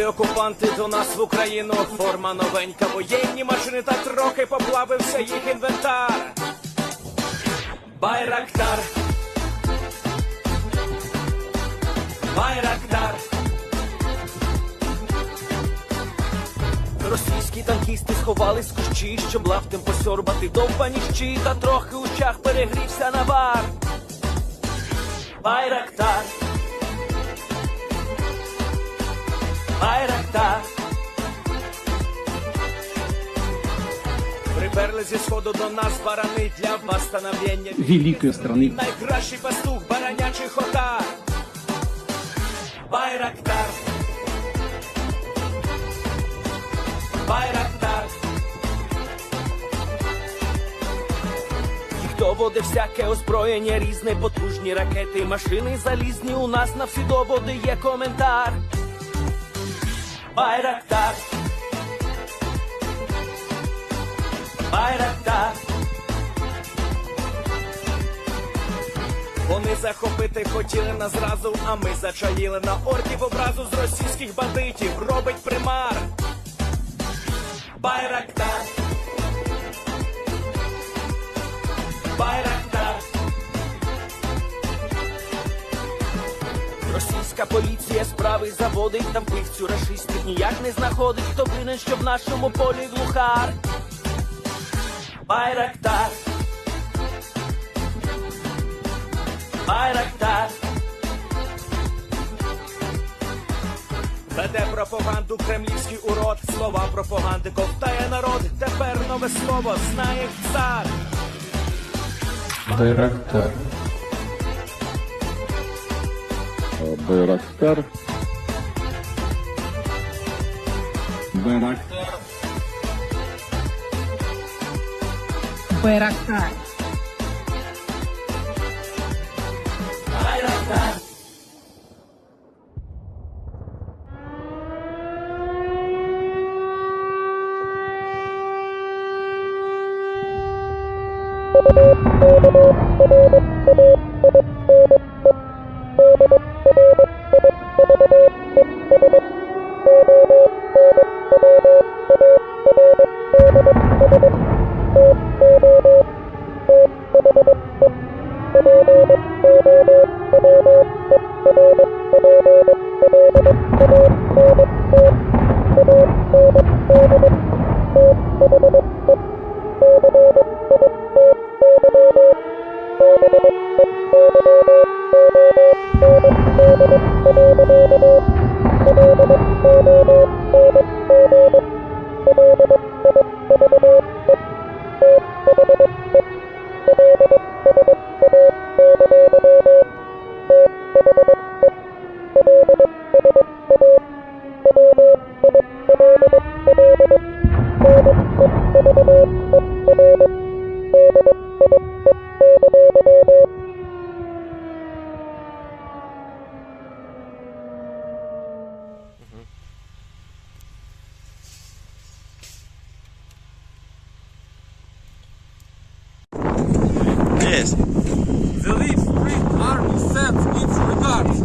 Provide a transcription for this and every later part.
окупанти до нас в Україну. Форма новенька, воєнні машини, та трохи поплавився їх інвентар. Байрактар. Байрактар. Російські танкісти сховались в кущі, щоб лаптем посьорбати довбані щі, та трохи у чах перегрівся навар. Байрактар. Байрактар. Приперли зі сходу до нас барани для восстановлення великої страни. Найкращий пастух баранячих отар. Байрактар. Байрактар. Їх доводи всяке озброєння різне, потужні ракети, машини залізні, у нас на всі доводи є коментар. Байрактар. Байрактар. Вони захопити хотіли нас зразу, а ми зачаїли на орків образу з російських бандитів, робить примар. Байрактар. Байрактар. Російська поліція справи заводить, та вбивцю рашистів ніяк не знаходить, хто винен, що в нашому полі глухар. Байрактар. Байрактар. Веде пропаганду кремлівський урод, слова пропаганди ковтає народ, тепер нове слово знає цар. Байрактар. Байрактар. Байрактар. Байрактар. Байрактар. Yes. The Lipetsk Army sends its regards.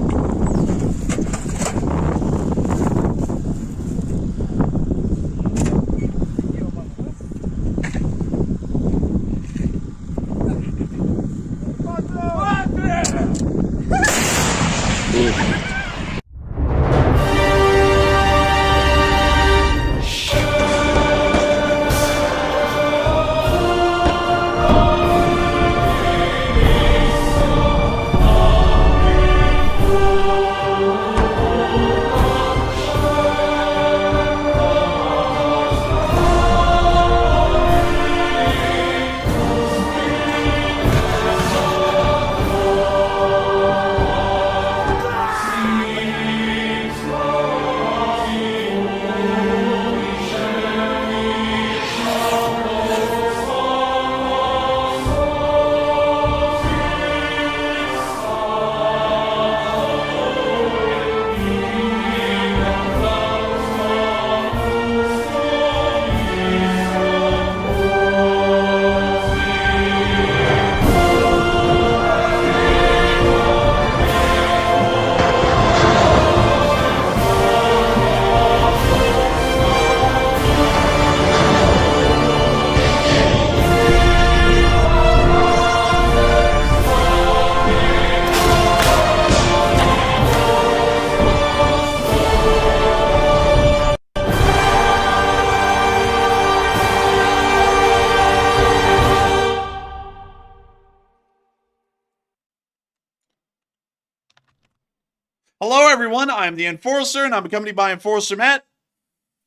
Hello, everyone. I'm the Enforcer, and I'm accompanied by Enforcer Matt.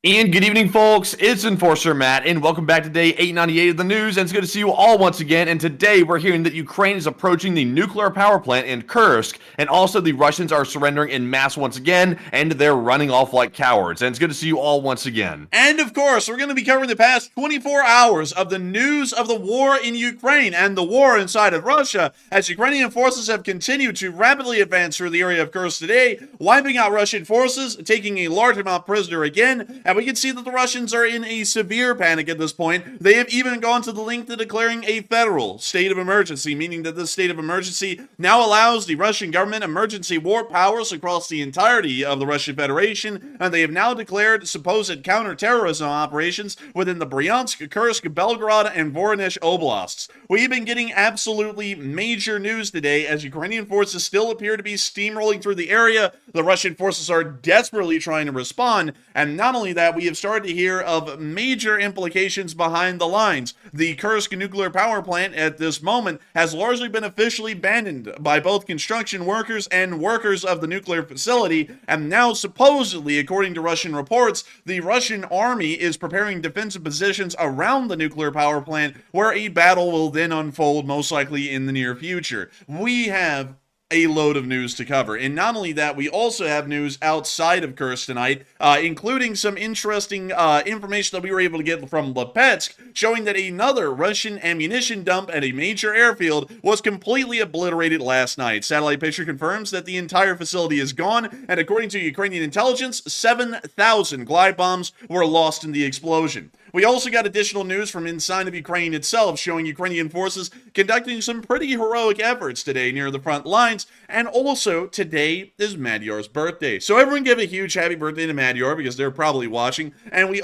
And good evening, folks. It's Enforcer Matt, and welcome back to day 898 of the news, and it's good to see you all once again. And today we're hearing that Ukraine is approaching the nuclear power plant in Kursk, and also the Russians are surrendering in mass once again, and they're running off like cowards. And it's good to see you all once again. And, of course, we're going to be covering the past 24 hours of the news of the war in Ukraine and the war inside of Russia, as Ukrainian forces have continued to rapidly advance through the area of Kursk today, wiping out Russian forces, taking a large amount prisoner again, and we can see that the Russians are in a severe panic at this point. They have even gone to the length of declaring a federal state of emergency, meaning that this state of emergency now allows the Russian government emergency war powers across the entirety of the Russian Federation, and they have now declared supposed counterterrorism operations within the Bryansk, Kursk, Belgorod, and Voronezh oblasts. We've been getting absolutely major news today as Ukrainian forces still appear to be steamrolling through the area. The Russian forces are desperately trying to respond, and not only that, we have started to hear of major implications behind the lines. The Kursk Nuclear Powerplant at this moment has largely been officially abandoned by both construction workers and workers of the nuclear facility, and now supposedly, according to Russian reports, the Russian army is preparing defensive positions around the nuclear power plant where a battle will then unfold most likely in the near future. We have a load of news to cover. And not only that, we also have news outside of Kursk tonight, including some interesting information that we were able to get from Lipetsk, showing that another Russian ammunition dump at a major airfield was completely obliterated last night. Satellite picture confirms that the entire facility is gone, and according to Ukrainian intelligence, 7,000 glide bombs were lost in the explosion. We also got additional news from inside of Ukraine itself, showing Ukrainian forces conducting some pretty heroic efforts today near the front lines, and also today is Madyar's birthday. So everyone give a huge happy birthday to Madyar, because they're probably watching, and we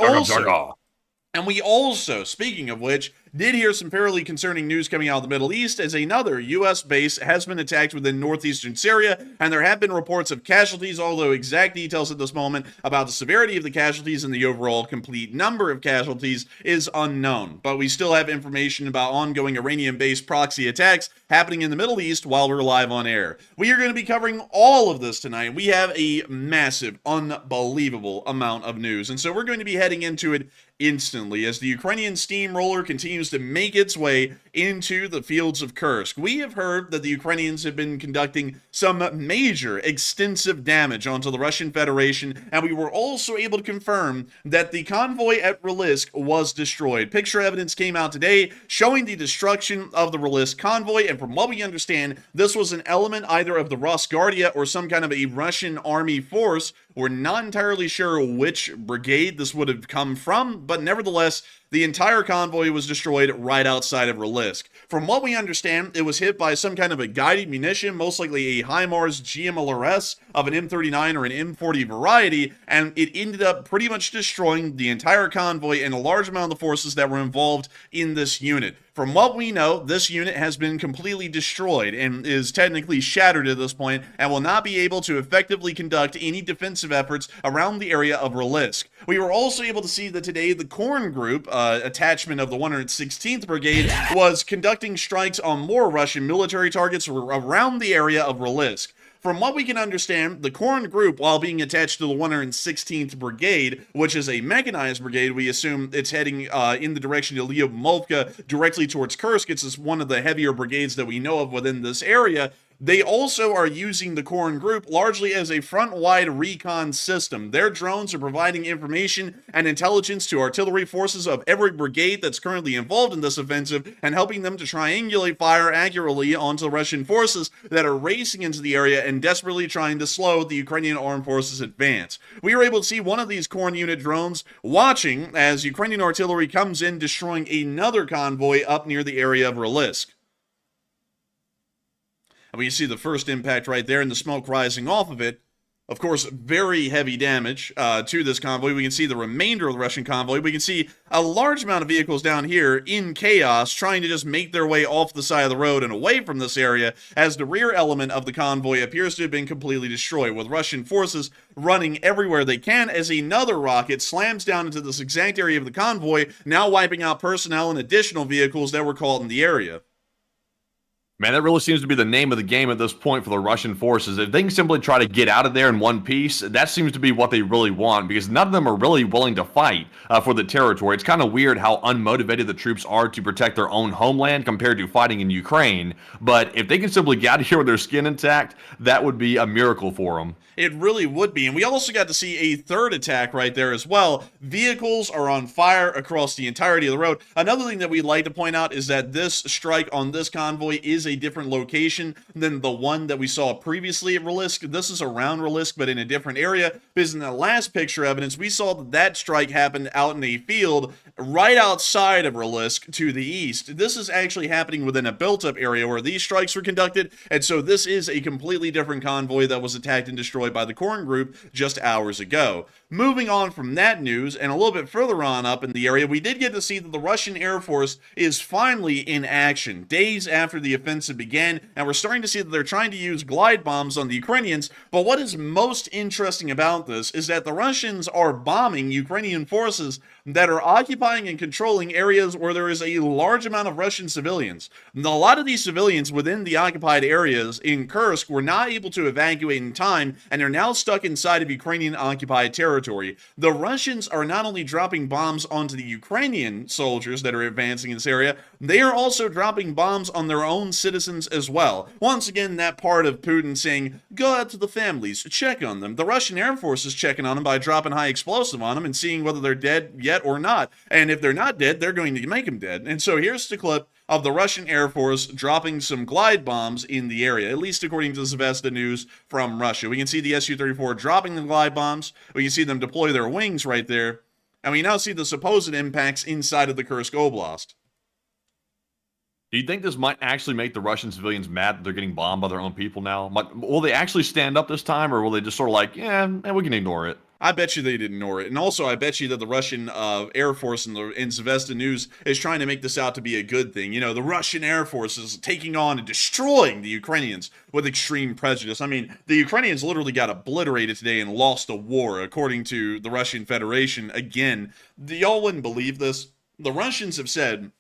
also, speaking of which, did hear some fairly concerning news coming out of the Middle East as another U.S. base has been attacked within northeastern Syria, and there have been reports of casualties, although exact details at this moment about the severity of the casualties and the overall complete number of casualties is unknown. But we still have information about ongoing Iranian-based proxy attacks happening in the Middle East while we're live on air. We are going to be covering all of this tonight. We have a massive, unbelievable amount of news, and so we're going to be heading into it instantly as the Ukrainian steamroller continues to make its way into the fields of Kursk. We have heard that the Ukrainians have been conducting some major, extensive damage onto the Russian Federation, and we were also able to confirm that the convoy at Rylsk was destroyed. Picture evidence came out today showing the destruction of the Rylsk convoy, and from what we understand, this was an element either of the Rosguardia or some kind of a Russian army force. We're not entirely sure which brigade this would have come from, but nevertheless, the entire convoy was destroyed right outside of Rylsk. From what we understand, it was hit by some kind of a guided munition, most likely a HIMARS GMLRS of an M39 or an M40 variety, and it ended up pretty much destroying the entire convoy and a large amount of the forces that were involved in this unit. From what we know, this unit has been completely destroyed and is technically shattered at this point and will not be able to effectively conduct any defensive efforts around the area of Rylsk. We were also able to see that today the Korn Group, attachment of the 116th Brigade, was conducting strikes on more Russian military targets around the area of Rylsk. From what we can understand, the Korn Group, while being attached to the 116th Brigade, which is a mechanized brigade, we assume it's heading in the direction of Lipetsk, directly towards Kursk. It's one of the heavier brigades that we know of within this area. They also are using the Korn Group largely as a front-wide recon system. Their drones are providing information and intelligence to artillery forces of every brigade that's currently involved in this offensive and helping them to triangulate fire accurately onto Russian forces that are racing into the area and desperately trying to slow the Ukrainian armed forces advance. We were able to see one of these Korn unit drones watching as Ukrainian artillery comes in, destroying another convoy up near the area of Rylsk. And we see the first impact right there and the smoke rising off of it. Of course, very heavy damage to this convoy. We can see the remainder of the Russian convoy. We can see a large amount of vehicles down here in chaos trying to just make their way off the side of the road and away from this area as the rear element of the convoy appears to have been completely destroyed, with Russian forces running everywhere they can as another rocket slams down into this exact area of the convoy, now wiping out personnel and additional vehicles that were caught in the area. Man, that really seems to be the name of the game at this point for the Russian forces. If they can simply try to get out of there in one piece, that seems to be what they really want, because none of them are really willing to fight for the territory. It's kind of weird how unmotivated the troops are to protect their own homeland compared to fighting in Ukraine. But if they can simply get out of here with their skin intact, that would be a miracle for them. It really would be. And we also got to see a third attack right there as well. Vehicles are on fire across the entirety of the road. Another thing that we'd like to point out is that this strike on this convoy is a different location than the one that we saw previously at Rilisk. This is around Rilisk, but in a different area, because in the last picture evidence, we saw that strike happened out in a field right outside of Rilisk to the east. This is actually happening within a built-up area where these strikes were conducted, and so this is a completely different convoy that was attacked and destroyed by the Kursk group just hours ago. Moving on from that news, and a little bit further on up in the area, we did get to see that the Russian Air Force is finally in action, days after the offensive began, and we're starting to see that they're trying to use glide bombs on the Ukrainians. But what is most interesting about this is that the Russians are bombing Ukrainian forces that are occupying and controlling areas where there is a large amount of Russian civilians. And a lot of these civilians within the occupied areas in Kursk were not able to evacuate in time, and are now stuck inside of Ukrainian occupied territory. The Russians are not only dropping bombs onto the Ukrainian soldiers that are advancing in this area, they are also dropping bombs on their own citizens as well. Once again, that part of Putin saying, go out to the families, check on them. The Russian Air Force is checking on them by dropping high explosive on them and seeing whether they're dead yet or not. And if they're not dead, they're going to make them dead. And so here's the clip of the Russian Air Force dropping some glide bombs in the area, at least according to the Zvezda news from Russia. We can see the Su-34 dropping the glide bombs. We can see them deploy their wings right there. And we now see the supposed impacts inside of the Kursk Oblast. Do you think this might actually make the Russian civilians mad that they're getting bombed by their own people now? Will they actually stand up this time, or will they just sort of like, yeah, we can ignore it? I bet you they didn't ignore it. And also, I bet you that the Russian Air Force in Zvezda News is trying to make this out to be a good thing. You know, the Russian Air Force is taking on and destroying the Ukrainians with extreme prejudice. I mean, the Ukrainians literally got obliterated today and lost a war, according to the Russian Federation. Again, y'all wouldn't believe this. The Russians have said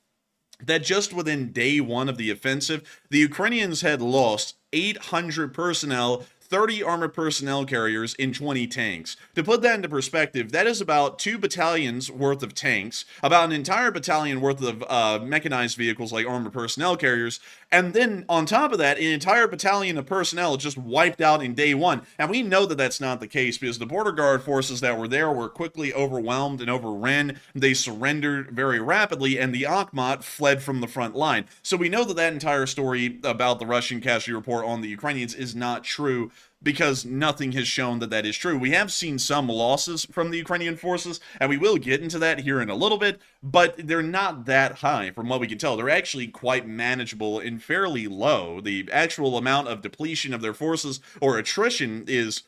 that just within day one of the offensive, the Ukrainians had lost 800 personnel, 30 armored personnel carriers, in 20 tanks. To put that into perspective, that is about 2 battalions worth of tanks, about an entire battalion worth of mechanized vehicles like armored personnel carriers, and then on top of that, an entire battalion of personnel just wiped out in day one. And we know that that's not the case, because the border guard forces that were there were quickly overwhelmed and overrun. They surrendered very rapidly, and the Akhmat fled from the front line. So we know that that entire story about the Russian casualty report on the Ukrainians is not true, because nothing has shown that that is true. We have seen some losses from the Ukrainian forces, and we will get into that here in a little bit, but they're not that high from what we can tell. They're actually quite manageable and fairly low. The actual amount of depletion of their forces or attrition is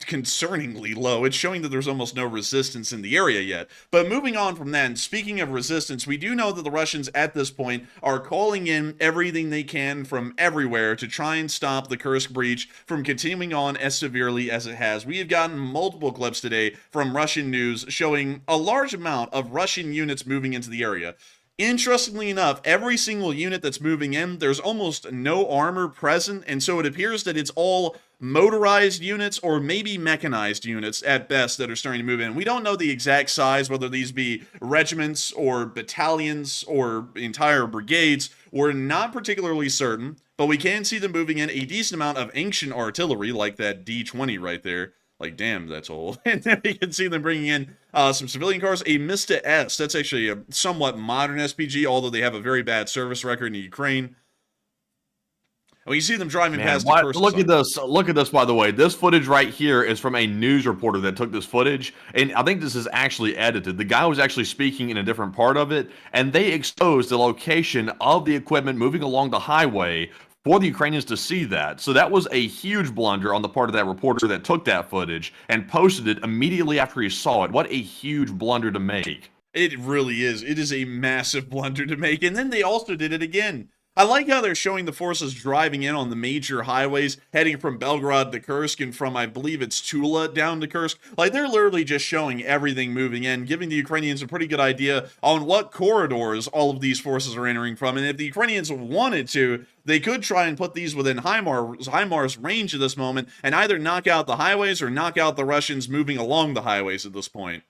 concerningly low. It's showing that there's almost no resistance in the area yet. But moving on from that, and speaking of resistance, we do know that the Russians at this point are calling in everything they can from everywhere to try and stop the Kursk breach from continuing on as severely as it has. We have gotten multiple clips today from Russian news showing a large amount of Russian units moving into the area. Interestingly enough, every single unit that's moving in, there's almost no armor present, and so it appears that it's all motorized units or maybe mechanized units at best that are starting to move in. We don't know the exact size, whether these be regiments or battalions or entire brigades. We're not particularly certain, but we can see them moving in a decent amount of ancient artillery, like that D-20 right there. Like, damn, that's old. And then we can see them bringing in some civilian cars. A Mista S, that's actually a somewhat modern SPG, although they have a very bad service record in Ukraine. And you see them driving past the Kursk. Look at this. Look at this, by the way. This footage right here is from a news reporter that took this footage, and I think this is actually edited. The guy was actually speaking in a different part of it, and they exposed the location of the equipment moving along the highway for the Ukrainians to see that. So that was a huge blunder on the part of that reporter that took that footage and posted it immediately after he saw it. What a huge blunder to make. It really is. It is a massive blunder to make. And then they also did it again. I like how they're showing the forces driving in on the major highways, heading from Belgrade to Kursk and from, I believe it's Tula down to Kursk. Like, they're literally just showing everything moving in, giving the Ukrainians a pretty good idea on what corridors all of these forces are entering from. And if the Ukrainians wanted to, they could try and put these within HIMARS range at this moment and either knock out the highways or knock out the Russians moving along the highways at this point.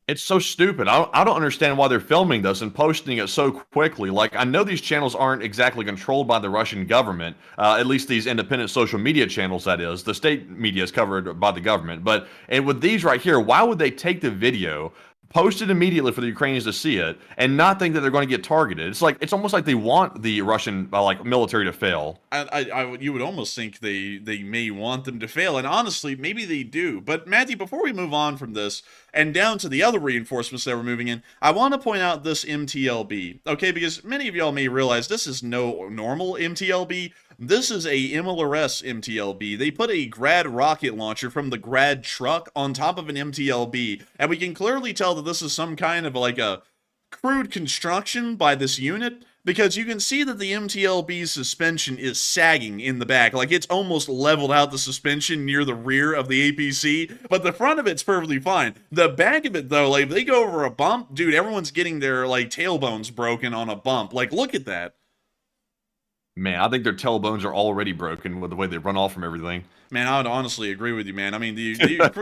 It's so stupid. I don't understand why they're filming this and posting it so quickly. Like, I know these channels aren't exactly controlled by the Russian government, at least these independent social media channels, that is. The state media is covered by the government. But and with these right here, why would they take the video, post it immediately for the Ukrainians to see it, and not think that they're going to get targeted? It's like, it's almost like they want the Russian military to fail. You would almost think they may want them to fail, and honestly, maybe they do. But Matthew, before we move on from this and down to the other reinforcements that we're moving in, I want to point out this MTLB, okay? Because many of y'all may realize this is no normal MTLB. This is a MLRS MTLB. They put a Grad rocket launcher from the Grad truck on top of an MTLB, and we can clearly tell that this is some kind of like a crude construction by this unit, because you can see that the MTLB's suspension is sagging in the back. Like, it's almost leveled out the suspension near the rear of the APC, but the front of it's perfectly fine. The back of it, though, like, if they go over a bump, dude, everyone's getting their, like, tailbones broken on a bump. Like, look at that. Man, I think their tailbones are already broken with the way they run off from everything. Man, I would honestly agree with you, man. I mean, the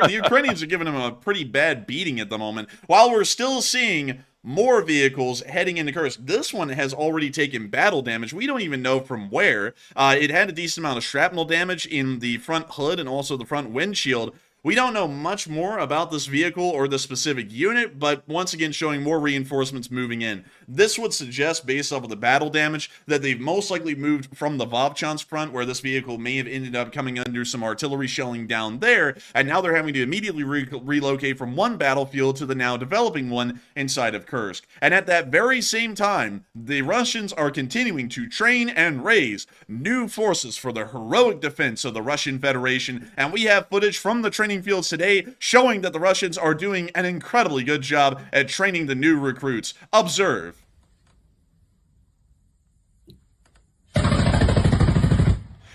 Ukrainians are giving them a pretty bad beating at the moment, while we're still seeing more vehicles heading into Kursk. This one has already taken battle damage. We don't even know from where. It had a decent amount of shrapnel damage in the front hood and also the front windshield. We don't know much more about this vehicle or the specific unit, but once again showing more reinforcements moving in. This would suggest, based off of the battle damage, that they've most likely moved from the Vovchansk front, where this vehicle may have ended up coming under some artillery shelling down there, and now they're having to immediately relocate from one battlefield to the now developing one inside of Kursk. And at that very same time, the Russians are continuing to train and raise new forces for the heroic defense of the Russian Federation, and we have footage from the training fields today showing that the Russians are doing an incredibly good job at training the new recruits. Observe.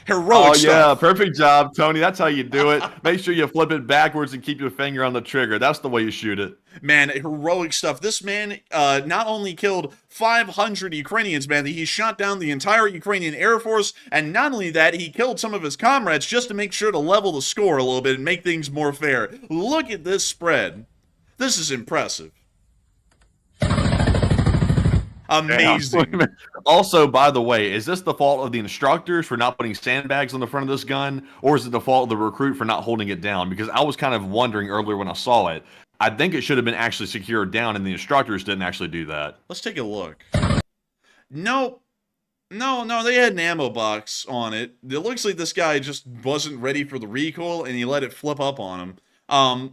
Heroic stuff. Yeah, perfect job, Tony. That's how you do it. Make sure you flip it backwards and keep your finger on the trigger. That's the way you shoot it. Man, heroic stuff. This man not only killed 500 Ukrainians, man, he shot down the entire Ukrainian Air Force, and not only that, he killed some of his comrades just to make sure to level the score a little bit and make things more fair. Look at this spread. This is impressive. Amazing. Also, by the way, is this the fault of the instructors for not putting sandbags on the front of this gun, or is it the fault of the recruit for not holding it down? Because I was kind of wondering earlier when I saw it. I think it should have been actually secured down, and the instructors didn't actually do that. Let's take a look. Nope. No, they had an ammo box on it. It looks like this guy just wasn't ready for the recoil, and he let it flip up on him.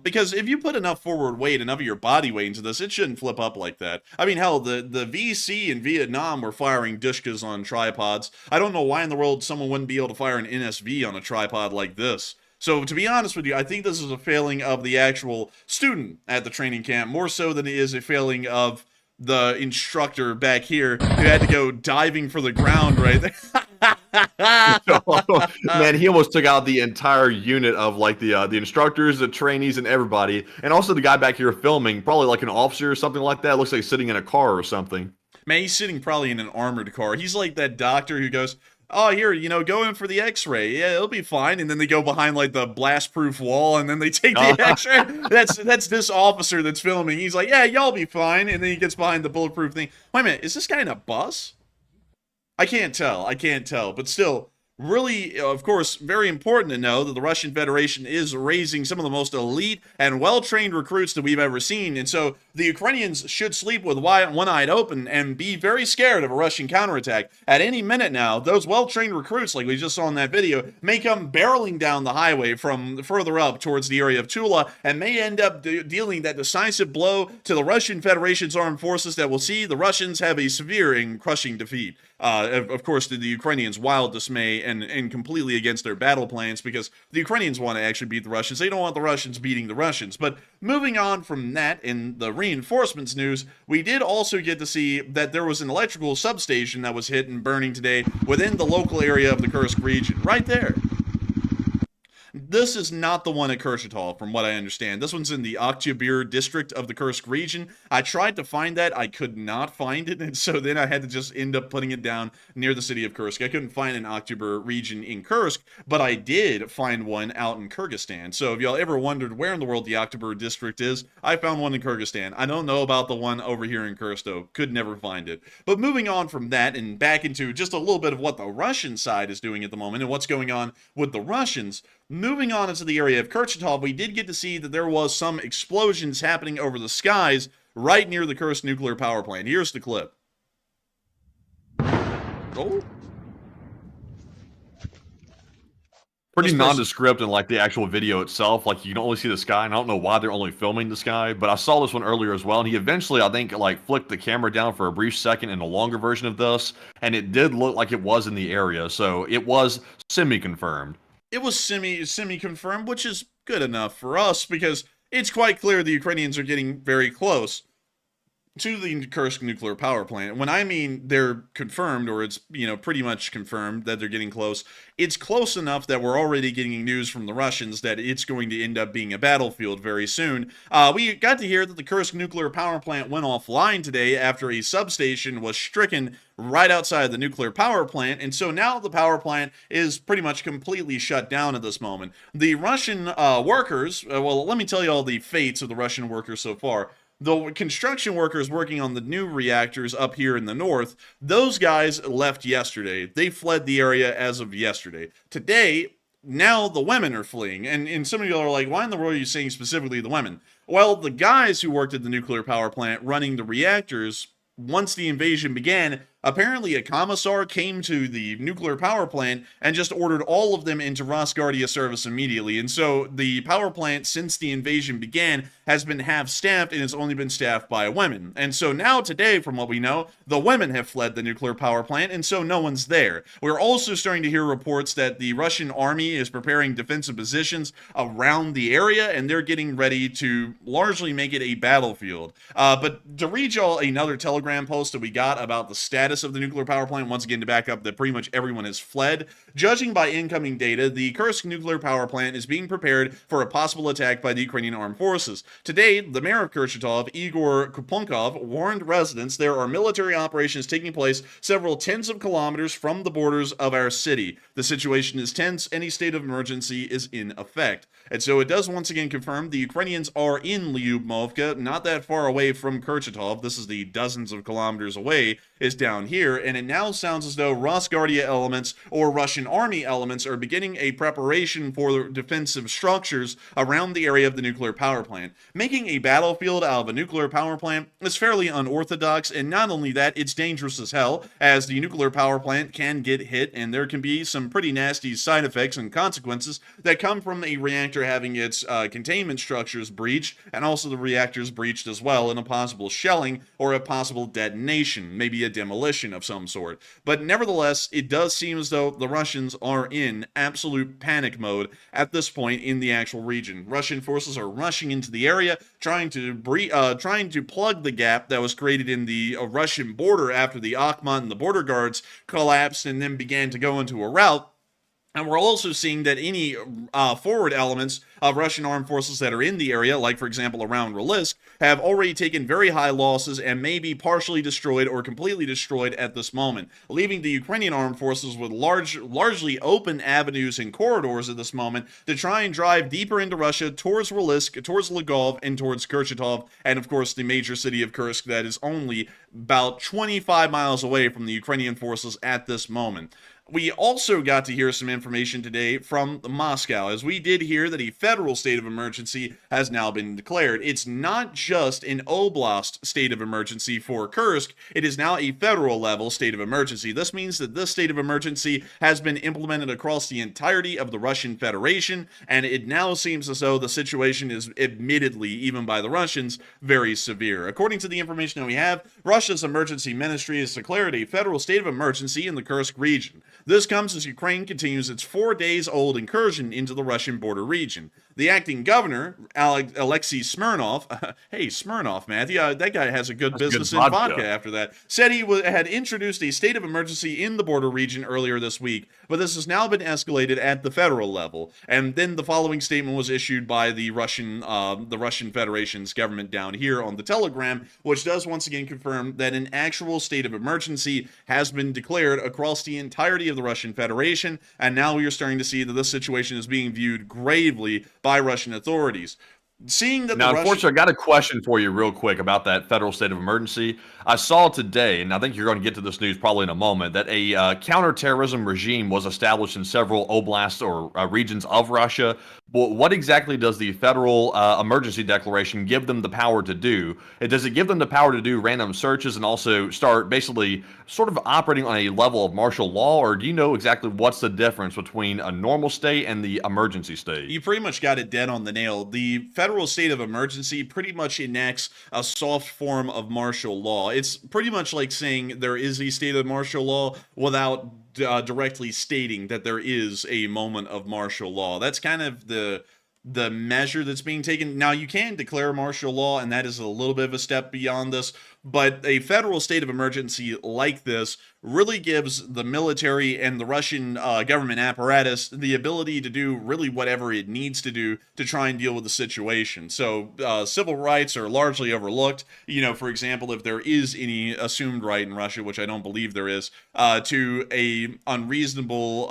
Because if you put enough forward weight, enough of your body weight into this, it shouldn't flip up like that. I mean, hell, the VC in Vietnam were firing Dushkas on tripods. I don't know why in the world someone wouldn't be able to fire an NSV on a tripod like this. So, to be honest with you, I think this is a failing of the actual student at the training camp, more so than it is a failing of the instructor back here who had to go diving for the ground right there. Man, he almost took out the entire unit of like the instructors, the trainees, and everybody, and also the guy back here filming, probably like an officer or something like that. Looks like he's sitting in a car or something. Man, he's sitting probably in an armored car. He's like that doctor who goes, "Oh, here, go in for the x-ray. Yeah, it'll be fine." And then they go behind like the blast-proof wall, and then they take the x-ray. That's this officer that's filming. He's like, "Yeah, y'all be fine." And then he gets behind the bulletproof thing. Wait a minute, is this guy in a bus? I can't tell, but still, really, of course, very important to know that the Russian Federation is raising some of the most elite and well-trained recruits that we've ever seen, and so the Ukrainians should sleep with one eye open and be very scared of a Russian counterattack. At any minute now, those well-trained recruits, like we just saw in that video, may come barreling down the highway from further up towards the area of Tula, and may end up dealing that decisive blow to the Russian Federation's armed forces that will see the Russians have a severe and crushing defeat. of course, to the Ukrainians' wild dismay and completely against their battle plans, because the Ukrainians want to actually beat the Russians. They don't want the Russians beating the Russians. But moving on from that, in the reinforcements news, we did also get to see that there was an electrical substation that was hit and burning today within the local area of the Kursk region, right there. This is not the one at Kurchatov, from what I understand. This one's in the Oktyabr district of the Kursk region. I tried to find that. I could not find it, and so then I had to just end up putting it down near the city of Kursk. I couldn't find an Oktyabr region in Kursk, but I did find one out in Kyrgyzstan. So if y'all ever wondered where in the world the Oktyabr district is, I found one in Kyrgyzstan. I don't know about the one over here in Kursk, though. Could never find it. But moving on from that and back into just a little bit of what the Russian side is doing at the moment and what's going on with the Russians, moving on into the area of Kurchatov, we did get to see that there was some explosions happening over the skies right near the Kursk Nuclear Powerplant. Here's the clip. Oh. Pretty nondescript in like the actual video itself. Like you can only see the sky, and I don't know why they're only filming the sky, but I saw this one earlier as well, and he eventually, I think, like flicked the camera down for a brief second in a longer version of this, and it did look like it was in the area, so it was semi-confirmed. It was semi-confirmed, which is good enough for us, because it's quite clear the Ukrainians are getting very close to the Kursk nuclear power plant. When I mean they're confirmed, or it's, pretty much confirmed that they're getting close, it's close enough that we're already getting news from the Russians that it's going to end up being a battlefield very soon. We got to hear that the Kursk nuclear power plant went offline today after a substation was stricken right outside the nuclear power plant, and so now the power plant is pretty much completely shut down at this moment. The Russian workers, well, let me tell you all the fates of the Russian workers so far. The construction workers working on the new reactors up here in the north, those guys left yesterday. They fled the area as of yesterday. Today, now the women are fleeing. And some of you are like, why in the world are you saying specifically the women? Well, the guys who worked at the nuclear power plant running the reactors, once the invasion began, apparently a commissar came to the nuclear power plant and just ordered all of them into Rosguardia service immediately. And so the power plant, since the invasion began, has been half-staffed and has only been staffed by women. And so now today, from what we know, the women have fled the nuclear power plant, and so no one's there. We're also starting to hear reports that the Russian army is preparing defensive positions around the area, and they're getting ready to largely make it a battlefield. But to read y'all another Telegram post that we got about the status of the nuclear power plant, once again to back up that pretty much everyone has fled. Judging by incoming data, the Kursk nuclear power plant is being prepared for a possible attack by the Ukrainian armed forces. Today, the mayor of Kurchatov, Igor Kuponkov, warned residents there are military operations taking place several tens of kilometers from the borders of our city. The situation is tense. Any state of emergency is in effect. And so it does once again confirm the Ukrainians are in Lyubimовka, not that far away from Kurchatov. This is the dozens of kilometers away, is down here, and it now sounds as though Rosguardia elements or Russian army elements are beginning a preparation for defensive structures around the area of the nuclear power plant. Making a battlefield out of a nuclear power plant is fairly unorthodox, and not only that, it's dangerous as hell, as the nuclear power plant can get hit, and there can be some pretty nasty side effects and consequences that come from a reactor having its containment structures breached, and also the reactors breached as well in a possible shelling or a possible detonation, maybe a demolition of some sort. But nevertheless, it does seem as though the Russians are in absolute panic mode at this point in the actual region. Russian forces are rushing into the area, trying to plug the gap that was created in the Russian border after the Akhmat and the border guards collapsed and then began to go into a rout. And we're also seeing that any forward elements of Russian armed forces that are in the area, like for example around Lipetsk, have already taken very high losses and may be partially destroyed or completely destroyed at this moment, leaving the Ukrainian armed forces with largely open avenues and corridors at this moment to try and drive deeper into Russia towards Lipetsk, towards Lvov, and towards Kurchatov, and of course the major city of Kursk that is only about 25 miles away from the Ukrainian forces at this moment. We also got to hear some information today from Moscow, as we did hear that a federal state of emergency has now been declared. It's not just an oblast state of emergency for Kursk, it is now a federal level state of emergency. This means that this state of emergency has been implemented across the entirety of the Russian Federation, and it now seems as though the situation is, admittedly, even by the Russians, very severe. According to the information that we have, Russia's emergency ministry has declared a federal state of emergency in the Kursk region. This comes as Ukraine continues its 4 days old incursion into the Russian border region. The acting governor, Alexei Smirnov, hey, Smirnov, Matthew, that guy has a good business in vodka after that, said he had introduced a state of emergency in the border region earlier this week, but this has now been escalated at the federal level. And then the following statement was issued by the Russian Federation's government down here on the Telegram, which does once again confirm that an actual state of emergency has been declared across the entirety of the Russian Federation, and now we are starting to see that this situation is being viewed gravely by Russian authorities. Seeing that now, unfortunately, I got a question for you real quick about that federal state of emergency. I saw today, and I think you're going to get to this news probably in a moment, that a counterterrorism regime was established in several oblasts or regions of Russia. But what exactly does the federal emergency declaration give them the power to do? Does it give them the power to do random searches and also start basically sort of operating on a level of martial law? Or do you know exactly what's the difference between a normal state and the emergency state? You pretty much got it dead on the nail. The federal state of emergency pretty much enacts a soft form of martial law. It's pretty much like saying there is a state of martial law without directly stating that there is a moment of martial law. That's kind of the measure that's being taken. Now, you can declare martial law, and that is a little bit of a step beyond this, but a federal state of emergency like this really gives the military and the Russian government apparatus the ability to do really whatever it needs to do to try and deal with the situation. So civil rights are largely overlooked. You know, for example, if there is any assumed right in Russia, which I don't believe there is, to a unreasonable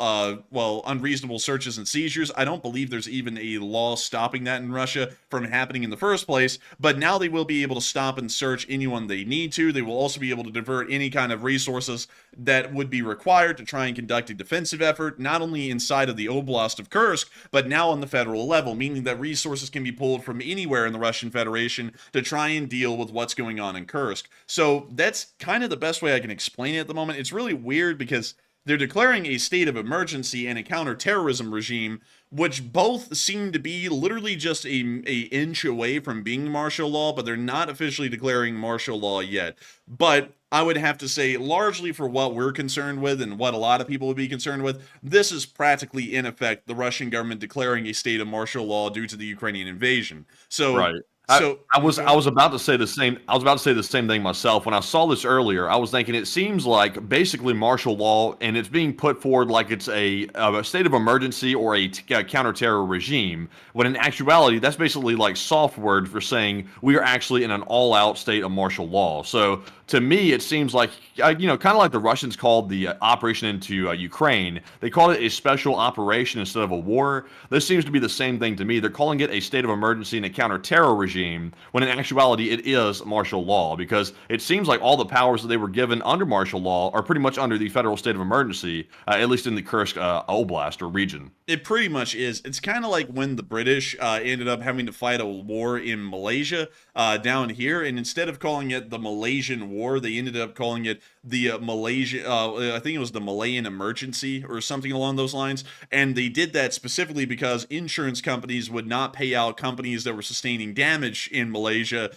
searches and seizures, I don't believe there's even a law stopping that in Russia from happening in the first place. But now they will be able to stop and search anyone they need to. They will also be able to divert any kind of resources that would be required to try and conduct a defensive effort, not only inside of the Oblast of Kursk, but now on the federal level, meaning that resources can be pulled from anywhere in the Russian Federation to try and deal with what's going on in Kursk. So that's kind of the best way I can explain it at the moment. It's really weird because they're declaring a state of emergency and a counterterrorism regime, which both seem to be literally just a inch away from being martial law, but they're not officially declaring martial law yet. But I would have to say, largely for what we're concerned with and what a lot of people would be concerned with, this is practically, in effect, the Russian government declaring a state of martial law due to the Ukrainian invasion. So, right. So I was about to say the same. I was about to say the same thing myself. When I saw this earlier, I was thinking it seems like basically martial law, and it's being put forward like it's a state of emergency or a counter-terror regime. When in actuality, that's basically like soft word for saying we are actually in an all-out state of martial law. So to me, it seems like kind of like the Russians called the operation into Ukraine. They called it a special operation instead of a war. This seems to be the same thing to me. They're calling it a state of emergency and a counter-terror regime, when in actuality it is martial law, because it seems like all the powers that they were given under martial law are pretty much under the federal state of emergency, at least in the Kursk Oblast or region. It pretty much is. It's kind of like when the British ended up having to fight a war in Malaysia down here, and instead of calling it the Malaysian War, they ended up calling it the I think it was the Malayan Emergency or something along those lines. And they did that specifically because insurance companies would not pay out companies that were sustaining damage in Malaysia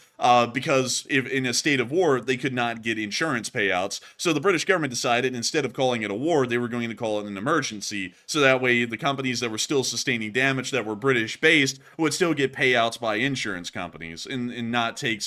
because if in a state of war, they could not get insurance payouts. So the British government decided instead of calling it a war, they were going to call it an emergency. So that way the companies that were still sustaining damage that were British based would still get payouts by insurance companies and not take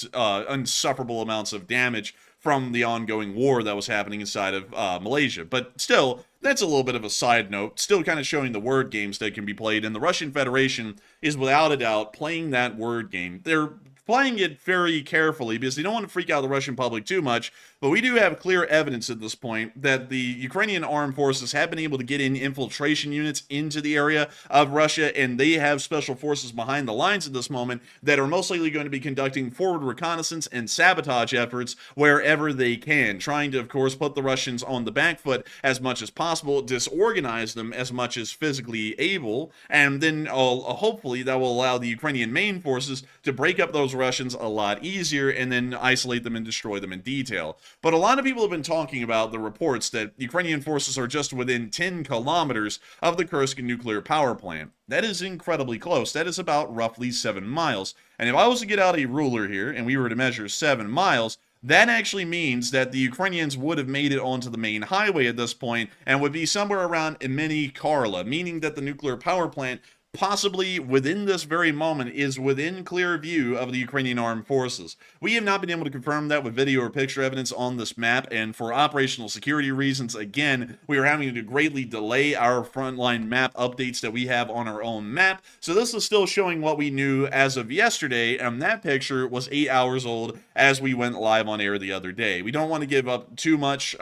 insufferable amounts of damage from the ongoing war that was happening inside of Malaysia. But still, that's a little bit of a side note, still kind of showing the word games that can be played, and the Russian Federation is without a doubt playing that word game. They're playing it very carefully because they don't want to freak out the Russian public too much. But we do have clear evidence at this point that the Ukrainian armed forces have been able to get in infiltration units into the area of Russia, and they have special forces behind the lines at this moment that are most likely going to be conducting forward reconnaissance and sabotage efforts wherever they can, trying to, of course, put the Russians on the back foot as much as possible, disorganize them as much as physically able, and then hopefully that will allow the Ukrainian main forces to break up those Russians a lot easier and then isolate them and destroy them in detail. But a lot of people have been talking about the reports that Ukrainian forces are just within 10 kilometers of the Kursk nuclear power plant. That is incredibly close. That is about roughly 7 miles. And if I was to get out a ruler here and we were to measure 7 miles, that actually means that the Ukrainians would have made it onto the main highway at this point and would be somewhere around Imeni Karla, meaning that the nuclear power plant possibly within this very moment is within clear view of the Ukrainian armed forces. We have not been able to confirm that with video or picture evidence on this map, and for operational security reasons, again, we are having to greatly delay our frontline map updates that we have on our own map. So this is still showing what we knew as of yesterday, and that picture was 8 hours old as we went live on air the other day. We don't want to give up too much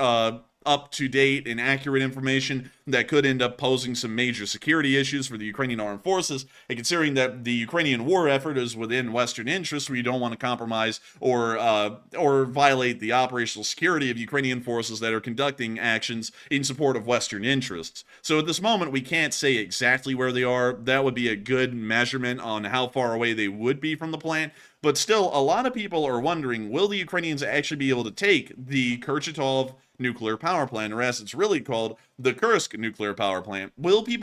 up-to-date and accurate information that could end up posing some major security issues for the Ukrainian armed forces, and considering that the Ukrainian war effort is within Western interests, we don't want to compromise or violate the operational security of Ukrainian forces that are conducting actions in support of Western interests. So at this moment, we can't say exactly where they are. That would be a good measurement on how far away they would be from the plant. But still, a lot of people are wondering, will the Ukrainians actually be able to take the Kurchatov nuclear power plant, or as it's really called, the Kursk nuclear power plant? Will they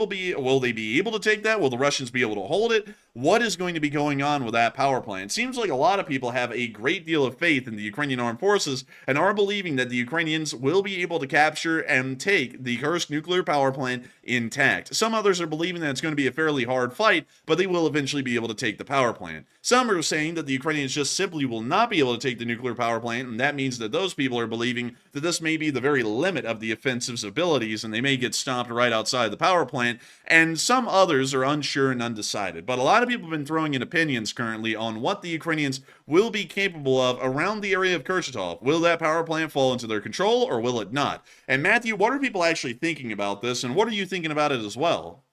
be able to take that? Will the Russians be able to hold it? What is going to be going on with that power plant? It seems like a lot of people have a great deal of faith in the Ukrainian armed forces and are believing that the Ukrainians will be able to capture and take the Kursk nuclear power plant intact. Some others are believing that it's going to be a fairly hard fight, but they will eventually be able to take the power plant. Some are saying that the Ukrainians just simply will not be able to take the nuclear power plant, and that means that those people are believing that this may be the very limit of the offensive's abilities, and they may get stopped right outside the power plant. And some others are unsure and undecided. But a lot of people have been throwing in opinions currently on what the Ukrainians will be capable of around the area of Kurchatov. Will that power plant fall into their control, or will it not? And Matthew, what are people actually thinking about this, and what are you thinking about it as well?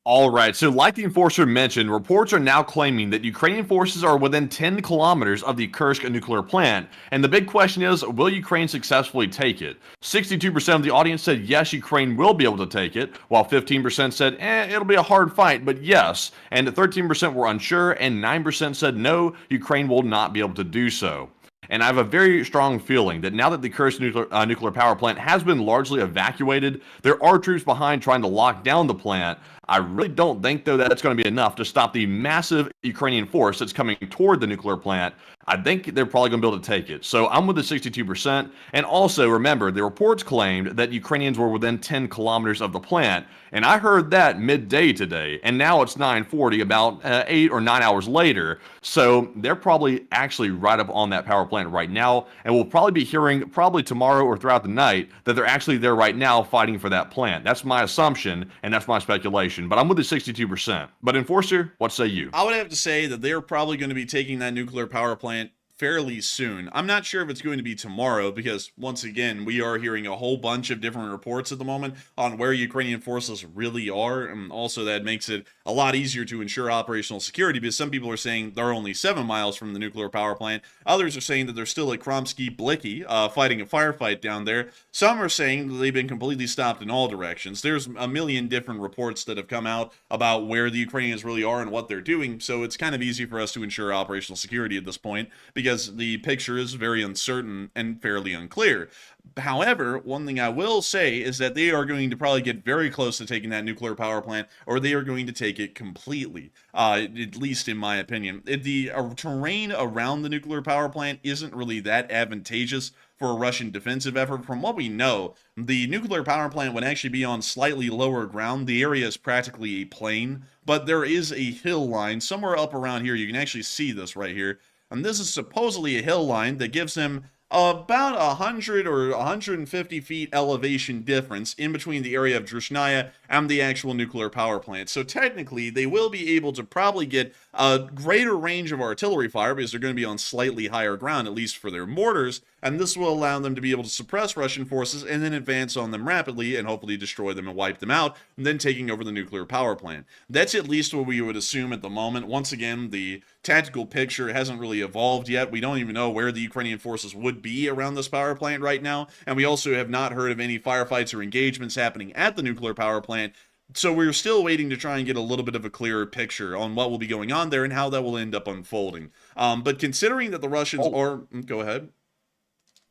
All right, so like the enforcer mentioned, reports are now claiming that Ukrainian forces are within 10 kilometers of the Kursk nuclear plant, and the big question is, will Ukraine successfully take it? 62% of the audience said yes, Ukraine will be able to take it, while 15% said, it'll be a hard fight, but yes, and 13% were unsure, and 9% said no, Ukraine will not be able to do so. And I have a very strong feeling that now that the Kursk nuclear power plant has been largely evacuated, there are troops behind trying to lock down the plant. I really don't think, though, that's going to be enough to stop the massive Ukrainian force that's coming toward the nuclear plant. I think they're probably going to be able to take it. So I'm with the 62%. And also, remember, the reports claimed that Ukrainians were within 10 kilometers of the plant. And I heard that midday today. And now it's 9:40, about 8 or 9 hours later. So they're probably actually right up on that power plant right now. And we'll probably be hearing, probably tomorrow or throughout the night, that they're actually there right now fighting for that plant. That's my assumption, and that's my speculation. But I'm with the 62%. But Enforcer, what say you? I would have to say that they're probably going to be taking that nuclear power plant fairly soon. I'm not sure if it's going to be tomorrow because, once again, we are hearing a whole bunch of different reports at the moment on where Ukrainian forces really are, and also that makes it a lot easier to ensure operational security because some people are saying they're only 7 miles from the nuclear power plant. Others are saying that they're still at Kromsky Blicky, fighting a firefight down there. Some are saying that they've been completely stopped in all directions. There's a million different reports that have come out about where the Ukrainians really are and what they're doing, so it's kind of easy for us to ensure operational security at this point because the picture is very uncertain and fairly unclear. However, one thing I will say is that they are going to probably get very close to taking that nuclear power plant, or they are going to take it completely, at least in my opinion. The terrain around the nuclear power plant isn't really that advantageous for a Russian defensive effort. From what we know, the nuclear power plant would actually be on slightly lower ground. The area is practically a plain, but there is a hill line somewhere up around here. You can actually see this right here. And this is supposedly a hill line that gives them about 100 or 150 feet elevation difference in between the area of Drushnaya and the actual nuclear power plant. So technically, they will be able to probably get a greater range of artillery fire because they're going to be on slightly higher ground, at least for their mortars, and this will allow them to be able to suppress Russian forces and then advance on them rapidly and hopefully destroy them and wipe them out, and then taking over the nuclear power plant. That's at least what we would assume at the moment. Once again, the tactical picture hasn't really evolved yet. We don't even know where the Ukrainian forces would be around this power plant right now, and we also have not heard of any firefights or engagements happening at the nuclear power plant. So we're still waiting to try and get a little bit of a clearer picture on what will be going on there and how that will end up unfolding. But considering that the Russians are... Go ahead.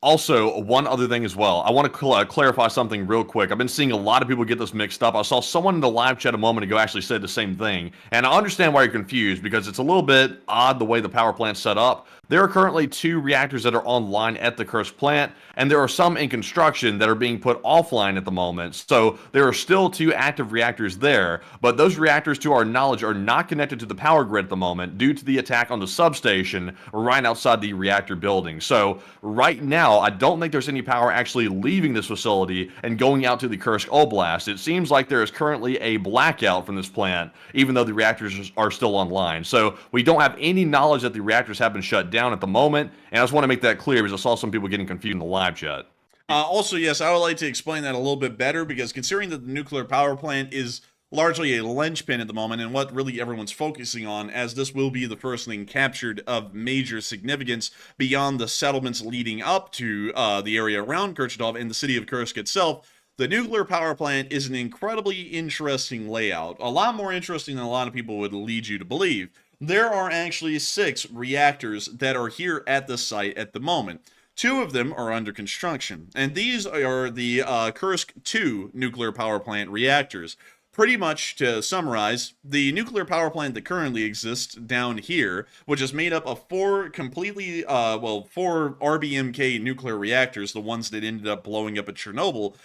Also, one other thing as well. I want to clarify something real quick. I've been seeing a lot of people get this mixed up. I saw someone in the live chat a moment ago actually said the same thing. And I understand why you're confused because it's a little bit odd the way the power plant's set up. There are currently 2 reactors that are online at the Kursk plant, and there are some in construction that are being put offline at the moment. So there are still 2 active reactors there, but those reactors, to our knowledge, are not connected to the power grid at the moment due to the attack on the substation right outside the reactor building. So right now, I don't think there's any power actually leaving this facility and going out to the Kursk Oblast. It seems like there is currently a blackout from this plant, even though the reactors are still online. So we don't have any knowledge that the reactors have been shut down at the moment, and I just want to make that clear because I saw some people getting confused in the live chat. Also, yes, I would like to explain that a little bit better because considering that the nuclear power plant is largely a linchpin at the moment and what really everyone's focusing on, as this will be the first thing captured of major significance beyond the settlements leading up to the area around Kurchatov and the city of Kursk itself. The nuclear power plant is an incredibly interesting layout, a lot more interesting than a lot of people would lead you to believe. There are actually 6 reactors that are here at the site at the moment. 2 of them are under construction, and these are the Kursk 2 nuclear power plant reactors. Pretty much to summarize, the nuclear power plant that currently exists down here, which is made up of 4 completely, 4 RBMK nuclear reactors, the ones that ended up blowing up at Chernobyl,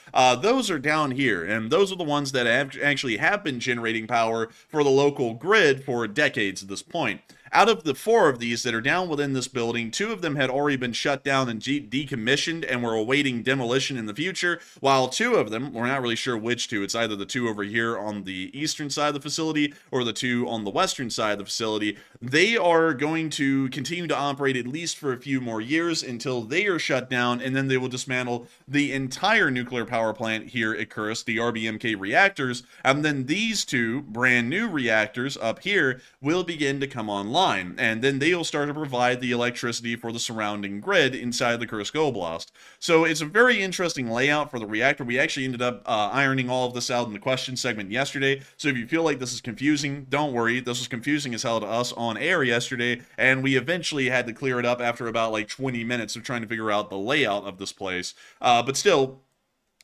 those are down here, and those are the ones that actually have been generating power for the local grid for decades at this point. Out of the 4 of these that are down within this building, 2 of them had already been shut down and decommissioned and were awaiting demolition in the future, while 2 of them, we're not really sure which 2, it's either the 2 over here on the eastern side of the facility or the 2 on the western side of the facility, they are going to continue to operate at least for a few more years until they are shut down, and then they will dismantle the entire nuclear power plant here at Kursk, the RBMK reactors, and then these 2 brand new reactors up here will begin to come online. And then they'll start to provide the electricity for the surrounding grid inside the Kursk Oblast. So it's a very interesting layout for the reactor. We actually ended up ironing all of this out in the question segment yesterday. So if you feel like this is confusing, don't worry. This was confusing as hell to us on air yesterday, and we eventually had to clear it up after about like 20 minutes of trying to figure out the layout of this place. But still,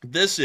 this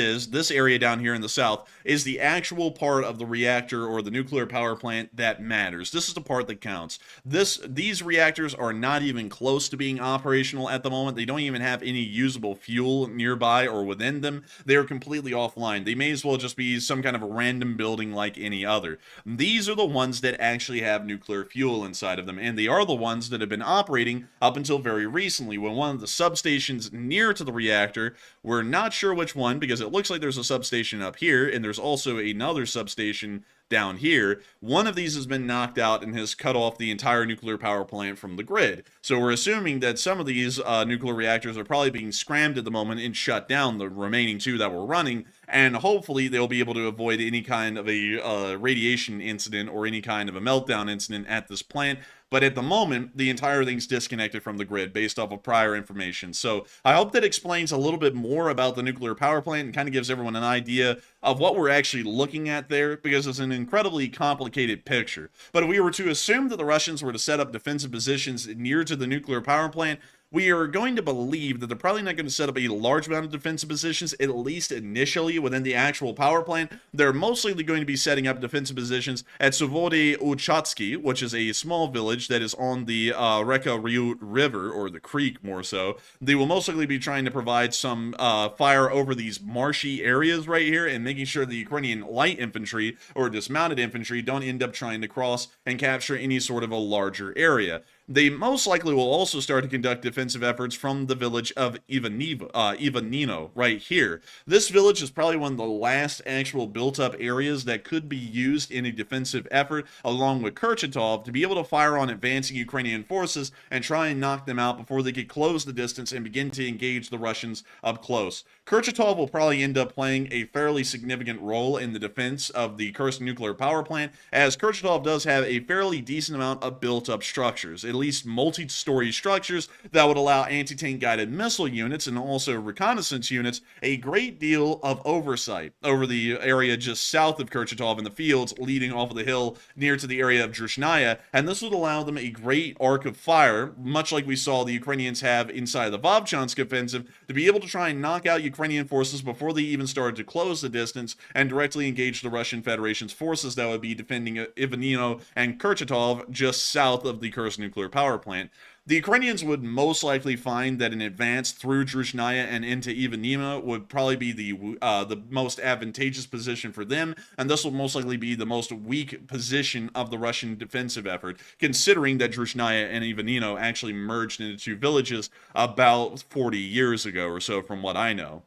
area down here in the south is the actual part of the reactor or the nuclear power plant that matters. This is the part that counts. These reactors are not even close to being operational at the moment. They don't even have any usable fuel nearby or within them. They are completely offline. They may as well just be some kind of a random building like any other. These are the ones that actually have nuclear fuel inside of them, and they are the ones that have been operating up until very recently when one of the substations near to the reactor, we're not sure which one, because it looks like there's a substation up here and there's also another substation down here. One of these has been knocked out and has cut off the entire nuclear power plant from the grid. So we're assuming that some of these nuclear reactors are probably being scrammed at the moment and shut down, the remaining 2 that were running, and hopefully they'll be able to avoid any kind of a radiation incident or any kind of a meltdown incident at this plant. But at the moment, the entire thing's disconnected from the grid based off of prior information. So I hope that explains a little bit more about the nuclear power plant and kind of gives everyone an idea of what we're actually looking at there, because it's an incredibly complicated picture. But if we were to assume that the Russians were to set up defensive positions near to the nuclear power plant, we are going to believe that they're probably not going to set up a large amount of defensive positions, at least initially within the actual power plant. They're mostly going to be setting up defensive positions at Suvody Uchatsky, which is a small village that is on the Reka Ryut River, or the creek more so. They will most likely be trying to provide some fire over these marshy areas right here and making sure the Ukrainian light infantry or dismounted infantry don't end up trying to cross and capture any sort of a larger area. They most likely will also start to conduct defensive efforts from the village of Ivanino, right here. This village is probably one of the last actual built-up areas that could be used in a defensive effort, along with Kurchatov, to be able to fire on advancing Ukrainian forces and try and knock them out before they could close the distance and begin to engage the Russians up close. Kurchatov will probably end up playing a fairly significant role in the defense of the Kursk Nuclear Powerplant, as Kurchatov does have a fairly decent amount of built-up structures, at least multi-story structures that would allow anti-tank guided missile units and also reconnaissance units a great deal of oversight over the area just south of Kurchatov in the fields leading off of the hill near to the area of Druzhnaya, and this would allow them a great arc of fire, much like we saw the Ukrainians have inside the Vovchansk offensive, to be able to try and knock out Ukrainian forces before they even started to close the distance and directly engage the Russian Federation's forces that would be defending Ivanino and Kurchatov just south of the Kursk nuclear power plant. The Ukrainians would most likely find that an advance through Druzhnaya and into Ivanino would probably be the most advantageous position for them, and this will most likely be the most weak position of the Russian defensive effort, considering that Druzhnaya and Ivanino actually merged into two villages about 40 years ago or so, from what I know.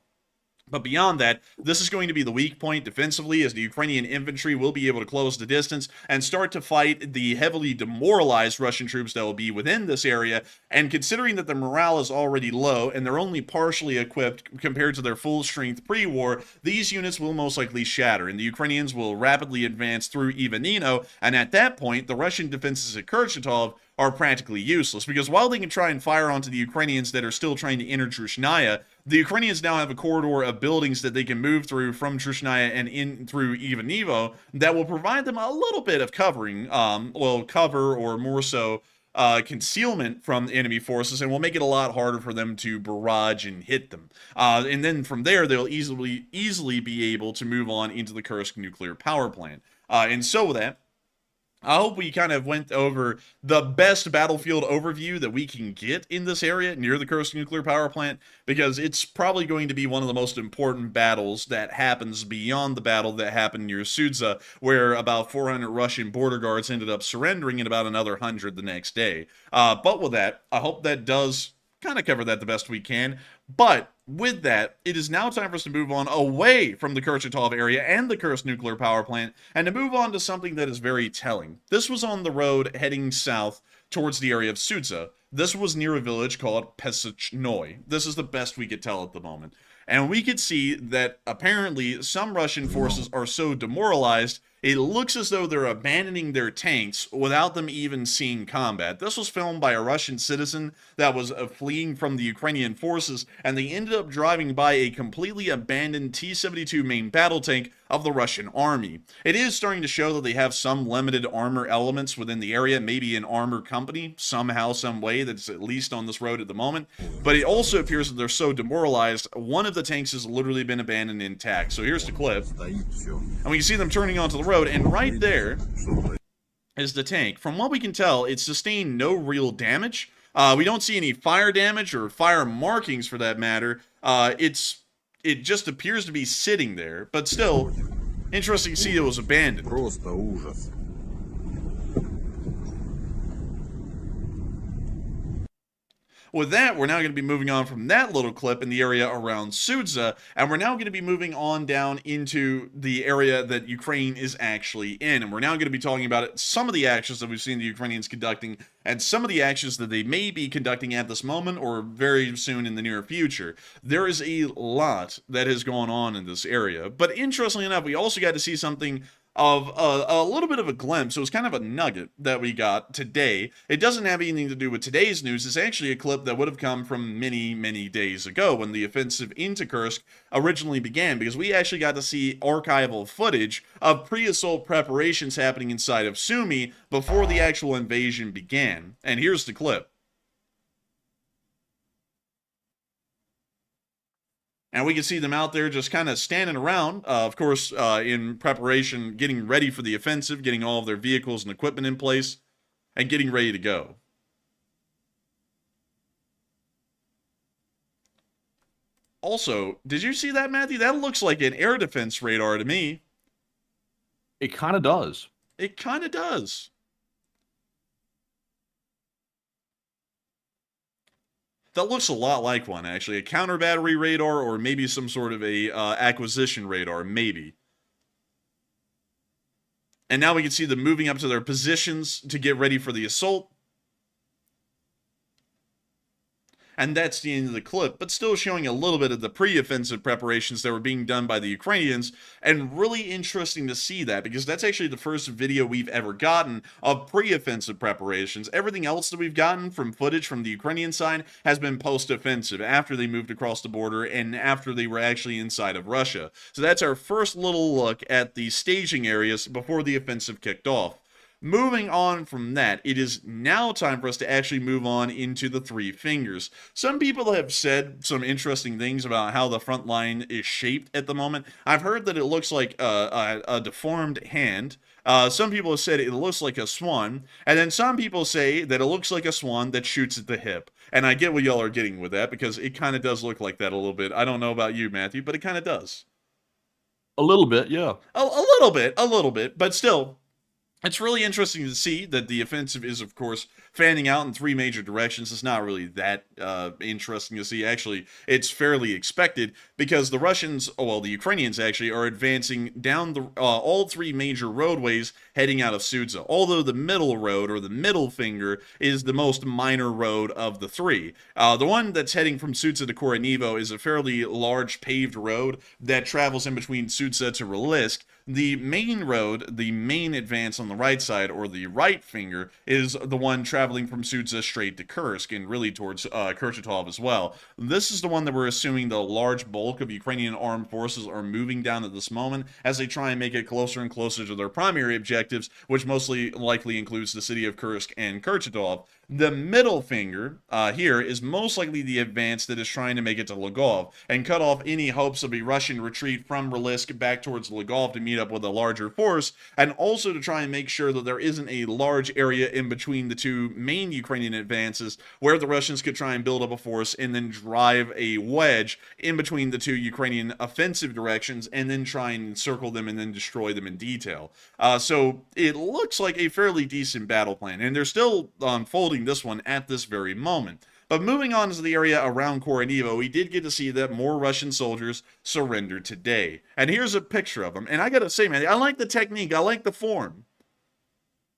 But beyond that, this is going to be the weak point defensively, as the Ukrainian infantry will be able to close the distance and start to fight the heavily demoralized Russian troops that will be within this area. And considering that their morale is already low and they're only partially equipped compared to their full strength pre-war, these units will most likely shatter, and the Ukrainians will rapidly advance through Ivanino, and at that point, the Russian defenses at Kurchatov are practically useless, because while they can try and fire onto the Ukrainians that are still trying to enter Druzhnaya, the Ukrainians now have a corridor of buildings that they can move through from Druzhnaya and in through Ivanivo that will provide them a little bit of covering, cover, or more so concealment from enemy forces, and will make it a lot harder for them to barrage and hit them. And then from there, they'll easily be able to move on into the Kursk nuclear power plant. And so with that, I hope we kind of went over the best battlefield overview that we can get in this area near the Kursk nuclear power plant, because it's probably going to be one of the most important battles that happens beyond the battle that happened near Sudza, where about 400 Russian border guards ended up surrendering and about another 100 the next day. But with that, I hope that does kind of cover that the best we can. But with that, it is now time for us to move on away from the Kurchatov area and the Kursk nuclear power plant, and to move on to something that is very telling. This was on the road heading south towards the area of Sudza. This was near a village called Pesachnoy. This is the best we could tell at the moment. And we could see that apparently some Russian forces are so demoralized, it looks as though they're abandoning their tanks without them even seeing combat. This was filmed by a Russian citizen that was fleeing from the Ukrainian forces, and they ended up driving by a completely abandoned T-72 main battle tank of the Russian army. It is starting to show that they have some limited armor elements within the area, maybe an armor company, somehow, some way, that's at least on this road at the moment. But it also appears that they're so demoralized, one of the tanks has literally been abandoned intact. So here's the clip, and we can see them turning onto the road, and right there is the tank. From what we can tell, it sustained no real damage. We don't see any fire damage or fire markings for that matter. It just appears to be sitting there, but still, interesting to see it was abandoned. Просто ужас. With that, we're now going to be moving on from that little clip in the area around Sudza, and we're now going to be moving on down into the area that Ukraine is actually in. And we're now going to be talking about some of the actions that we've seen the Ukrainians conducting, and some of the actions that they may be conducting at this moment or very soon in the near future. There is a lot that has gone on in this area, but interestingly enough, we also got to see something of a little bit of a glimpse. It was kind of a nugget that we got today. It doesn't have anything to do with today's news. It's actually a clip that would have come from many, many days ago when the offensive into Kursk originally began, because we actually got to see archival footage of pre-assault preparations happening inside of Sumy before the actual invasion began. And here's the clip. And we can see them out there just kind of standing around, of course, in preparation, getting ready for the offensive, getting all of their vehicles and equipment in place, and getting ready to go. Also, did you see that, Matthew? That looks like an air defense radar to me. It kind of does. It kind of does. That looks a lot like one, actually. A counter battery radar, or maybe some sort of a acquisition radar, maybe. And now we can see them moving up to their positions to get ready for the assault. And that's the end of the clip, but still showing a little bit of the pre-offensive preparations that were being done by the Ukrainians, and really interesting to see that, because that's actually the first video we've ever gotten of pre-offensive preparations. Everything else that we've gotten from footage from the Ukrainian side has been post-offensive, after they moved across the border and after they were actually inside of Russia. So that's our first little look at the staging areas before the offensive kicked off. Moving on from that, it is now time for us to actually move on into the Three Fingers. Some people have said some interesting things about how the front line is shaped at the moment. I've heard that it looks like a deformed hand. Some people have said it looks like a swan, and then some people say that it looks like a swan that shoots at the hip. And I get what y'all are getting with that, because it kind of does look like that a little bit. I don't know about you, Matthew, but it kind of does. A little bit, yeah. A little bit, but still. It's really interesting to see that the offensive is, of course, fanning out in three major directions. It's not really that interesting to see. Actually, it's fairly expected, because the Russians, well, the Ukrainians actually, are advancing down the all three major roadways heading out of Sudza. Although the middle road, or the middle finger, is the most minor road of the three. The one that's heading from Sudza to Korenivo is a fairly large paved road that travels in between Sudza to Lipetsk. The main road, the main advance on the right side, or the right finger, is the one traveling from Sudza straight to Kursk, and really towards Kurchatov as well. This is the one that we're assuming the large bulk of Ukrainian armed forces are moving down at this moment, as they try and make it closer and closer to their primary objectives, which mostly likely includes the city of Kursk and Kurchatov. The middle finger here is most likely the advance that is trying to make it to Lvov and cut off any hopes of a Russian retreat from Lipetsk back towards Lvov to meet up with a larger force, and also to try and make sure that there isn't a large area in between the two main Ukrainian advances where the Russians could try and build up a force and then drive a wedge in between the two Ukrainian offensive directions, and then try and encircle them and then destroy them in detail. So it looks like a fairly decent battle plan, and they're still unfolding this one at this very moment. But moving on to the area around Korenivo, we did get to see that more Russian soldiers surrendered today. And here's a picture of them. And I gotta say, man, I like the technique. I like the form.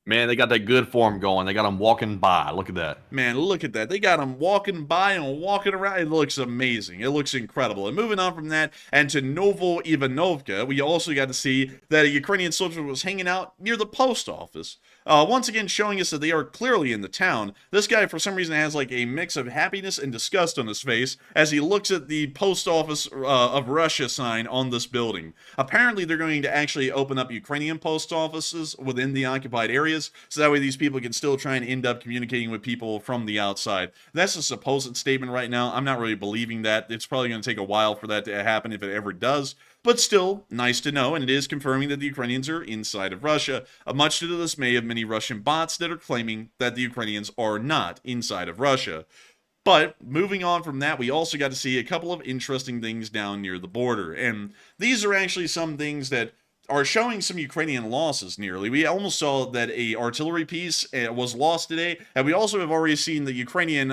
Man, they got that good form going. They got them walking by. Look at that. Man, look at that. They got them walking by and walking around. It looks amazing. It looks incredible. And moving on from that, and to Novo Ivanovka, we also got to see that a Ukrainian soldier was hanging out near the post office. Once again, showing us that they are clearly in the town. This guy, for some reason, has like a mix of happiness and disgust on his face as he looks at the post office of Russia sign on this building. Apparently, they're going to actually open up Ukrainian post offices within the occupied areas, so that way these people can still try and end up communicating with people from the outside. That's a supposed statement right now. I'm not really believing that. It's probably going to take a while for that to happen, if it ever does. But still, nice to know, and it is confirming that the Ukrainians are inside of Russia, much to the dismay of many Russian bots that are claiming that the Ukrainians are not inside of Russia. But moving on from that, we also got to see a couple of interesting things down near the border, and these are actually some things that are showing some Ukrainian losses nearly. We almost saw that a artillery piece was lost today, and we also have already seen the Ukrainian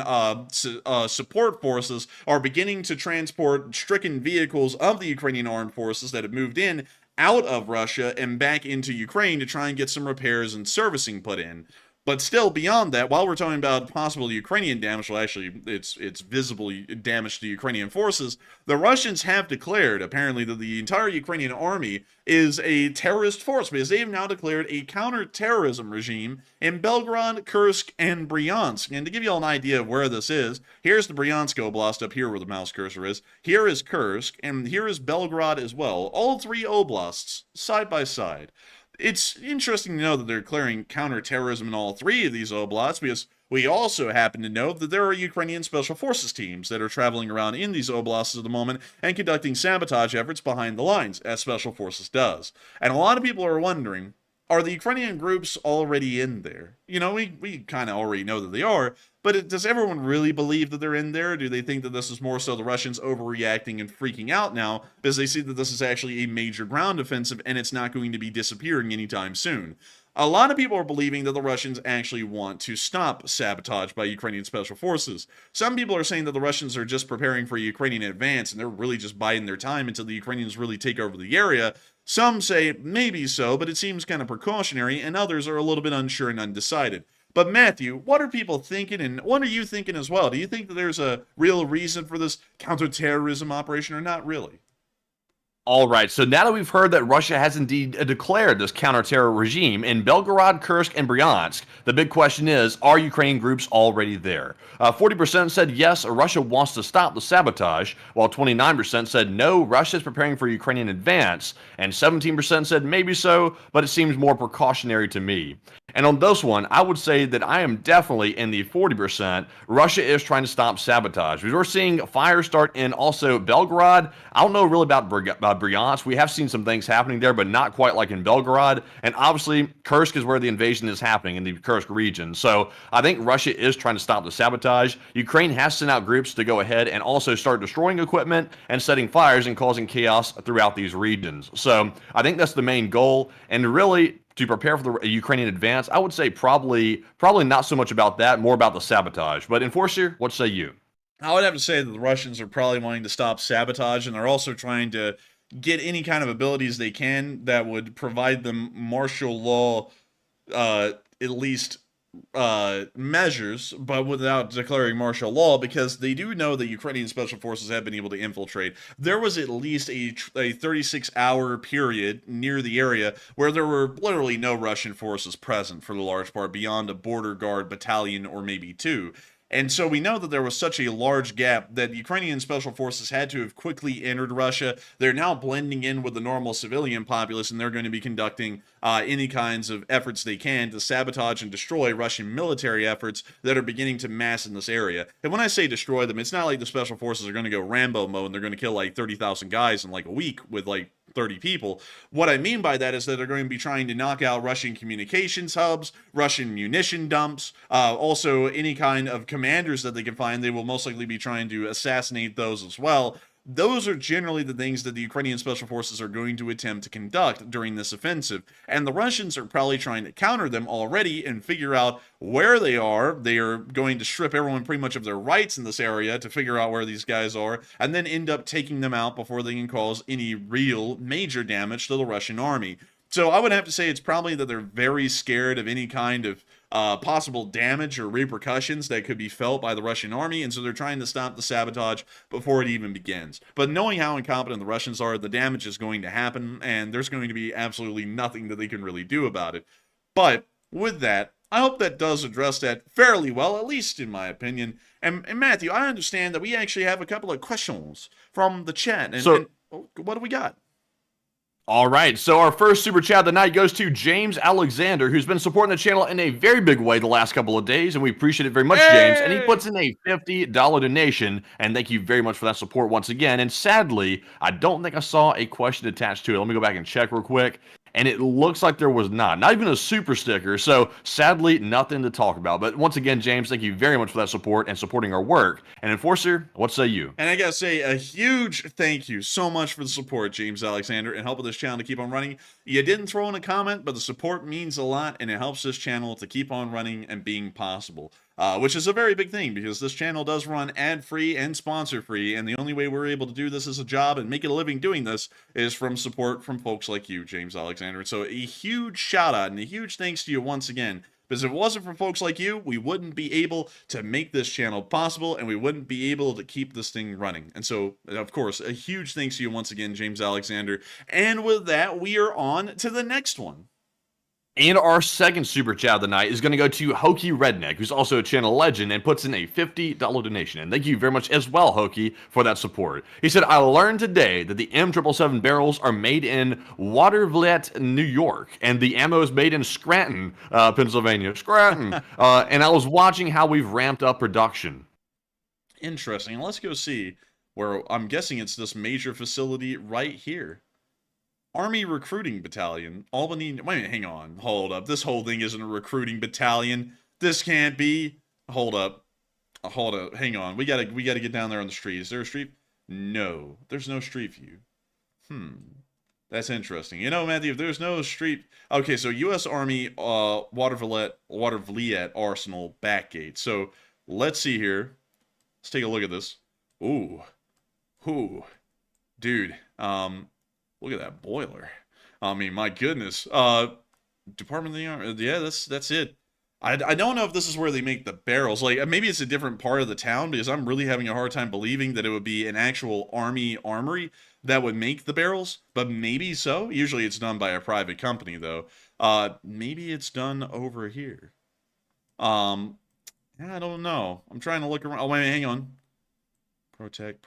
support forces are beginning to transport stricken vehicles of the Ukrainian armed forces that have moved in out of Russia and back into Ukraine to try and get some repairs and servicing put in. But still, beyond that, while we're talking about possible Ukrainian damage, well, actually, it's visible damage to Ukrainian forces, the Russians have declared, apparently, that the entire Ukrainian army is a terrorist force, because they have now declared a counter-terrorism regime in Belgorod, Kursk, and Bryansk. And to give you all an idea of where this is, here's the Bryansk Oblast up here where the mouse cursor is, here is Kursk, and here is Belgorod as well. All three oblasts, side by side. It's interesting to know that they're declaring counterterrorism in all three of these oblasts, because we also happen to know that there are Ukrainian special forces teams that are traveling around in these oblasts at the moment and conducting sabotage efforts behind the lines, as special forces does. And a lot of people are wondering, are the Ukrainian groups already in there? You know, we kind of already know that they are, but does everyone really believe that they're in there? Or do they think that this is more so the Russians overreacting and freaking out now because they see that this is actually a major ground offensive and it's not going to be disappearing anytime soon? A lot of people are believing that the Russians actually want to stop sabotage by Ukrainian special forces. Some people are saying that the Russians are just preparing for a Ukrainian advance and they're really just biding their time until the Ukrainians really take over the area. Some say maybe so, but it seems kind of precautionary, and others are a little bit unsure and undecided. But Matthew, what are people thinking, and what are you thinking as well? Do you think that there's a real reason for this counterterrorism operation or not really? All right, so now that we've heard that Russia has indeed declared this counter-terror regime in Belgorod, Kursk, and Bryansk, the big question is, are Ukrainian groups already there? 40% said yes, Russia wants to stop the sabotage, while 29% said no, Russia is preparing for Ukrainian advance, and 17% said maybe so, but it seems more precautionary to me. And on this one, I would say that I am definitely in the 40%. Russia is trying to stop sabotage. We're seeing fires start in also Belgorod. I don't know really about Bryansk. We have seen some things happening there, but not quite like in Belgorod. And obviously, Kursk is where the invasion is happening, in the Kursk region. So I think Russia is trying to stop the sabotage. Ukraine has sent out groups to go ahead and also start destroying equipment and setting fires and causing chaos throughout these regions. So I think that's the main goal. And really, to prepare for the Ukrainian advance, I would say probably not so much about that, more about the sabotage. But Enforcer, what say you? I would have to say that the Russians are probably wanting to stop sabotage, and they're also trying to get any kind of abilities they can that would provide them martial law, at least measures, but without declaring martial law, because they do know that Ukrainian special forces have been able to infiltrate. There was at least a 36-hour period near the area where there were literally no Russian forces present for the large part, beyond a border guard battalion or maybe two. And so we know that there was such a large gap that Ukrainian special forces had to have quickly entered Russia. They're now blending in with the normal civilian populace, and they're going to be conducting any kinds of efforts they can to sabotage and destroy Russian military efforts that are beginning to mass in this area. And when I say destroy them, it's not like the special forces are going to go Rambo mode and they're going to kill like 30,000 guys in like a week with like 30 people. What I mean by that is that they're going to be trying to knock out Russian communications hubs, Russian munition dumps, also any kind of commanders that they can find. They will most likely be trying to assassinate those as well. Those are generally the things that the Ukrainian special forces are going to attempt to conduct during this offensive. And the Russians are probably trying to counter them already and figure out where they are. They are going to strip everyone pretty much of their rights in this area to figure out where these guys are, and then end up taking them out before they can cause any real major damage to the Russian army. So I would have to say it's probably that they're very scared of any kind of possible damage or repercussions that could be felt by the Russian army, and so they're trying to stop the sabotage before it even begins. But knowing how incompetent the Russians are, the damage is going to happen, and there's going to be absolutely nothing that they can really do about it. But with that, I hope that does address that fairly well, at least in my opinion. And Matthew, I understand that we actually have a couple of questions from the chat, and what do we got? All right, so our first super chat of the night goes to James Alexander, who's been supporting the channel in a very big way the last couple of days, and we appreciate it very much, James. And he puts in a $50 donation, and thank you very much for that support once again. And sadly, I don't think I saw a question attached to it. Let me go back and check real quick. And it looks like there was not even a super sticker. So sadly, nothing to talk about. But once again, James, thank you very much for that support and supporting our work. And Enforcer, what say you? And I gotta say a huge thank you so much for the support, James Alexander, and helping this channel to keep on running. You didn't throw in a comment, but the support means a lot, and it helps this channel to keep on running and being possible. Which is a very big thing, because this channel does run ad-free and sponsor-free, and the only way we're able to do this as a job and make it a living doing this is from support from folks like you, James Alexander. So a huge shout-out and a huge thanks to you once again, because if it wasn't for folks like you, we wouldn't be able to make this channel possible, and we wouldn't be able to keep this thing running. And so, of course, a huge thanks to you once again, James Alexander. And with that, we are on to the next one. And our second super chat of the night is going to go to Hokey Redneck, who's also a channel legend, and puts in a $50 donation. And thank you very much as well, Hokey, for that support. He said, I learned today that the M777 barrels are made in Watervliet, New York, and the ammo is made in Scranton, Pennsylvania. Scranton. And I was watching how we've ramped up production. Interesting. Let's go see where I'm guessing it's this major facility right here. Army Recruiting Battalion, Albany. Wait a minute, hang on. Hold up. This whole thing isn't a recruiting battalion. This can't be. Hold up. Hold up. Hang on. We gotta get down there on the street. Is there a street? No. There's no street view. That's interesting. You know, Matthew, if there's no street... Okay, so U.S. Army Watervliet Arsenal backgate. So, let's see here. Let's take a look at this. Ooh. Ooh. Dude, look at that boiler. I mean, my goodness. Department of the Army. Yeah, that's it. I don't know if this is where they make the barrels. Like, maybe it's a different part of the town, because I'm really having a hard time believing that it would be an actual army armory that would make the barrels, but maybe so. Usually it's done by a private company, though. Maybe it's done over here. I don't know. I'm trying to look around. Oh, wait, hang on. Protect.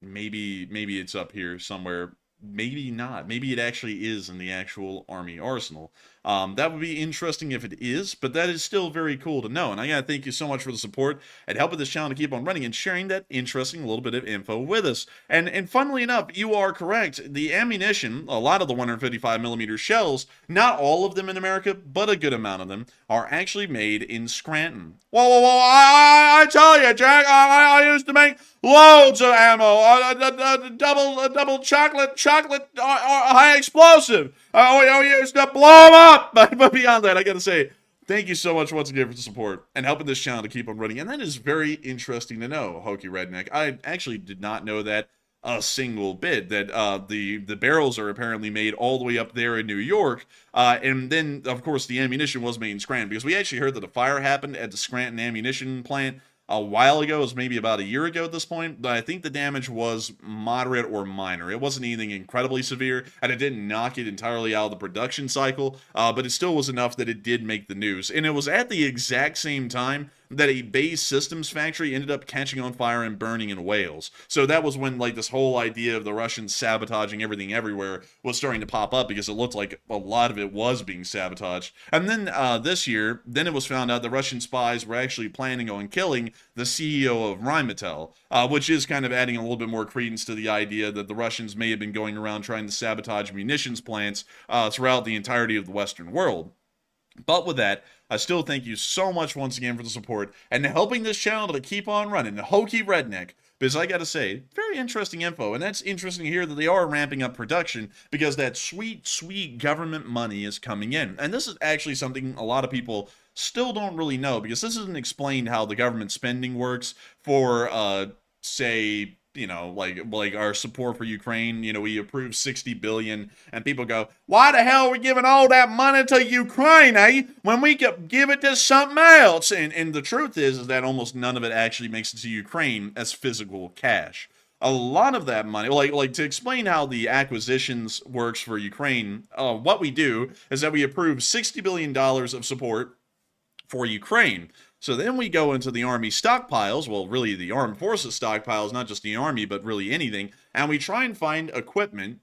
Maybe it's up here somewhere. Maybe not. Maybe it actually is in the actual Army Arsenal. That would be interesting if it is, but that is still very cool to know. And I gotta thank you so much for the support and helping this channel to keep on running and sharing that interesting little bit of info with us. And funnily enough, you are correct. The ammunition, a lot of the 155mm shells, not all of them in America, but a good amount of them, are actually made in Scranton. Whoa, I tell you, Jack, I used to make loads of ammo, double chocolate, high explosive. We used to blow them up. But beyond that, I gotta say, thank you so much once again for the support and helping this channel to keep on running. And that is very interesting to know, Hokey Redneck. I actually did not know that a single bit, that the barrels are apparently made all the way up there in New York. And then, of course, the ammunition was made in Scranton, because we actually heard that a fire happened at the Scranton ammunition plant a while ago. It was maybe about a year ago at this point, but I think the damage was moderate or minor. It wasn't anything incredibly severe, and it didn't knock it entirely out of the production cycle, but it still was enough that it did make the news. And it was at the exact same time that a base systems factory ended up catching on fire and burning in Wales. So that was when, like, this whole idea of the Russians sabotaging everything everywhere was starting to pop up, because it looked like a lot of it was being sabotaged. And then this year, then it was found out the Russian spies were actually planning on killing the CEO of Rheinmetall, which is kind of adding a little bit more credence to the idea that the Russians may have been going around trying to sabotage munitions plants throughout the entirety of the Western world. But with that, I still thank you so much once again for the support and helping this channel to keep on running. Hokey Redneck, because I gotta say, very interesting info, and that's interesting to hear that they are ramping up production, because that sweet, sweet government money is coming in. And this is actually something a lot of people still don't really know, because this isn't explained how the government spending works for, say, you know, like our support for Ukraine. You know, we approve 60 billion, and people go, why the hell are we giving all that money to Ukraine, eh? When we could give it to something else. And the truth is that almost none of it actually makes it to Ukraine as physical cash. A lot of that money, like to explain how the acquisitions works for Ukraine, what we do is that we approve $60 billion of support for Ukraine. So then we go into the Army stockpiles, well, really the armed forces stockpiles, not just the Army, but really anything, and we try and find equipment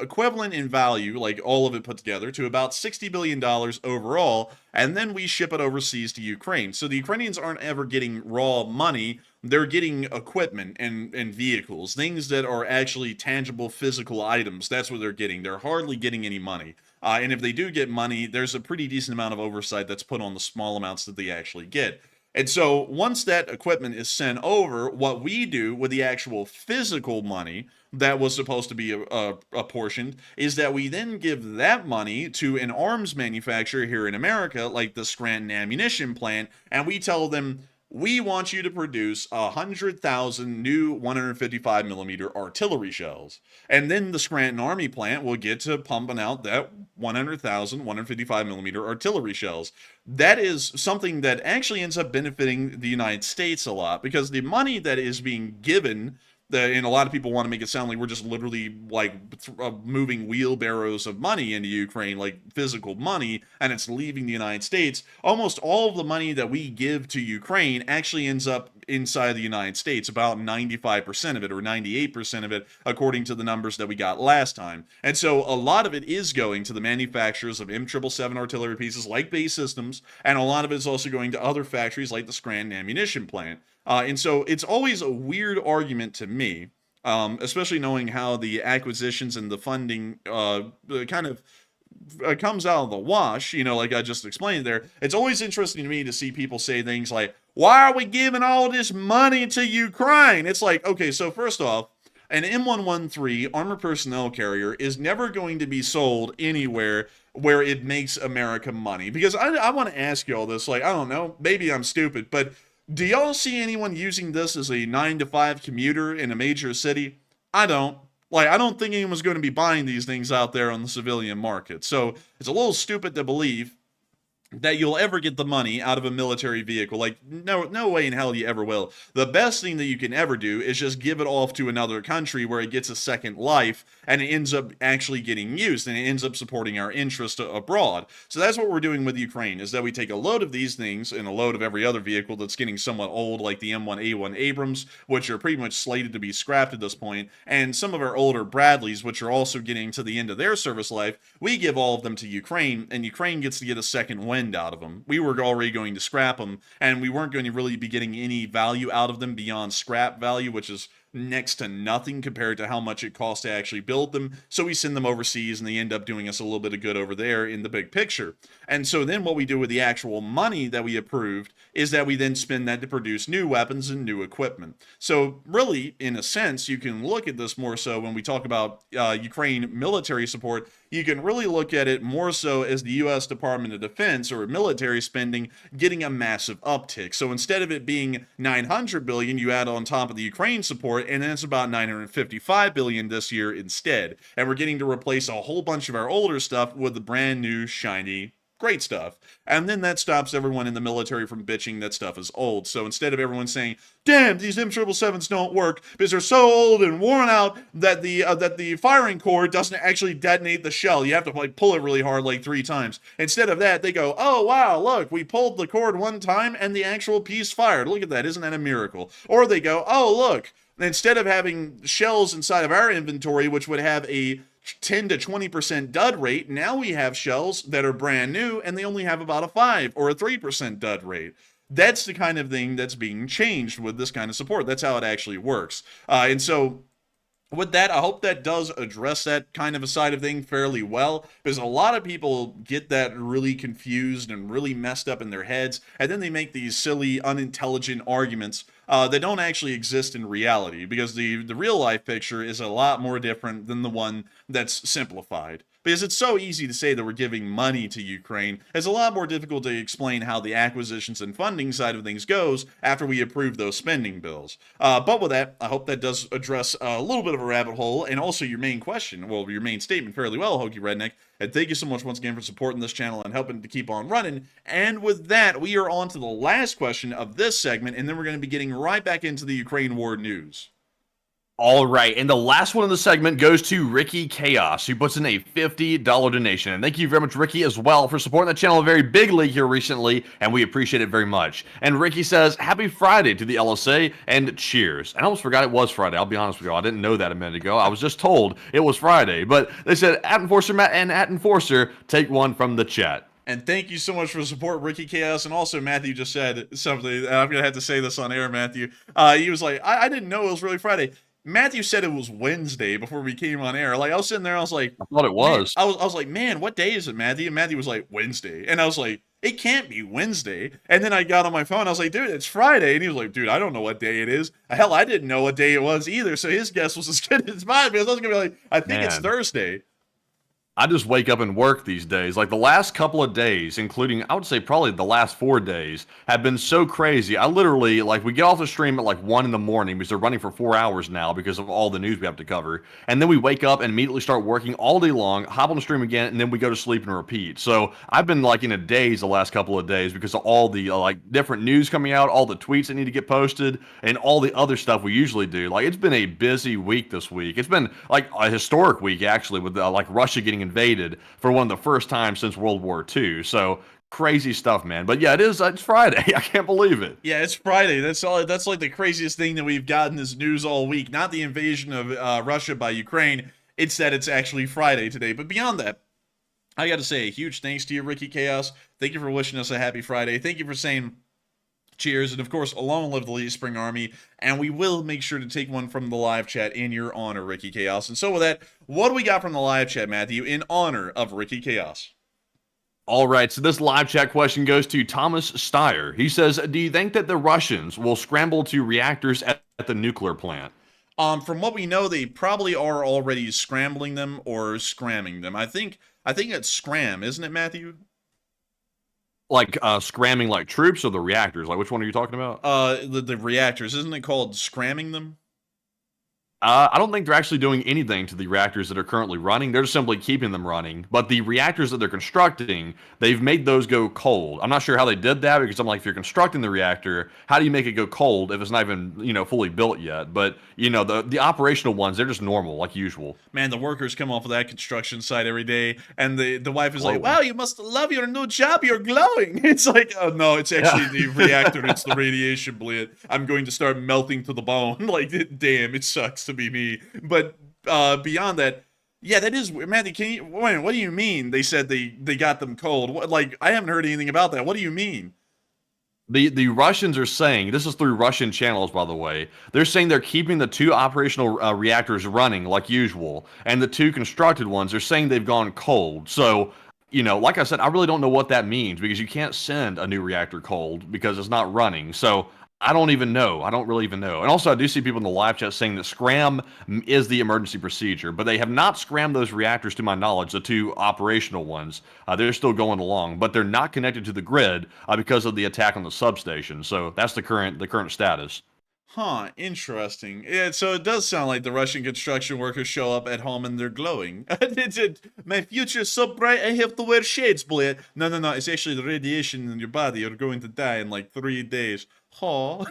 equivalent in value, like all of it put together, to about $60 billion overall, and then we ship it overseas to Ukraine. So the Ukrainians aren't ever getting raw money, they're getting equipment and vehicles, things that are actually tangible physical items. That's what they're getting. They're hardly getting any money. And if they do get money, there's a pretty decent amount of oversight that's put on the small amounts that they actually get. And so once that equipment is sent over, what we do with the actual physical money that was supposed to be apportioned is that we then give that money to an arms manufacturer here in America, like the Scranton ammunition plant, and we tell them, we want you to produce 100,000 new 155mm artillery shells. And then the Scranton Army plant will get to pumping out that 100,000 155mm artillery shells. That is something that actually ends up benefiting the United States a lot, because the money that is being given, and a lot of people want to make it sound like we're just literally like moving wheelbarrows of money into Ukraine, like physical money, and it's leaving the United States. Almost all of the money that we give to Ukraine actually ends up inside the United States, about 95% of it or 98% of it, according to the numbers that we got last time. And so a lot of it is going to the manufacturers of M777 artillery pieces like base systems, and a lot of it is also going to other factories like the Scranton ammunition plant. And so it's always a weird argument to me, especially knowing how the acquisitions and the funding kind of comes out of the wash, you know, like I just explained there. It's always interesting to me to see people say things like, why are we giving all this money to Ukraine? It's like, okay, so first off, an M113 armored personnel carrier is never going to be sold anywhere where it makes America money. Because I want to ask you all this, like, I don't know, maybe I'm stupid, but do y'all see anyone using this as a 9-to-5 commuter in a major city? I don't. Like, I don't think anyone's going to be buying these things out there on the civilian market. So it's a little stupid to believe that you'll ever get the money out of a military vehicle. Like, no way in hell you ever will. The best thing that you can ever do is just give it off to another country where it gets a second life and it ends up actually getting used and it ends up supporting our interest abroad. So that's what we're doing with Ukraine, is that we take a load of these things and a load of every other vehicle that's getting somewhat old, like the M1A1 Abrams, which are pretty much slated to be scrapped at this point, and some of our older Bradleys, which are also getting to the end of their service life. We give all of them to Ukraine, and Ukraine gets to get a second wind out of them. We were already going to scrap them, and we weren't going to really be getting any value out of them beyond scrap value, which is next to nothing compared to how much it costs to actually build them. So we send them overseas and they end up doing us a little bit of good over there in the big picture. And so then what we do with the actual money that we approved is that we then spend that to produce new weapons and new equipment. So really, in a sense, you can look at this more so when we talk about Ukraine military support. You can really look at it more so as the U.S. Department of Defense or military spending getting a massive uptick. So instead of it being $900 billion, you add on top of the Ukraine support, and then it's about $955 billion this year instead. And we're getting to replace a whole bunch of our older stuff with the brand new, shiny, great stuff. And then that stops everyone in the military from bitching that stuff is old. So instead of everyone saying, damn, these M777s don't work because they're so old and worn out that the firing cord doesn't actually detonate the shell. You have to like pull it really hard like 3 times. Instead of that, they go, oh wow, look, we pulled the cord one time and the actual piece fired. Look at that, isn't that a miracle? Or they go, oh look, instead of having shells inside of our inventory, which would have a 10 to 20% dud rate, now we have shells that are brand new and they only have about a 5 or a 3% dud rate. That's the kind of thing that's being changed with this kind of support. That's how it actually works. And so with that, I hope that does address that kind of a side of thing fairly well, because a lot of people get that really confused and really messed up in their heads, and then they make these silly, unintelligent arguments that don't actually exist in reality, because the real life picture is a lot more different than the one that's simplified. Because it's so easy to say that we're giving money to Ukraine, it's a lot more difficult to explain how the acquisitions and funding side of things goes after we approve those spending bills. But with that, I hope that does address a little bit of a rabbit hole, and also your main question, well, your main statement fairly well, Hokey Redneck. And thank you so much once again for supporting this channel and helping to keep on running. And with that, we are on to the last question of this segment, and then we're going to be getting right back into the Ukraine war news. All right, and the last one of the segment goes to Ricky Chaos, who puts in a $50 donation. And thank you very much, Ricky, as well, for supporting the channel a very big league here recently, and we appreciate it very much. And Ricky says, happy Friday to the LSA, and cheers. And I almost forgot it was Friday, I'll be honest with you. I didn't know that a minute ago. I was just told it was Friday. But they said, @Enforcer Matt and @Enforcer, take one from the chat. And thank you so much for the support, Ricky Chaos. And also, Matthew just said something, and I'm going to have to say this on air, Matthew. He was like, I didn't know it was really Friday. Matthew said it was Wednesday before we came on air. Like, I was sitting there, I was like, I thought it was. I was like, man, what day is it, Matthew? And Matthew was like, Wednesday. And I was like, it can't be Wednesday. And then I got on my phone, I was like, dude, it's Friday. And he was like, dude, I don't know what day it is. Hell, I didn't know what day it was either. So his guess was as good as mine, because I was going to be like, I think it's Thursday. I just wake up and work these days. Like the last couple of days, including, I would say probably the last 4 days, have been so crazy. I literally, like, we get off the stream at like 1 in the morning because they're running for 4 hours now because of all the news we have to cover. And then we wake up and immediately start working all day long, hop on the stream again, and then we go to sleep and repeat. So I've been like in a daze the last couple of days because of all the like different news coming out, all the tweets that need to get posted, and all the other stuff we usually do. Like, it's been a busy week this week. It's been like a historic week, actually, with like Russia getting invaded for one of the first times since World War II. So crazy stuff, man. But yeah, it's Friday. I can't believe it. Yeah, it's Friday. That's like the craziest thing that we've gotten this news all week. Not the invasion of Russia by Ukraine. It's that it's actually Friday today. But beyond that, I got to say a huge thanks to you, Ricky Chaos. Thank you for wishing us a happy Friday. Thank you for saying cheers, and of course, long live the Lee Spring Army, and we will make sure to take one from the live chat in your honor, Ricky Chaos. And so with that, what do we got from the live chat, Matthew, in honor of Ricky Chaos? All right, so this live chat question goes to Thomas Steyer. He says, do you think that the Russians will scramble to reactors at the nuclear plant? From what we know, they probably are already scrambling them or scramming them. I think it's scram, isn't it, Matthew? Like scramming like troops or the reactors? Like which one are you talking about? The reactors, isn't it called scramming them? I don't think they're actually doing anything to the reactors that are currently running. They're just simply keeping them running. But the reactors that they're constructing, they've made those go cold. I'm not sure how they did that because I'm like, if you're constructing the reactor, how do you make it go cold if it's not even, fully built yet? But, the operational ones, they're just normal, like usual. Man, the workers come off of that construction site every day, and the wife is Glowing. like, wow, you must love your new job, you're glowing. It's like, oh no, it's actually the reactor, it's the radiation blitz. I'm going to start melting to the bone. Like, damn, it sucks to be me. But beyond that, yeah, that is, Matthew, what do you mean they said they got them cold? What, like, I haven't heard anything about that. What do you mean? The Russians are saying, this is through Russian channels, by the way, they're saying they're keeping the 2 operational reactors running like usual, and the 2 constructed ones, they're saying they've gone cold. So, like I said, I really don't know what that means because you can't send a new reactor cold because it's not running. So I don't even know. I don't really even know. And also, I do see people in the live chat saying that scram is the emergency procedure, but they have not scrammed those reactors, to my knowledge, the 2 operational ones. They're still going along, but they're not connected to the grid because of the attack on the substation. So that's the current status. Huh, interesting. Yeah, so it does sound like the Russian construction workers show up at home and they're glowing. My future's so bright I have to wear shades, Blade. No, it's actually the radiation in your body. You're going to die in like 3 days. Oh,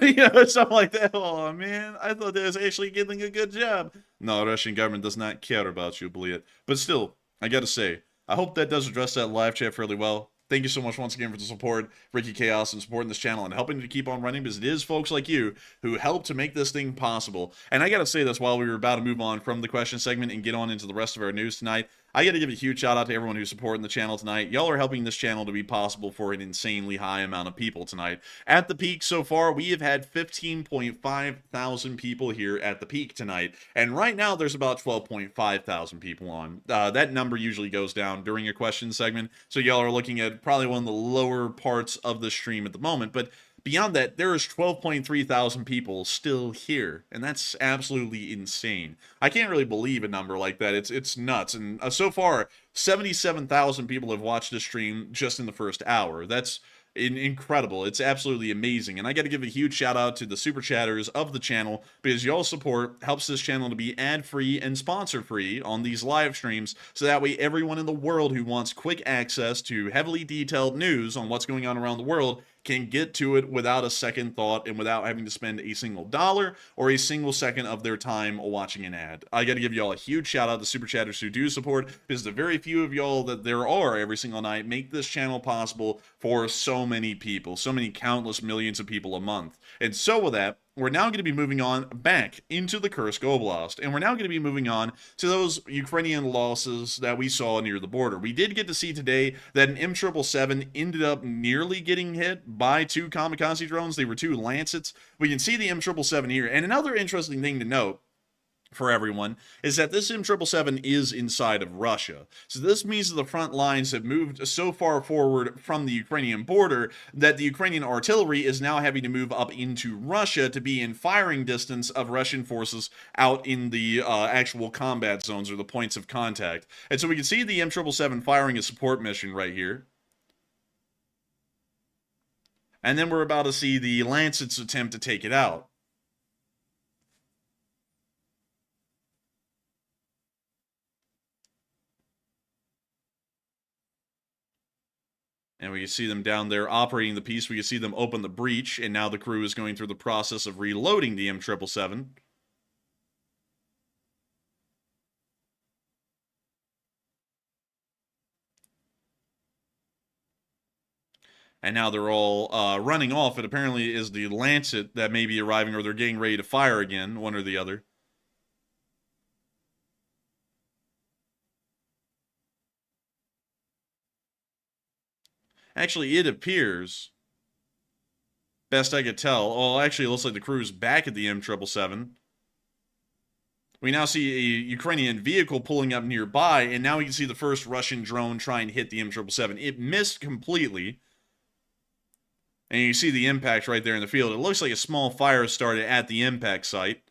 something like that. Oh, man, I thought I was actually getting a good job. No, Russian government does not care about you, Blade. But still, I gotta say, I hope that does address that live chat fairly well. Thank you so much once again for the support, Ricky Chaos, and supporting this channel and helping to keep on running, because it is folks like you who help to make this thing possible. And I gotta say this while we were about to move on from the question segment and get on into the rest of our news tonight. I gotta give a huge shout out to everyone who's supporting the channel tonight. Y'all are helping this channel to be possible for an insanely high amount of people tonight. At the peak so far, we have had 15.5 thousand people here at the peak tonight. And right now, there's about 12.5 thousand people on. That number usually goes down during a question segment. So y'all are looking at probably one of the lower parts of the stream at the moment. But beyond that, there is 12.3 thousand people still here, and that's absolutely insane. I can't really believe a number like that. It's nuts. And so far, 77,000 people have watched this stream just in the first hour. That's incredible. It's absolutely amazing. And I got to give a huge shout out to the super chatters of the channel, because y'all's support helps this channel to be ad-free and sponsor-free on these live streams, so that way everyone in the world who wants quick access to heavily detailed news on what's going on around the world can get to it without a second thought and without having to spend a single dollar or a single second of their time watching an ad. I got to give y'all a huge shout out to super chatters who do support, because the very few of y'all that there are every single night make this channel possible for so many people, so many countless millions of people a month. And so with that, we're now going to be moving on back into the Kursk Oblast, and we're now going to be moving on to those Ukrainian losses that we saw near the border. We did get to see today that an M777 ended up nearly getting hit by 2 kamikaze drones. They were 2 Lancets. We can see the M777 here, and another interesting thing to note for everyone is that this M777 is inside of Russia. So this means that the front lines have moved so far forward from the Ukrainian border that the Ukrainian artillery is now having to move up into Russia to be in firing distance of Russian forces out in the actual combat zones, or the points of contact. And so we can see the M777 firing a support mission right here. And then we're about to see the Lancets attempt to take it out. And we can see them down there operating the piece. We can see them open the breach, and now the crew is going through the process of reloading the M777. And now they're all running off. It apparently is the Lancet that may be arriving, or they're getting ready to fire again, one or the other. Actually, it appears, best I could tell, well, actually, it looks like the crew's back at the M777. We now see a Ukrainian vehicle pulling up nearby, and now we can see the first Russian drone try and hit the M777. It missed completely, and you see the impact right there in the field. It looks like a small fire started at the impact site.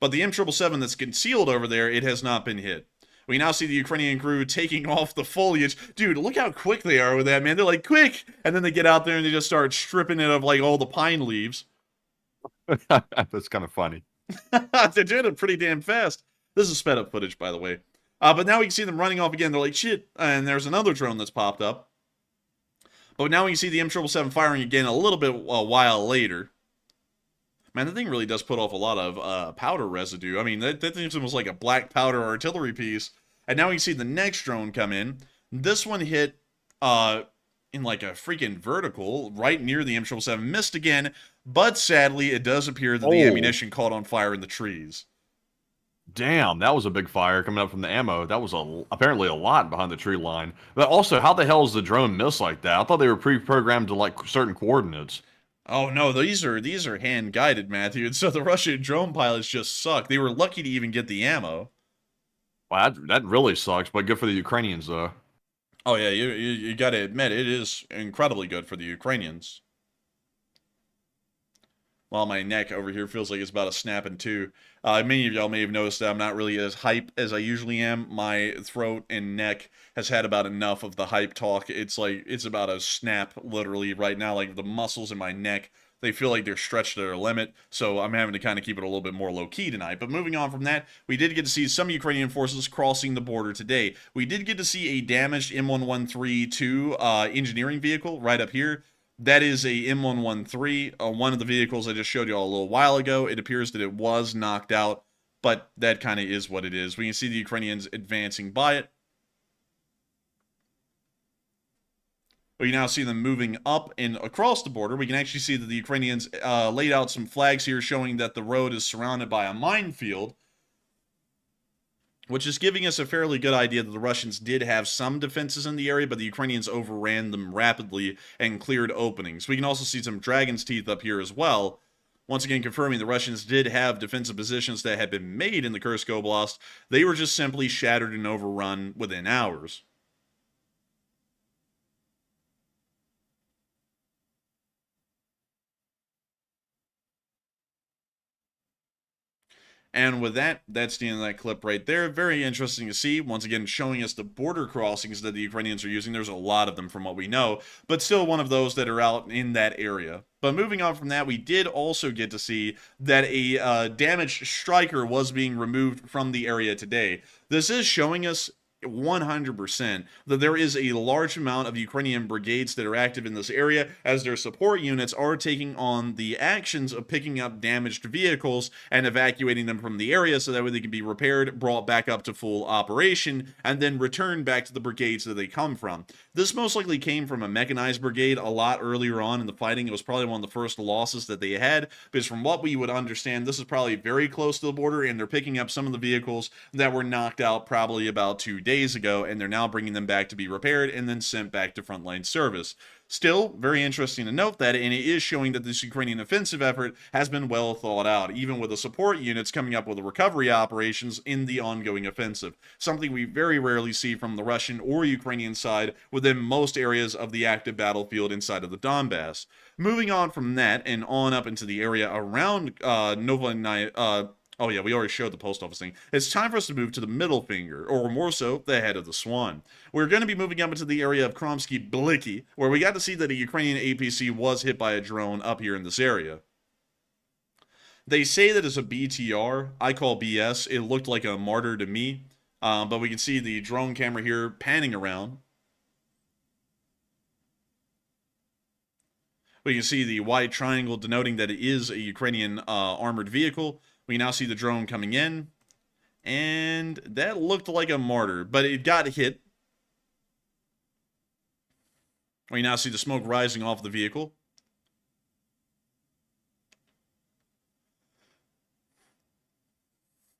But the M777 that's concealed over there, it has not been hit. We now see the Ukrainian crew taking off the foliage. Dude, look how quick they are with that, man. They're like, quick! And then they get out there and they just start stripping it of, like, all the pine leaves. That's kind of funny. They're doing it pretty damn fast. This is sped up footage, by the way. But now we can see them running off again. They're like, shit. And there's another drone that's popped up. But now we can see the M777 firing again a little bit a while later. Man, the thing really does put off a lot of powder residue. I mean, that thing was like a black powder artillery piece. And now we can see the next drone come in. This one hit in like a freaking vertical right near the M777. Missed again, but sadly, it does appear that the ammunition caught on fire in the trees. Damn, that was a big fire coming up from the ammo. That was apparently a lot behind the tree line. But also, how the hell is the drone miss like that? I thought they were pre-programmed to like certain coordinates. Oh no, these are hand-guided, Matthew. And so the Russian drone pilots just suck. They were lucky to even get the ammo. Wow, that really sucks, but good for the Ukrainians, though. Oh yeah, you got to admit, it is incredibly good for the Ukrainians. While my neck over here feels like it's about to snap in two. Many of y'all may have noticed that I'm not really as hype as I usually am. My throat and neck has had about enough of the hype talk. It's like, it's about to snap literally right now. Like the muscles in my neck, they feel like they're stretched to their limit. So I'm having to kind of keep it a little bit more low-key tonight. But moving on from that, we did get to see some Ukrainian forces crossing the border today. We did get to see a damaged M1132 engineering vehicle right up here. That is a M113, one of the vehicles I just showed you all a little while ago. It appears that it was knocked out, but that kind of is what it is. We can see the Ukrainians advancing by it. We now see them moving up and across the border. We can actually see that the Ukrainians laid out some flags here showing that the road is surrounded by a minefield, which is giving us a fairly good idea that the Russians did have some defenses in the area, but the Ukrainians overran them rapidly and cleared openings. We can also see some dragon's teeth up here as well, once again confirming the Russians did have defensive positions that had been made in the Kursk Oblast. They were just simply shattered and overrun within hours. And with that, that's the end of that clip right there. Very interesting to see. Once again, showing us the border crossings that the Ukrainians are using. There's a lot of them from what we know, but still one of those that are out in that area. But moving on from that, we did also get to see that a damaged striker was being removed from the area today. This is showing us 100% that there is a large amount of Ukrainian brigades that are active in this area, as their support units are taking on the actions of picking up damaged vehicles and evacuating them from the area so that way they can be repaired, brought back up to full operation, and then returned back to the brigades that they come from. This most likely came from a mechanized brigade a lot earlier on in the fighting. It was probably one of the first losses that they had, because from what we would understand, this is probably very close to the border, and they're picking up some of the vehicles that were knocked out probably about 2 days ago, and they're now bringing them back to be repaired and then sent back to frontline service. Still, very interesting to note that, and it is showing that this Ukrainian offensive effort has been well thought out, even with the support units coming up with the recovery operations in the ongoing offensive. Something we very rarely see from the Russian or Ukrainian side within most areas of the active battlefield inside of the Donbass. Moving on from that and on up into the area around oh yeah, we already showed the post office thing. It's time for us to move to the middle finger, or more so, the head of the swan. We're going to be moving up into the area of Kromsky Bliki, where we got to see that a Ukrainian APC was hit by a drone up here in this area. They say that it's a BTR. I call BS. It looked like a martyr to me. But we can see the drone camera here panning around. We can see the white triangle denoting that it is a Ukrainian armored vehicle. We now see the drone coming in, and that looked like a martyr, but it got hit. We now see the smoke rising off the vehicle.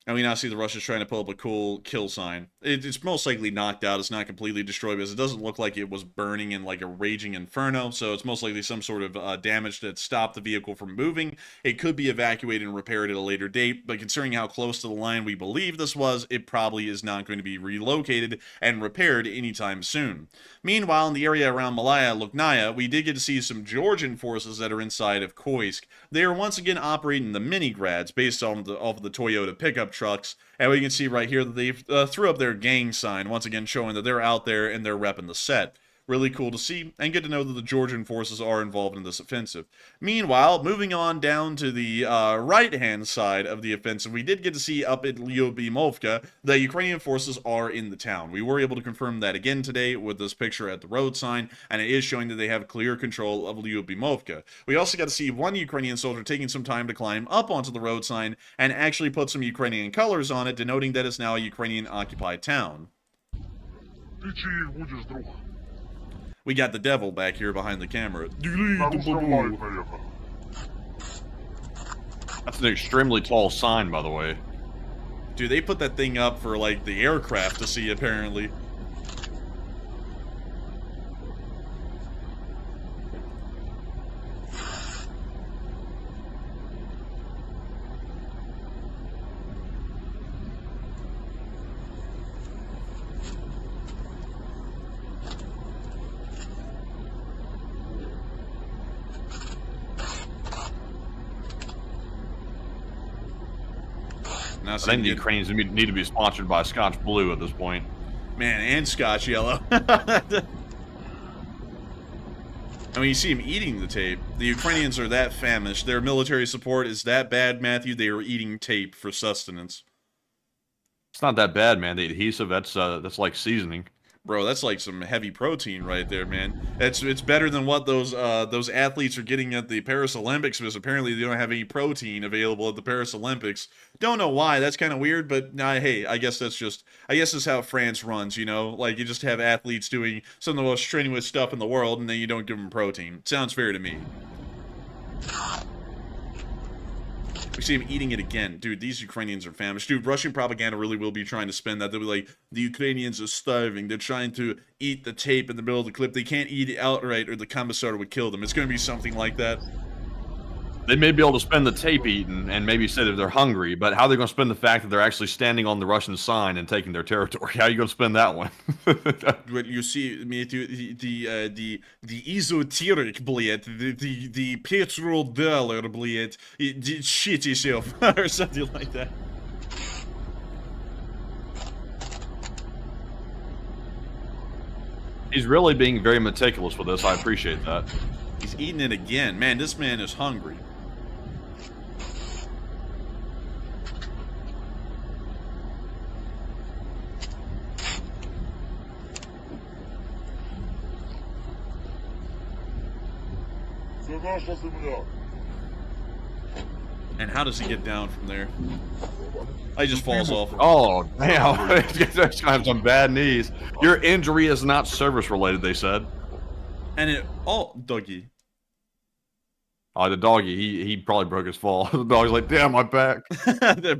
And we now see the Russians trying to pull up a cool kill sign. It's most likely knocked out. It's not completely destroyed because it doesn't look like it was burning in like a raging inferno. So it's most likely some sort of damage that stopped the vehicle from moving. It could be evacuated and repaired at a later date. But considering how close to the line we believe this was, it probably is not going to be relocated and repaired anytime soon. Meanwhile, in the area around Malaya Luknaya, we did get to see some Georgian forces that are inside of Kursk. They are once again operating the mini-grads based on off of the Toyota pickup trucks, and we can see right here that they threw up their gang sign, once again showing that they're out there and they're repping the set. Really cool to see, and good to know that the Georgian forces are involved in this offensive. Meanwhile, moving on down to the right-hand side of the offensive, we did get to see up at Lyobimovka that Ukrainian forces are in the town. We were able to confirm that again today with this picture at the road sign, and it is showing that they have clear control of Lyobimovka. We also got to see one Ukrainian soldier taking some time to climb up onto the road sign and actually put some Ukrainian colors on it, denoting that it's now a Ukrainian-occupied town. We got the devil back here behind the camera. That's an extremely tall sign, by the way. Dude, they put that thing up for, like, the aircraft to see, apparently. I think the Ukrainians need to be sponsored by Scotch Blue at this point. Man, and Scotch Yellow. I mean, you see him eating the tape. The Ukrainians are that famished. Their military support is that bad, Matthew. They are eating tape for sustenance. It's not that bad, man. The adhesive, that's like seasoning. Bro, that's like some heavy protein right there, man. It's better than what those athletes are getting at the Paris Olympics, because apparently they don't have any protein available at the Paris Olympics. Don't know why. That's kind of weird, but nah, hey, I guess that's how France runs, you know? Like, you just have athletes doing some of the most strenuous stuff in the world, and then you don't give them protein. Sounds fair to me. We see him eating it again. Dude, these Ukrainians are famished. Dude, Russian propaganda really will be trying to spin that. They'll be like, the Ukrainians are starving. They're trying to eat the tape in the middle of the clip. They can't eat it outright or the commissar would kill them. It's going to be something like that. They may be able to spend the tape eating and maybe say that they're hungry, but how are they going to spend the fact that they're actually standing on the Russian sign and taking their territory? How are you going to spend that one? But you see, the esoteric, блядь, the petrodollar, блядь, shit yourself, or something like that. He's really being very meticulous with this. I appreciate that. He's eating it again. Man, this man is hungry. And how does he get down from there? He just falls off. Oh, damn. He's going to have some bad knees. Your injury is not service-related, they said. And it... Oh, doggy. Oh, the doggy, he probably broke his fall. The dog's like, damn, my back.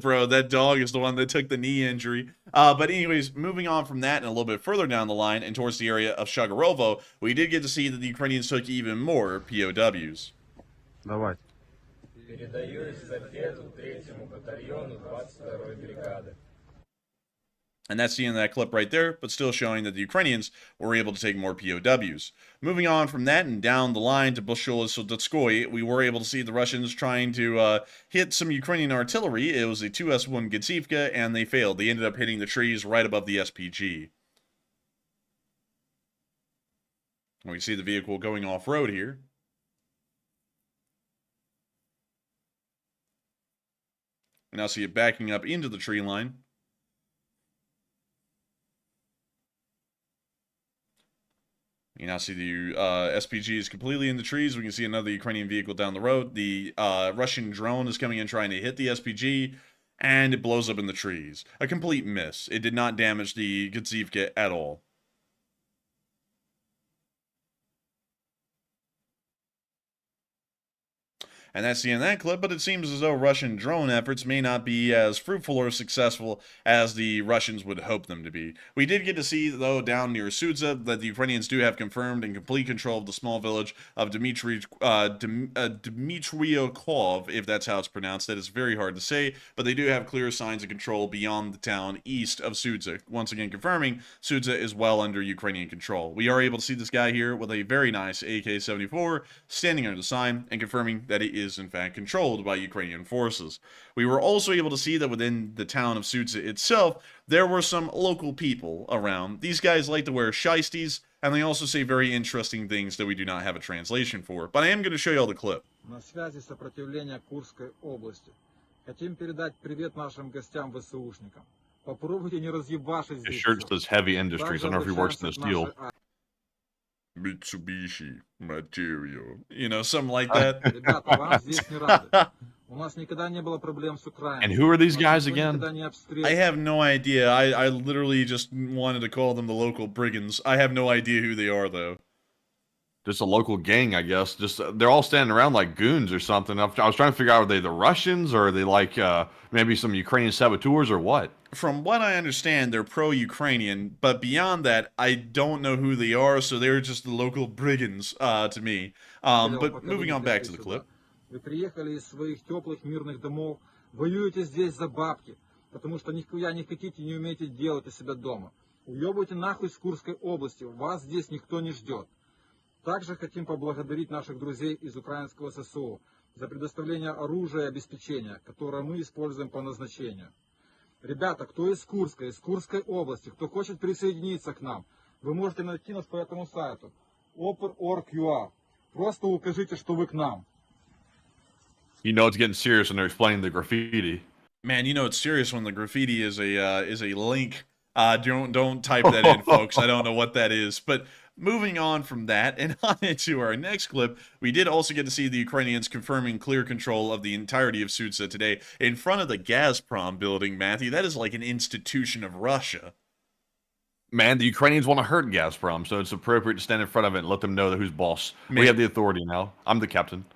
Bro, that dog is the one that took the knee injury. But anyways, moving on from that and a little bit further down the line and towards the area of Shagarovo, we did get to see that the Ukrainians took even more POWs. Давай. Передаю эстафету 3-му батальону 22-й бригады. And that's the end of that clip right there, but still showing that the Ukrainians were able to take more POWs. Moving on from that and down the line to Bolshoi-Sudetskoye, we were able to see the Russians trying to hit some Ukrainian artillery. It was a 2S1 Getsivka, and they failed. They ended up hitting the trees right above the SPG. We see the vehicle going off-road here. We now see it backing up into the tree line. You now see the SPG is completely in the trees. We can see another Ukrainian vehicle down the road. The Russian drone is coming in trying to hit the SPG, and it blows up in the trees. A complete miss. It did not damage the Getsivka at all. And that's the end of that clip, but it seems as though Russian drone efforts may not be as fruitful or successful as the Russians would hope them to be. We did get to see, though, down near Sudza, that the Ukrainians do have confirmed and complete control of the small village of Dmitriokov, if that's how it's pronounced. That is very hard to say, but they do have clear signs of control beyond the town east of Sudza. Once again, confirming Sudza is well under Ukrainian control. We are able to see this guy here with a very nice AK-74 standing under the sign and confirming that it is in fact controlled by Ukrainian forces. We were also able to see that within the town of Sudza itself, there were some local people around. These guys like to wear shiesties, and they also say very interesting things that we do not have a translation for. But I am going to show you all the clip. На связи сопротивления Курской области. Хотим передать привет нашим гостям ВСУшникам. Попробуйте не разъебашить здесь. His shirt says heavy industries. I don't know if he works in the steel. Mitsubishi material. You know, something like that. Ребята, вам здесь не рады. У нас никогда не было проблем с Украиной. And who are these guys again? I have no idea. I literally just wanted to call them the local brigands. I have no idea who they are, though. Just a local gang, I guess. Just they're all standing around like goons or something. I was trying to figure out, are they the Russians, or are they like maybe some Ukrainian saboteurs, or what? From what I understand, they're pro-Ukrainian, but beyond that, I don't know who they are, so they're just the local brigands to me. But moving on back to the clip. Вы приехали из своих теплых мирных домов, воюете здесь за бабки, потому что нихуя не хотите, не умеете делать у себя дома. Уебывайте нахуй с Курской области, вас здесь никто не ждет. Также хотим поблагодарить наших друзей из украинского ССО за предоставление оружия и обеспечения, которое мы используем по назначению. Ребята, кто из Курской области, кто хочет присоединиться к нам, вы можете найти нас по этому сайту oper.org.ua. Просто укажите, что вы к нам. You know it's getting serious when they're explaining the graffiti. Man, you know it's serious when the graffiti is a link. Don't type that in, folks. I don't know what that is. But moving on from that and on into our next clip, we did also get to see the Ukrainians confirming clear control of the entirety of Sudza today in front of the Gazprom building, Matthew. That is like an institution of Russia. Man, the Ukrainians want to hurt Gazprom, so it's appropriate to stand in front of it and let them know that who's boss. Man. We have the authority now. I'm the captain.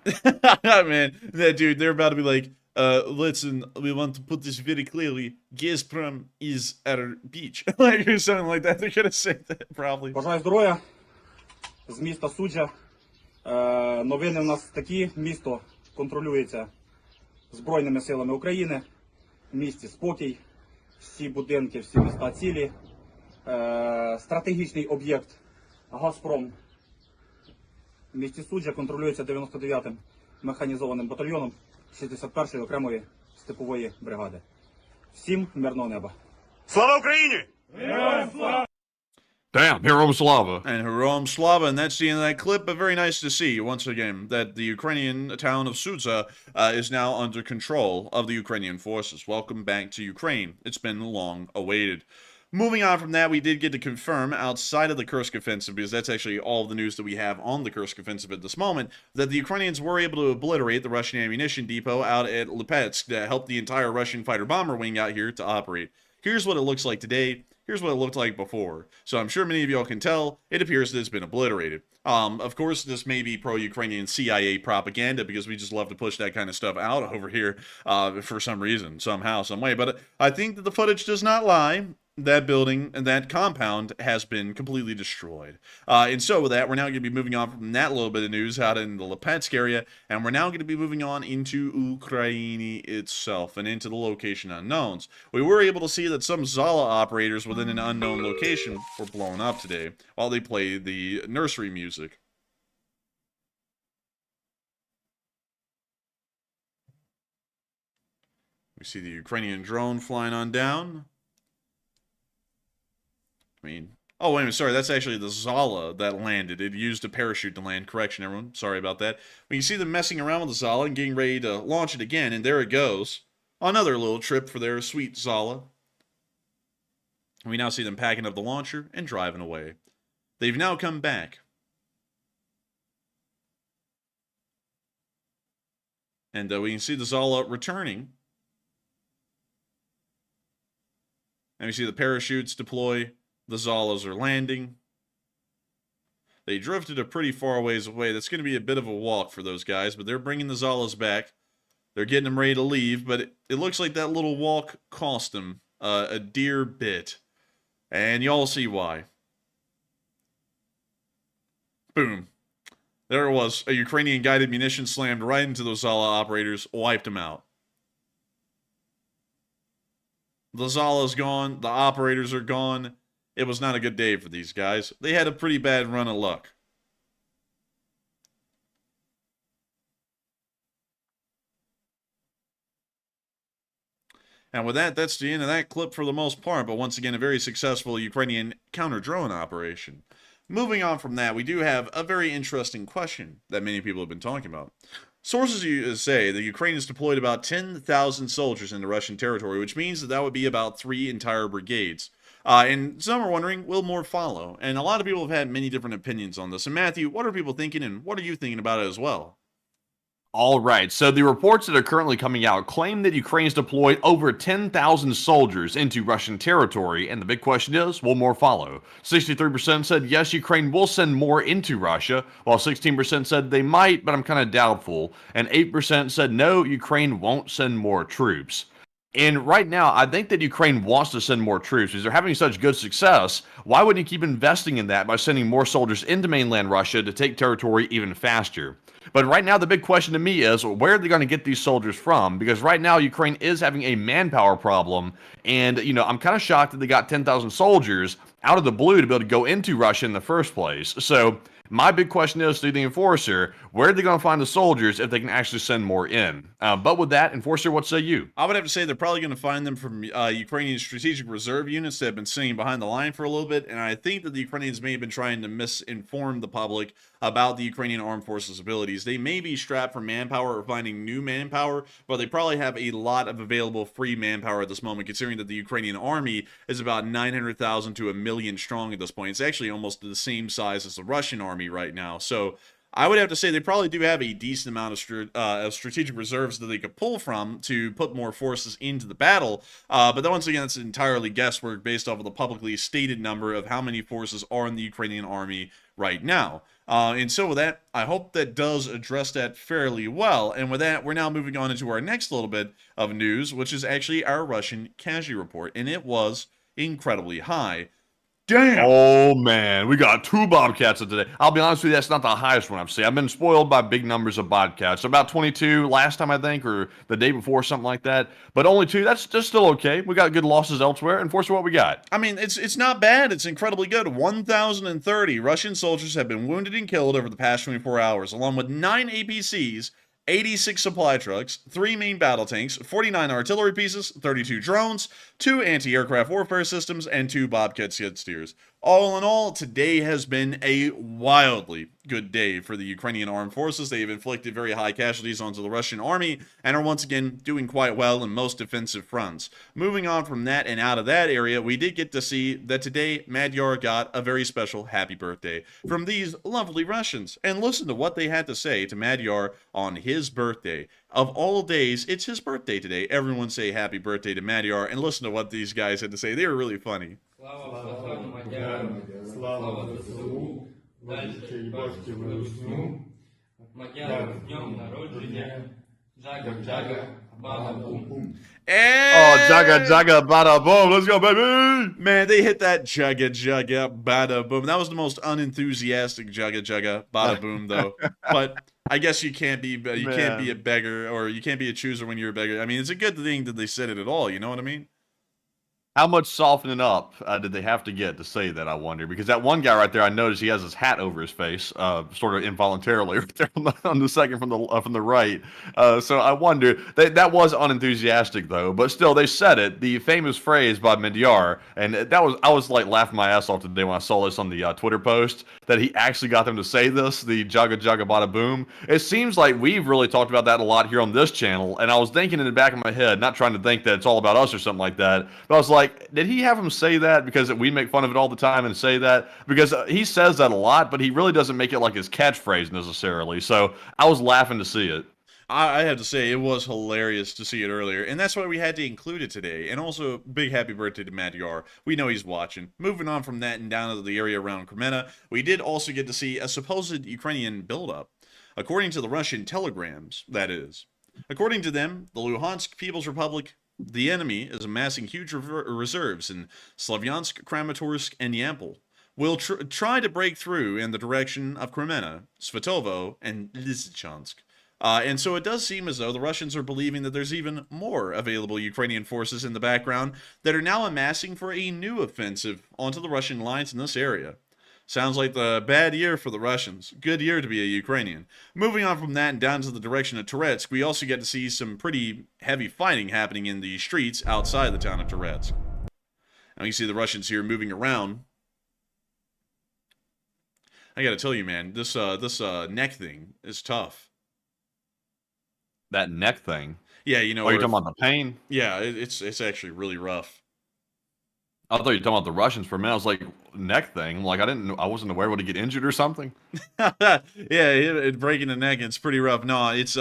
Man, that dude, they're about to be like, listen, we want to put this very clearly. Gazprom is our beach. Like, or something like that. They're going to say that, probably. Бажаю здоров'я з міста Суджа. Новини у нас такі. Місто контролюється Збройними силами України. В місті спокій. Всі будинки, всі міста цілі. Стратегічний об'єкт Газпром в місті Суджа контролюється 99-м механізованим батальйоном 61-ї окремої степової бригади. Всім мирного неба. Слава Україні! Damn, Heroem Slava. And Heroem Slava, and that's the end of that clip, but very nice to see, once again, that the Ukrainian town of Sudza is now under control of the Ukrainian forces. Welcome back to Ukraine. It's been long awaited. Moving on from that, we did get to confirm outside of the Kursk offensive, because that's actually all of the news that we have on the Kursk offensive at this moment, that the Ukrainians were able to obliterate the Russian ammunition depot out at Lipetsk that helped the entire Russian fighter-bomber wing out here to operate. Here's what it looks like today. Here's what it looked like before. So I'm sure many of y'all can tell, it appears that it's been obliterated. Of course, this may be pro-Ukrainian CIA propaganda, because we just love to push that kind of stuff out over here for some reason, somehow, some way. But I think that the footage does not lie. That building and that compound has been completely destroyed. And so with that, we're now going to be moving on from that little bit of news out in the Lipetsk area, and we're now going to be moving on into Ukraine itself and into the location unknowns. We were able to see that some Zala operators within an unknown location were blown up today while they played the nursery music. We see the Ukrainian drone flying on down. Oh, wait a minute, sorry, that's actually the Zala that landed. It used a parachute to land. Correction, everyone. Sorry about that. But you see them messing around with the Zala and getting ready to launch it again, and there it goes. Another little trip for their sweet Zala. We now see them packing up the launcher and driving away. They've now come back. And we can see the Zala returning. And we see the parachutes deploy. The Zalas are landing. They drifted a pretty far ways away. That's going to be a bit of a walk for those guys, but they're bringing the Zalas back. They're getting them ready to leave, but it looks like that little walk cost them a dear bit. And y'all see why. Boom. There it was. A Ukrainian guided munition slammed right into those Zala operators, wiped them out. The Zala's gone. The operators are gone. It was not a good day for these guys. They had a pretty bad run of luck. And with that, that's the end of that clip for the most part, but once again, a very successful Ukrainian counter-drone operation. Moving on from that, we do have a very interesting question that many people have been talking about. Sources say that Ukraine has deployed about 10,000 soldiers into Russian territory, which means that would be about 3 entire brigades. And some are wondering, will more follow? And a lot of people have had many different opinions on this. And Matthew, what are people thinking, and what are you thinking about it as well? All right, so the reports that are currently coming out claim that Ukraine's deployed over 10,000 soldiers into Russian territory, and the big question is, will more follow? 63% said yes, Ukraine will send more into Russia, while 16% said they might, but I'm kind of doubtful, and 8% said no, Ukraine won't send more troops. And right now, I think that Ukraine wants to send more troops because they're having such good success. Why wouldn't you keep investing in that by sending more soldiers into mainland Russia to take territory even faster? But right now, the big question to me is, where are they going to get these soldiers from? Because right now, Ukraine is having a manpower problem. And, I'm kind of shocked that they got 10,000 soldiers out of the blue to be able to go into Russia in the first place. So my big question is to the Enforcer, where are they going to find the soldiers if they can actually send more in? But with that, Enforcer, what say you? I would have to say they're probably going to find them from Ukrainian strategic reserve units that have been sitting behind the line for a little bit. And I think that the Ukrainians may have been trying to misinform the public about the Ukrainian armed forces abilities. They may be strapped for manpower or finding new manpower, but they probably have a lot of available free manpower at this moment, considering that the Ukrainian army is about 900,000 to 1 million strong at this point. It's actually almost the same size as the Russian army right now. So I would have to say they probably do have a decent amount of strategic reserves that they could pull from to put more forces into the battle. But then once again, it's entirely guesswork based off of the publicly stated number of how many forces are in the Ukrainian army right now. And so with that, I hope that does address that fairly well. And with that, we're now moving on into our next little bit of news, which is actually our Russian casualty report. And it was incredibly high. Damn! Oh, man. We got 2 Bobcats today. I'll be honest with you, that's not the highest one I've seen. I've been spoiled by big numbers of Bobcats. About 22 last time, I think, or the day before, something like that. But only 2. That's just still okay. We got good losses elsewhere. Enforcer, what we got? I mean, it's not bad. It's incredibly good. 1,030 Russian soldiers have been wounded and killed over the past 24 hours, along with 9 APCs, 86 supply trucks, 3 main battle tanks, 49 artillery pieces, 32 drones, 2 anti-aircraft warfare systems, and 2 Bobcat skid steers. All in all, today has been a wildly good day for the Ukrainian armed forces. They have inflicted very high casualties onto the Russian army and are once again doing quite well in most defensive fronts. Moving on from that and out of that area, we did get to see that today Madyar got a very special happy birthday from these lovely Russians. And listen to what they had to say to Madyar on his birthday. Of all days, it's his birthday today. Everyone say happy birthday to Madyar and listen to what these guys had to say. They were really funny. Слава ЗСУ, дальше їбашки вручну, Мадяру з днем народження, джага-джага, бада-бум. And Jaga Jaga Bada Boom. Let's go, baby. man, they hit that jugga jugga bada boom. That was the most unenthusiastic jugga jugga bada boom, though. But I guess you can't be a beggar, or you can't be a chooser when you're a beggar. I mean, it's a good thing that they said it at all. You know what I mean? How much softening up did they have to get to say that, I wonder? Because that one guy right there, I noticed he has his hat over his face, sort of involuntarily, right there on the second from the right. So I wonder, that was unenthusiastic, though. But still, they said it, the famous phrase by Madyar, and I was like laughing my ass off today when I saw this on the Twitter post, that he actually got them to say this, the jaga jaga bada boom. It seems like we've really talked about that a lot here on this channel, and I was thinking in the back of my head, not trying to think that it's all about us or something like that, but I was like, did he have him say that because we make fun of it all the time and say that? Because he says that a lot, but he really doesn't make it like his catchphrase necessarily. So I was laughing to see it. I have to say, it was hilarious to see it earlier, and that's why we had to include it today. And also, big happy birthday to Matt Yar. We know he's watching. Moving on from that and down to the area around Kremenna, we did also get to see a supposed Ukrainian buildup. According to the Russian telegrams, that is. According to them, the Luhansk People's Republic, the enemy, is amassing huge reserves in Slavyansk, Kramatorsk, and Yampol. Will try to break through in the direction of Kremenna, Svetovo, and Lysychansk. And so it does seem as though the Russians are believing that there's even more available Ukrainian forces in the background that are now amassing for a new offensive onto the Russian lines in this area. Sounds like the bad year for the Russians. Good year to be a Ukrainian. Moving on from that and down to the direction of Toretsk, we also get to see some pretty heavy fighting happening in the streets outside the town of Toretsk. Now you see the Russians here moving around. I gotta tell you, man, this neck thing is tough. That neck thing? Yeah, you know. Oh, you're talking about the pain? Yeah, it's actually really rough. I thought you were talking about the Russians for a minute. I was like, neck thing. Like, I wasn't aware would he get injured or something. Yeah, breaking the neck, it's pretty rough. No, it's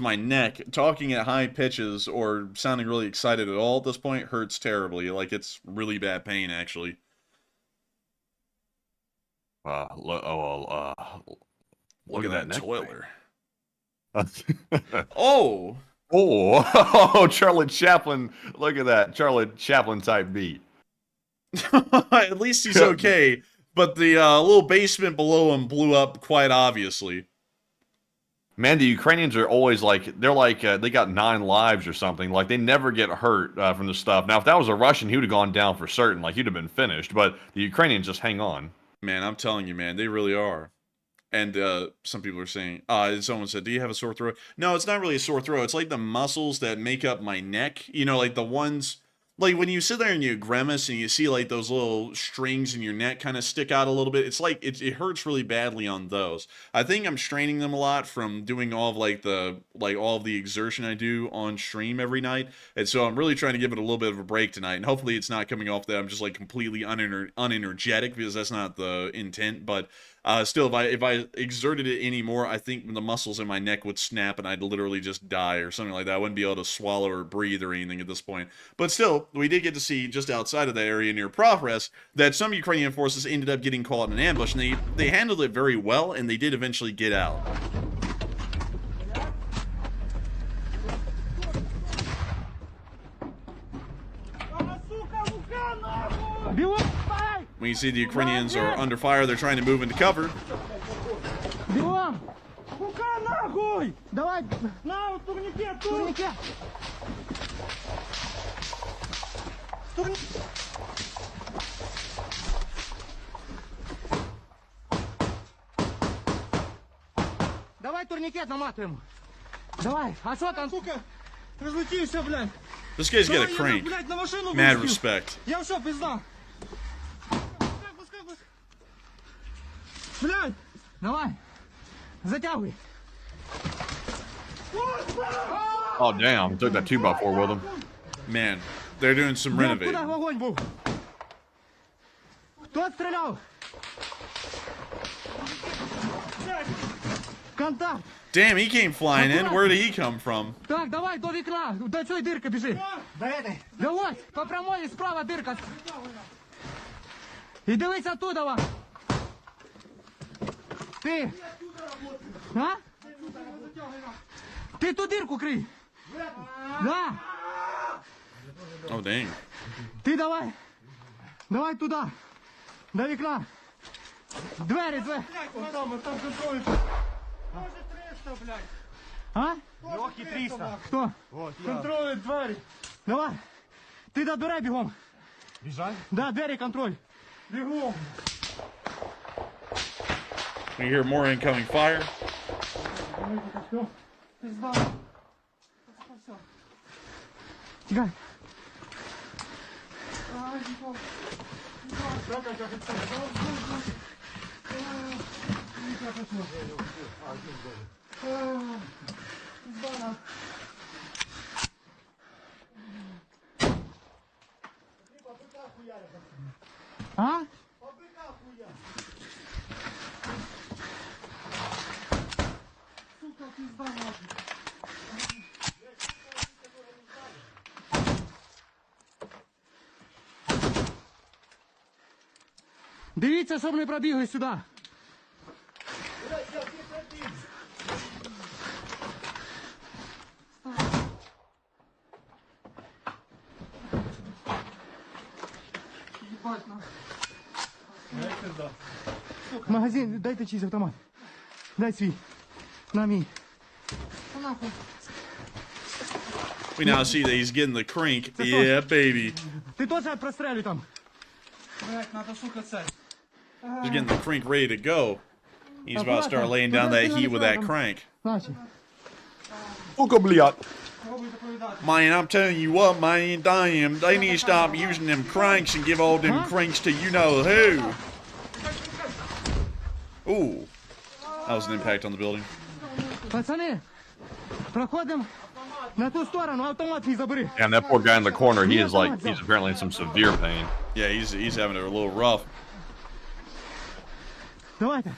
my neck. Talking at high pitches or sounding really excited at all at this point hurts terribly. Like, it's really bad pain, actually. Look at that neck toiler. Oh. Oh, Charlie Chaplin. Look at that. Charlie Chaplin type beat. At least he's okay. But the little basement below him blew up quite obviously. Man, the Ukrainians are always like, they're like, they got 9 lives or something. Like, they never get hurt from the stuff. Now, if that was a Russian, he would have gone down for certain. Like, he'd have been finished. But the Ukrainians just hang on. Man, I'm telling you, man, they really are. And some people are saying, someone said, do you have a sore throat? No, it's not really a sore throat. It's like the muscles that make up my neck. You know, like the ones, like when you sit there and you grimace and you see like those little strings in your neck kind of stick out a little bit. It's like, it hurts really badly on those. I think I'm straining them a lot from doing all of all of the exertion I do on stream every night. And so I'm really trying to give it a little bit of a break tonight. And hopefully it's not coming off that I'm just like completely unenergetic, because that's not the intent. But still, if I exerted it anymore, I think the muscles in my neck would snap and I'd literally just die or something like that. I wouldn't be able to swallow or breathe or anything at this point. But still, we did get to see just outside of that area near Progress that some Ukrainian forces ended up getting caught in an ambush, and they handled it very well, and they did eventually get out. When you see the Ukrainians are under fire, they're trying to move into cover. Давай турникет наматываем. Давай. А что там? Сука, разлетился, блядь. This guy's got a crank. Mad respect. Я все, пизда. Блядь. Давай. Затягивай. Oh, damn. He took that 2x4 with him. Man, they're doing some renovating. Куда огонь был? Кто отстрелял? Контакт. Damn, he came flying in. Where did he come from? Так, давай до вікна. До цієї дирки біжи. До этой. Да ось, по прямой справа дирка. І дивись оттуда. Ти. А? Ти ту дирку крий. Да. Oh, dang. Ти давай. Давай туди. До вікна. Двері. Там контроль. Може 300, блядь. А? Легкий 300. Хто? Контроль двері. Давай. Ти до дверей бігом. Біжай? Да, двері контроль. Бігом. We hear more incoming fire. Тікай. А? Сука, пизда нахуй. Дивіться, щоб не пробігли сюди. Магазин, дайте чийсь автомат. Дай свій. На мій. We now see that he's getting the crank. Yeah, baby. Ти теж прострелюй там. He's getting the crank ready to go. He's about to start laying down that heat with that crank. Наче. Сука, блядь. Man, I'm telling you what, man, damn, they need to stop using them cranks and give all them cranks to you-know-who. Ooh. That was an impact on the building. Пацани, проходимо на ту сторону, автомат твій забери. And that poor guy in the corner, he is like, he's apparently in some severe pain. Yeah, he's having it a little rough. Давайте.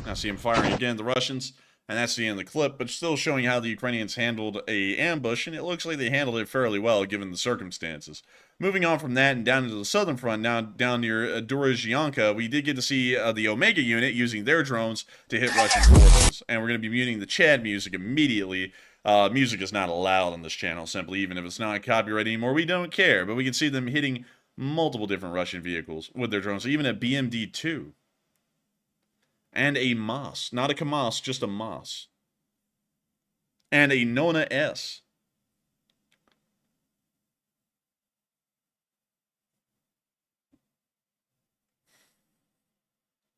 Now see him firing again, the Russians, and that's the end of the clip, but still showing how the Ukrainians handled a ambush, and it looks like they handled it fairly well given the circumstances. Moving on from that and down into the southern front, now down near Dorozhyanka, we did get to see the Omega unit using their drones to hit Russian forces, and we're going to be muting the Chad music immediately. Music is not allowed on this channel, simply, even if it's not copyrighted anymore, we don't care, but we can see them hitting multiple different Russian vehicles with their drones, even a BMD-2. And a Mas. Not a Kamaz, just a Mas. And a Nona S.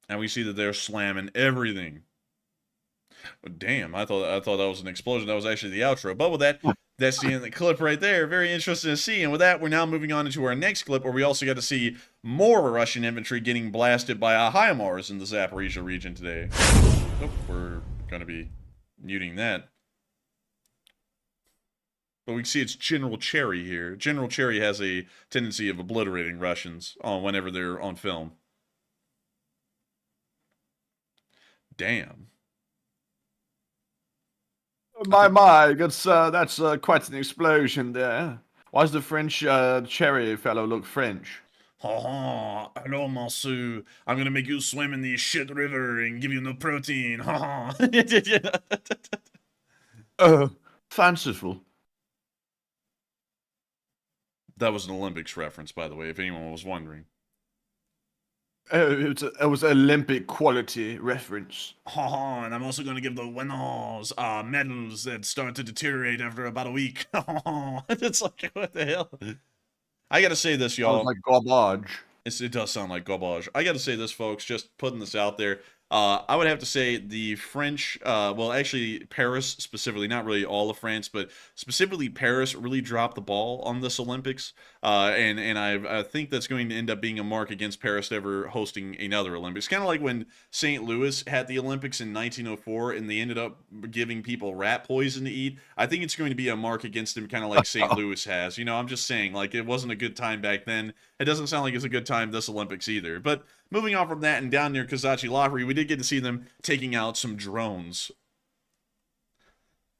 And we see that they're slamming everything. Damn, I thought that was an explosion. That was actually the outro. But with that, that's the end of the clip right there. Very interesting to see. And with that, we're now moving on into our next clip where we also got to see more Russian infantry getting blasted by HIMARS in the Zaporizhia region today. Nope, we're going to be muting that. But we can see it's General Cherry here. General Cherry has a tendency of obliterating Russians whenever they're on film. Damn. My, that's quite an explosion there. Why does the French cherry fellow look French? Ha ha, hello, Masu. I'm gonna make you swim in the shit river and give you no protein. Ha ha. Fanciful. That was an Olympics reference, by the way, if anyone was wondering. It was Olympic quality reference. Ha ha, and I'm also going to give the winners medals that start to deteriorate after about a week. It's like, what the hell? I gotta say this, y'all. Sounds like garbage. It does sound like garbage. I gotta say this, folks, just putting this out there. I would have to say the French, well, actually Paris specifically, not really all of France, but specifically Paris really dropped the ball on this Olympics. And I think that's going to end up being a mark against Paris ever hosting another Olympics. Kind of like when St. Louis had the Olympics in 1904 and they ended up giving people rat poison to eat. I think it's going to be a mark against them, kind of like St. Louis has. You know, I'm just saying, like, it wasn't a good time back then. It doesn't sound like it's a good time this Olympics either. But moving on from that and down near casaulaties, we did get to see them taking out some drones.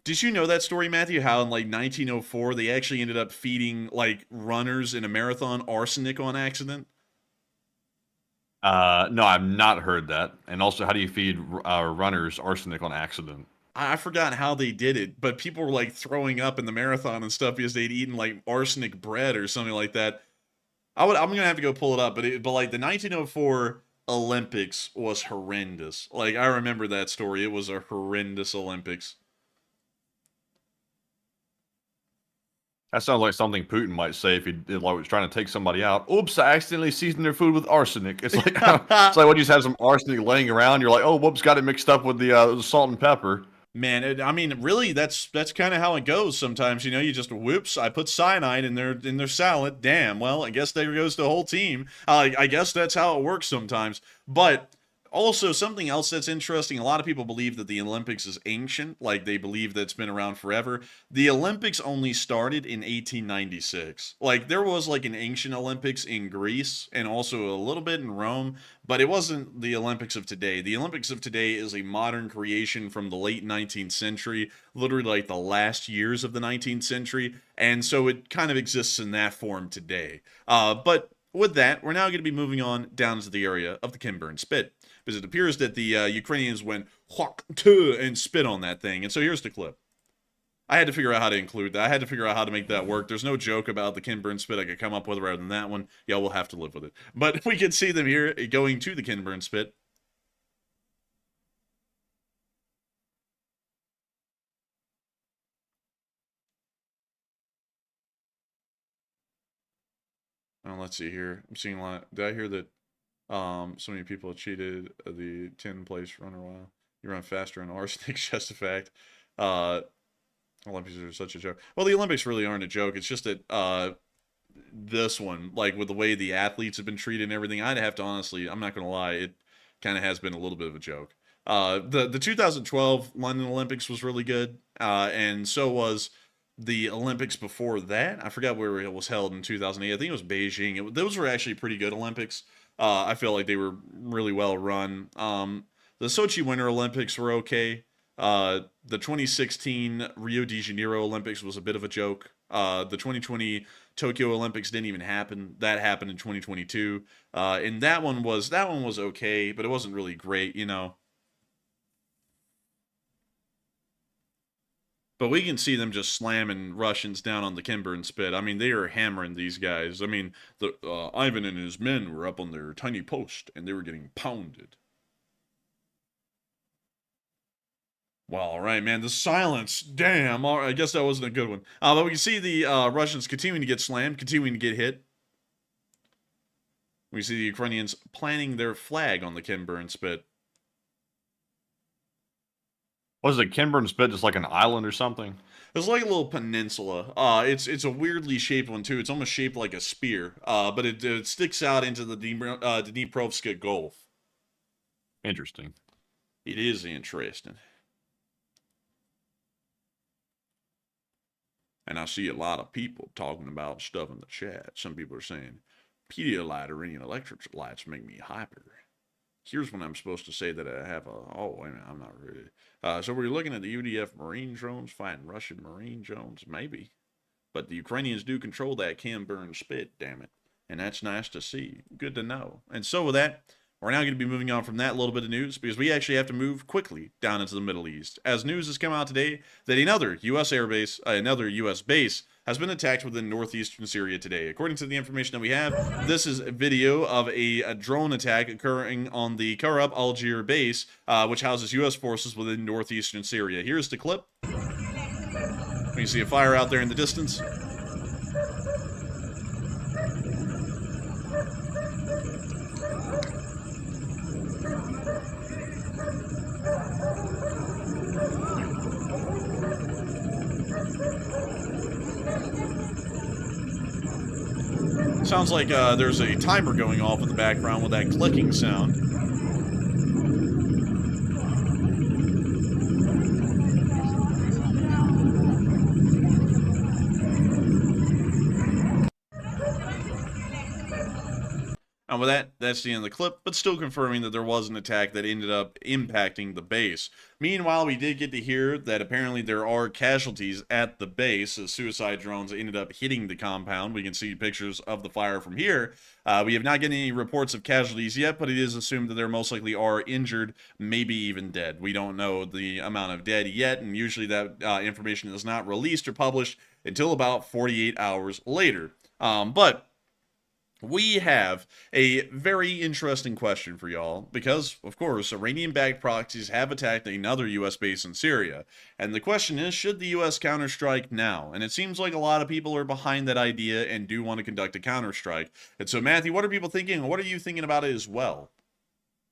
Did you know that story, Matthew? How in like 1904 they actually ended up feeding like runners in a marathon arsenic on accident? No, I've not heard that. And also, how do you feed runners arsenic on accident? I forgot how they did it, but people were like throwing up in the marathon and stuff because they'd eaten like arsenic bread or something like that. I'm gonna have to go pull it up, but like the 1904 Olympics was horrendous. Like, I remember that story. It was a horrendous Olympics. That sounds like something Putin might say if he was trying to take somebody out. Oops, I accidentally seasoned their food with arsenic. It's like it's like when you just have some arsenic laying around, you're like, oh, whoops, got it mixed up with the salt and pepper. Man, I mean, really, that's kind of how it goes sometimes. You know, you just, whoops, I put cyanide in their salad. Damn, well, I guess there goes the whole team. I guess that's how it works sometimes. But also, something else that's interesting, a lot of people believe that the Olympics is ancient, like they believe that it's been around forever. The Olympics only started in 1896. Like, there was like an ancient Olympics in Greece and also a little bit in Rome, but it wasn't the Olympics of today. The Olympics of today is a modern creation from the late 19th century, literally like the last years of the 19th century, and so it kind of exists in that form today. But with that, we're now going to be moving on down to the area of the Kinburn Spit, because it appears that the Ukrainians went and spit on that thing. And so here's the clip. I had to figure out how to include that. I had to figure out how to make that work. There's no joke about the Kinburn Spit I could come up with rather than that one. Yeah, we'll have to live with it. But we can see them here going to the Kinburn Spit. Let's see here. I'm seeing a lot. Did I hear that so many people cheated the 10-place run a while? You run faster in arsenic, just a fact. Olympics are such a joke. Well, the Olympics really aren't a joke. It's just that this one, like with the way the athletes have been treated and everything, I'd have to honestly, I'm not going to lie, it kind of has been a little bit of a joke. The 2012 London Olympics was really good, and so was the Olympics before that. I forgot where it was held in 2008. I think it was Beijing. Those were actually pretty good Olympics. I feel like they were really well run. The Sochi Winter Olympics were okay. The 2016 Rio de Janeiro Olympics was a bit of a joke. The 2020 Tokyo Olympics didn't even happen. That happened in 2022. And that one was okay, but it wasn't really great, you know. But we can see them just slamming Russians down on the Kinburn Spit. I mean, they are hammering these guys. I mean, Ivan and his men were up on their tiny post, and they were getting pounded. Well, all right, man, the silence. Damn, all right, I guess that wasn't a good one. But we can see the Russians continuing to get slammed, continuing to get hit. We see the Ukrainians planting their flag on the Kinburn Spit. Was the Kinburn Spit just like an island or something? It's like a little peninsula. It's a weirdly shaped one, too. It's almost shaped like a spear, but it sticks out into the Dniprovsk Gulf. Interesting. It is interesting. And I see a lot of people talking about stuff in the chat. Some people are saying, Pedialyte Iranian electric lights make me hyper. Here's when I'm supposed to say that I have a... Oh, wait a minute, I'm not ready. So we're looking at the UDF Marine drones fighting Russian Marine drones? Maybe. But the Ukrainians do control that Kinburn Spit, damn it. And that's nice to see. Good to know. And so with that, we're now going to be moving on from that little bit of news because we actually have to move quickly down into the Middle East. As news has come out today that another U.S. airbase, another U.S. base, has been attacked within northeastern Syria today. According to the information that we have, this is a video of a drone attack occurring on the Karab Algier base, which houses U.S. forces within northeastern Syria. Here's the clip. You see a fire out there in the distance. Sounds like there's a timer going off in the background with that clicking sound. And with that, that's the end of the clip, but still confirming that there was an attack that ended up impacting the base. Meanwhile, we did get to hear that apparently there are casualties at the base as suicide drones ended up hitting the compound. We can see pictures of the fire from here. We have not gotten any reports of casualties yet, but it is assumed that there most likely are injured, maybe even dead. We don't know the amount of dead yet, and usually that information is not released or published until about 48 hours later. But we have a very interesting question for y'all because, of course, Iranian-backed proxies have attacked another U.S. base in Syria. And the question is, should the U.S. counterstrike now? And it seems like a lot of people are behind that idea and do want to conduct a counterstrike. And so, Matthew, what are people thinking? What are you thinking about it as well?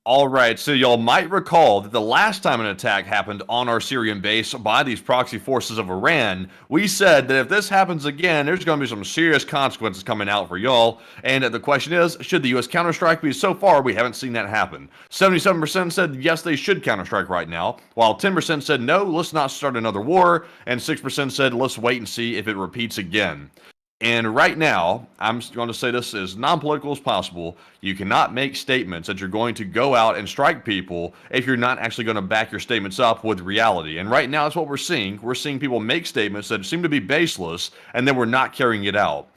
All right, so y'all might recall that the last time an attack happened on our Syrian base by these proxy forces of Iran, we said that if this happens again, there's going to be some serious consequences coming out for y'all. And the question is, should the U.S. counterstrike? Because so far, we haven't seen that happen. 77% said yes, they should counterstrike right now, while 10% said no, let's not start another war, and 6% said let's wait and see if it repeats again. And right now, I'm going to say this as non-political as possible. You cannot make statements that you're going to go out and strike people if you're not actually going to back your statements up with reality. And right now, that's what we're seeing. We're seeing people make statements that seem to be baseless, and then we're not carrying it out.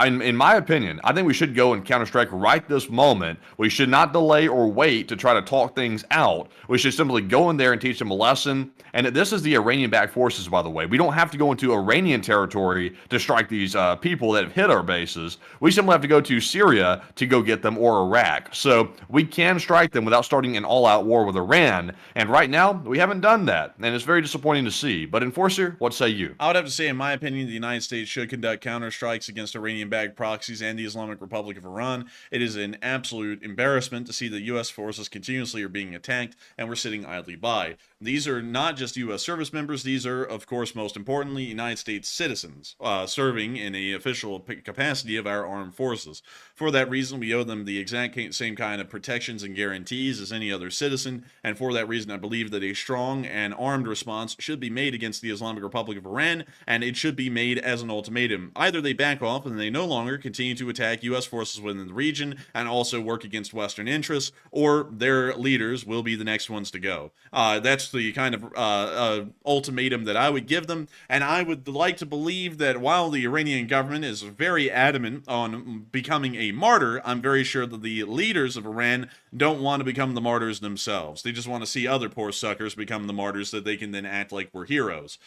In my opinion, I think we should go and counterstrike right this moment. We should not delay or wait to try to talk things out. We should simply go in there and teach them a lesson. And this is the Iranian-backed forces, by the way. We don't have to go into Iranian territory to strike these people that have hit our bases. We simply have to go to Syria to go get them, or Iraq. So we can strike them without starting an all-out war with Iran. And right now, we haven't done that. And it's very disappointing to see. But Enforcer, what say you? I would have to say, in my opinion, the United States should conduct counterstrikes against Iranian-backed proxies and the Islamic Republic of Iran. It is an absolute embarrassment to see that U.S. forces continuously are being attacked, and we're sitting idly by. These are not just U.S. service members. These are, of course, most importantly, United States citizens serving in a official capacity of our armed forces. For that reason, we owe them the exact same kind of protections and guarantees as any other citizen, and for that reason, I believe that a strong and armed response should be made against the Islamic Republic of Iran, and it should be made as an ultimatum. Either they back off and they no longer continue to attack U.S. forces within the region and also work against Western interests, or their leaders will be the next ones to go. That's the kind of ultimatum that I would give them, and I would like to believe that while the Iranian government is very adamant on becoming a martyr, I'm very sure that the leaders of Iran don't want to become the martyrs themselves. They just want to see other poor suckers become the martyrs that they can then act like we're heroes.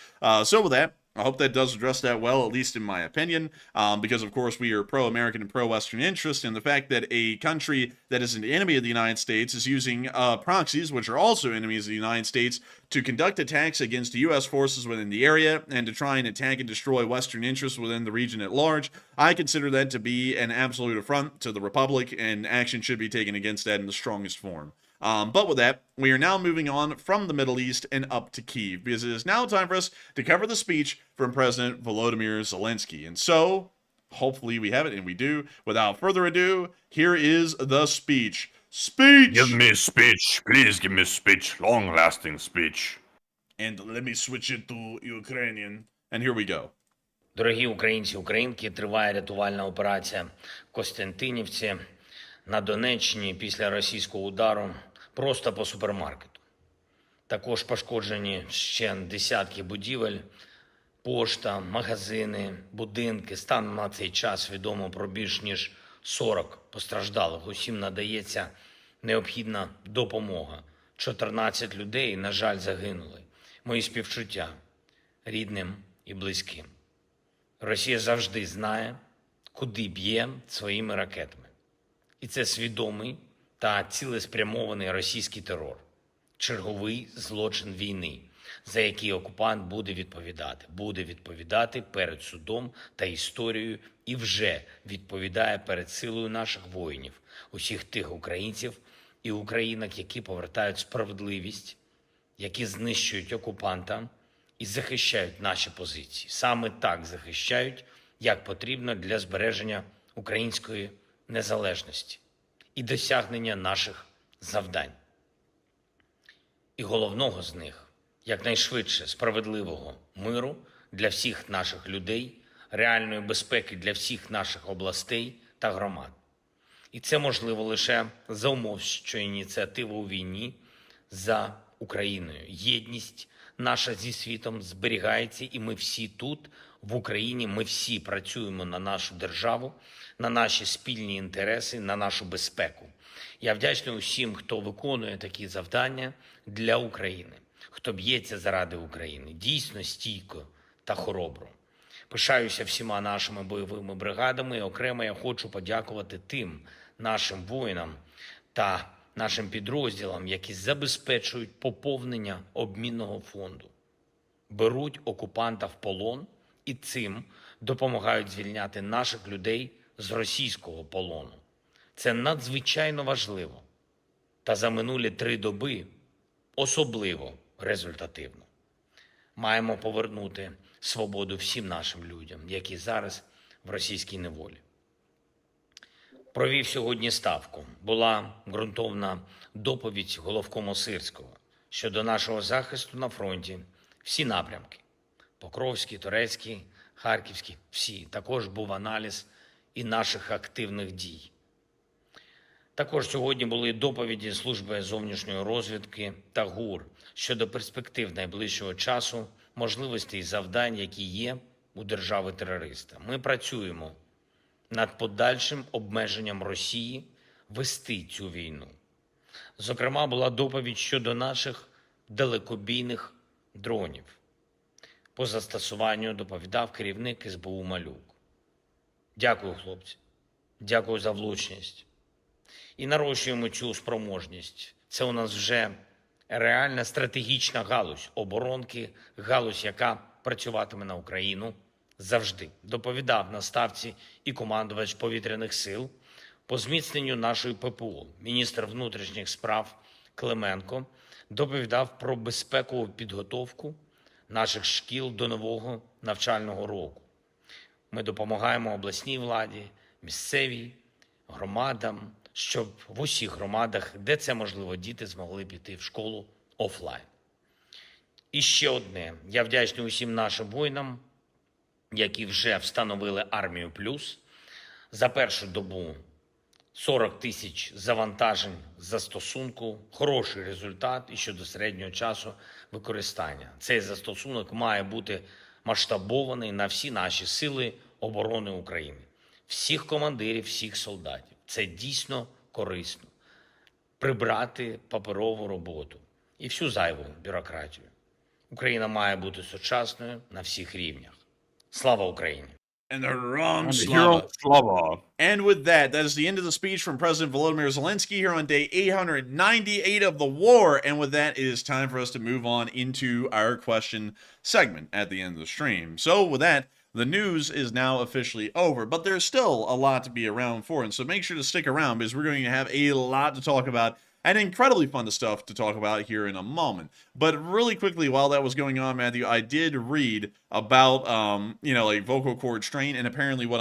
So with that, I hope that does address that well, at least in my opinion, because, of course, we are pro-American and pro-Western interest, and the fact that a country that is an enemy of the United States is using proxies, which are also enemies of the United States, to conduct attacks against U.S. forces within the area and to try and attack and destroy Western interests within the region at large, I consider that to be an absolute affront to the Republic, and action should be taken against that in the strongest form. But with that, we are now moving on from the Middle East and up to Kyiv, because it is now time for us to cover the speech from President Volodymyr Zelensky. And so, hopefully we have it, and we do. Without further ado, here is the speech. Speech! Give me a speech. Please give me a speech. Long-lasting speech. And let me switch it to Ukrainian. And here we go. Дорогі українці, українки, триває рятувальна операція в Костянтинівці на Донеччині після російського удару просто по супермаркету. Також пошкоджені ще десятки будівель, пошта, магазини, будинки. Станом на цей час відомо про більш ніж 40 постраждалих. Усім надається необхідна допомога. 14 людей, на жаль, загинули. Мої співчуття рідним і близьким. Росія завжди знає, куди б'є своїми ракетами. І це свідомий та цілеспрямований російський терор. Черговий злочин війни, за який окупант буде відповідати. Буде відповідати перед судом та історією і вже відповідає перед силою наших воїнів, усіх тих українців і українок, які повертають справедливість, які знищують окупанта і захищають наші позиції. Саме так захищають, як потрібно для збереження української незалежності і досягнення наших завдань. І головного з них – якнайшвидше справедливого миру для всіх наших людей, реальної безпеки для всіх наших областей та громад. І це можливо лише за умов, що ініціатива у війні за Україною. Єдність наша зі світом зберігається, і ми всі тут, в Україні, ми всі працюємо на нашу державу, на наші спільні інтереси, на нашу безпеку. Я вдячний усім, хто виконує такі завдання для України, хто б'ється заради України, дійсно стійко та хоробро. Пишаюся всіма нашими бойовими бригадами, і окремо я хочу подякувати тим нашим воїнам та нашим підрозділам, які забезпечують поповнення обмінного фонду, беруть окупанта в полон і цим допомагають звільняти наших людей з російського полону. Це надзвичайно важливо та за минулі 3 доби особливо результативно. Маємо повернути свободу всім нашим людям, які зараз в російській неволі. Провів сьогодні ставку. Була ґрунтовна доповідь головкому Сирського щодо нашого захисту на фронті. Всі напрямки – Покровський, Торецький, Харківський, всі. Також був аналіз і наших активних дій. Також сьогодні були доповіді Служби зовнішньої розвідки та ГУР щодо перспектив найближчого часу, можливостей і завдань, які є у держави-терориста. Ми працюємо над подальшим обмеженням Росії вести цю війну. Зокрема, була доповідь щодо наших далекобійних дронів. По застосуванню доповідав керівник СБУ Малюк. Дякую, хлопці. Дякую за влучність. І нарощуємо цю спроможність. Це у нас вже реальна стратегічна галузь оборонки, галузь, яка працюватиме на Україну завжди. Доповідав на ставці і командувач повітряних сил по зміцненню нашої ППО. Міністр внутрішніх справ Клименко доповідав про безпекову підготовку наших шкіл до нового навчального року. Ми допомагаємо обласній владі, місцевій, громадам, щоб в усіх громадах, де це можливо, діти змогли піти в школу офлайн. І ще одне. Я вдячний усім нашим воїнам, які вже встановили армію плюс. За першу добу 40 тисяч завантажень застосунку, хороший результат і щодо середнього часу використання. Цей застосунок має бути масштабований на всі наші сили оборони України. Всіх командирів, всіх солдатів. Це дійсно корисно. Прибрати паперову роботу і всю зайву бюрократію. Україна має бути сучасною на всіх рівнях. Слава Україні! And the wrong Hero Slava. Slava. And with that, that is the end of the speech from President Volodymyr Zelensky here on day 898 of the war. And with that, it is time for us to move on into our question segment at the end of the stream. So with that, the news is now officially over, but there's still a lot to be around for. And so make sure to stick around because we're going to have a lot to talk about and incredibly fun stuff to talk about here in a moment. But really quickly, while that was going on, Matthew, I did read about, like vocal cord strain, and apparently what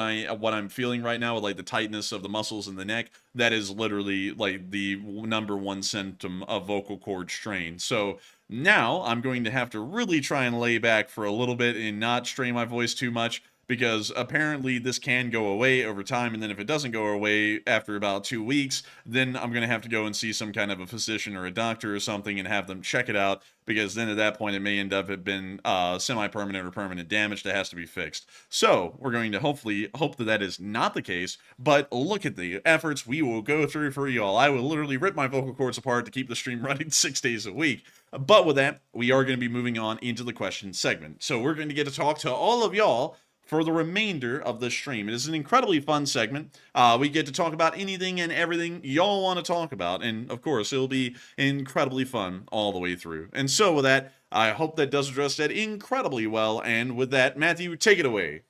I'm feeling right now with like the tightness of the muscles in the neck, that is literally like the #1 symptom of vocal cord strain. So now I'm going to have to really try and lay back for a little bit and not strain my voice too much, because apparently this can go away over time, and then if it doesn't go away after about 2 weeks, then I'm going to have to go and see some kind of a physician or a doctor or something and have them check it out, because then at that point it may end up have been semi-permanent or permanent damage that has to be fixed. So we're going to hopefully hope that that is not the case, but look at the efforts we will go through for y'all. I will literally rip my vocal cords apart to keep the stream running 6 days a week. But with that, we are going to be moving on into the question segment. So we're going to get to talk to all of y'all for the remainder of the stream. It is an incredibly fun segment. We get to talk about anything and everything y'all want to talk about. And of course, it'll be incredibly fun all the way through. And so with that, I hope that does address that incredibly well. And with that, Matthew, take it away.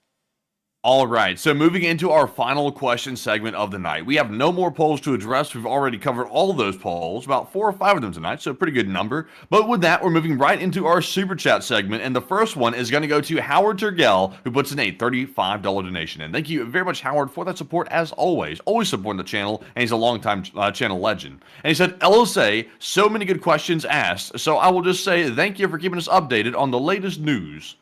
All right, so moving into our final question segment of the night. We have no more polls to address. We've already covered all of those polls, about 4 or 5 of them tonight, so a pretty good number. But with that, we're moving right into our Super Chat segment, and the first one is going to go to Howard Turgell, who puts in a $35 donation. And thank you very much, Howard, for that support, as always supporting the channel, and he's a longtime channel legend. And he said, LSA, so many good questions asked, so I will just say thank you for keeping us updated on the latest news.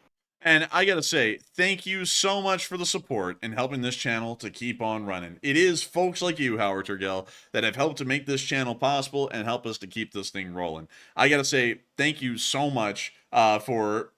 And I gotta say, thank you so much for the support and helping this channel to keep on running. It is folks like you, Howard Turgell, that have helped to make this channel possible and help us to keep this thing rolling. I gotta say, thank you so much for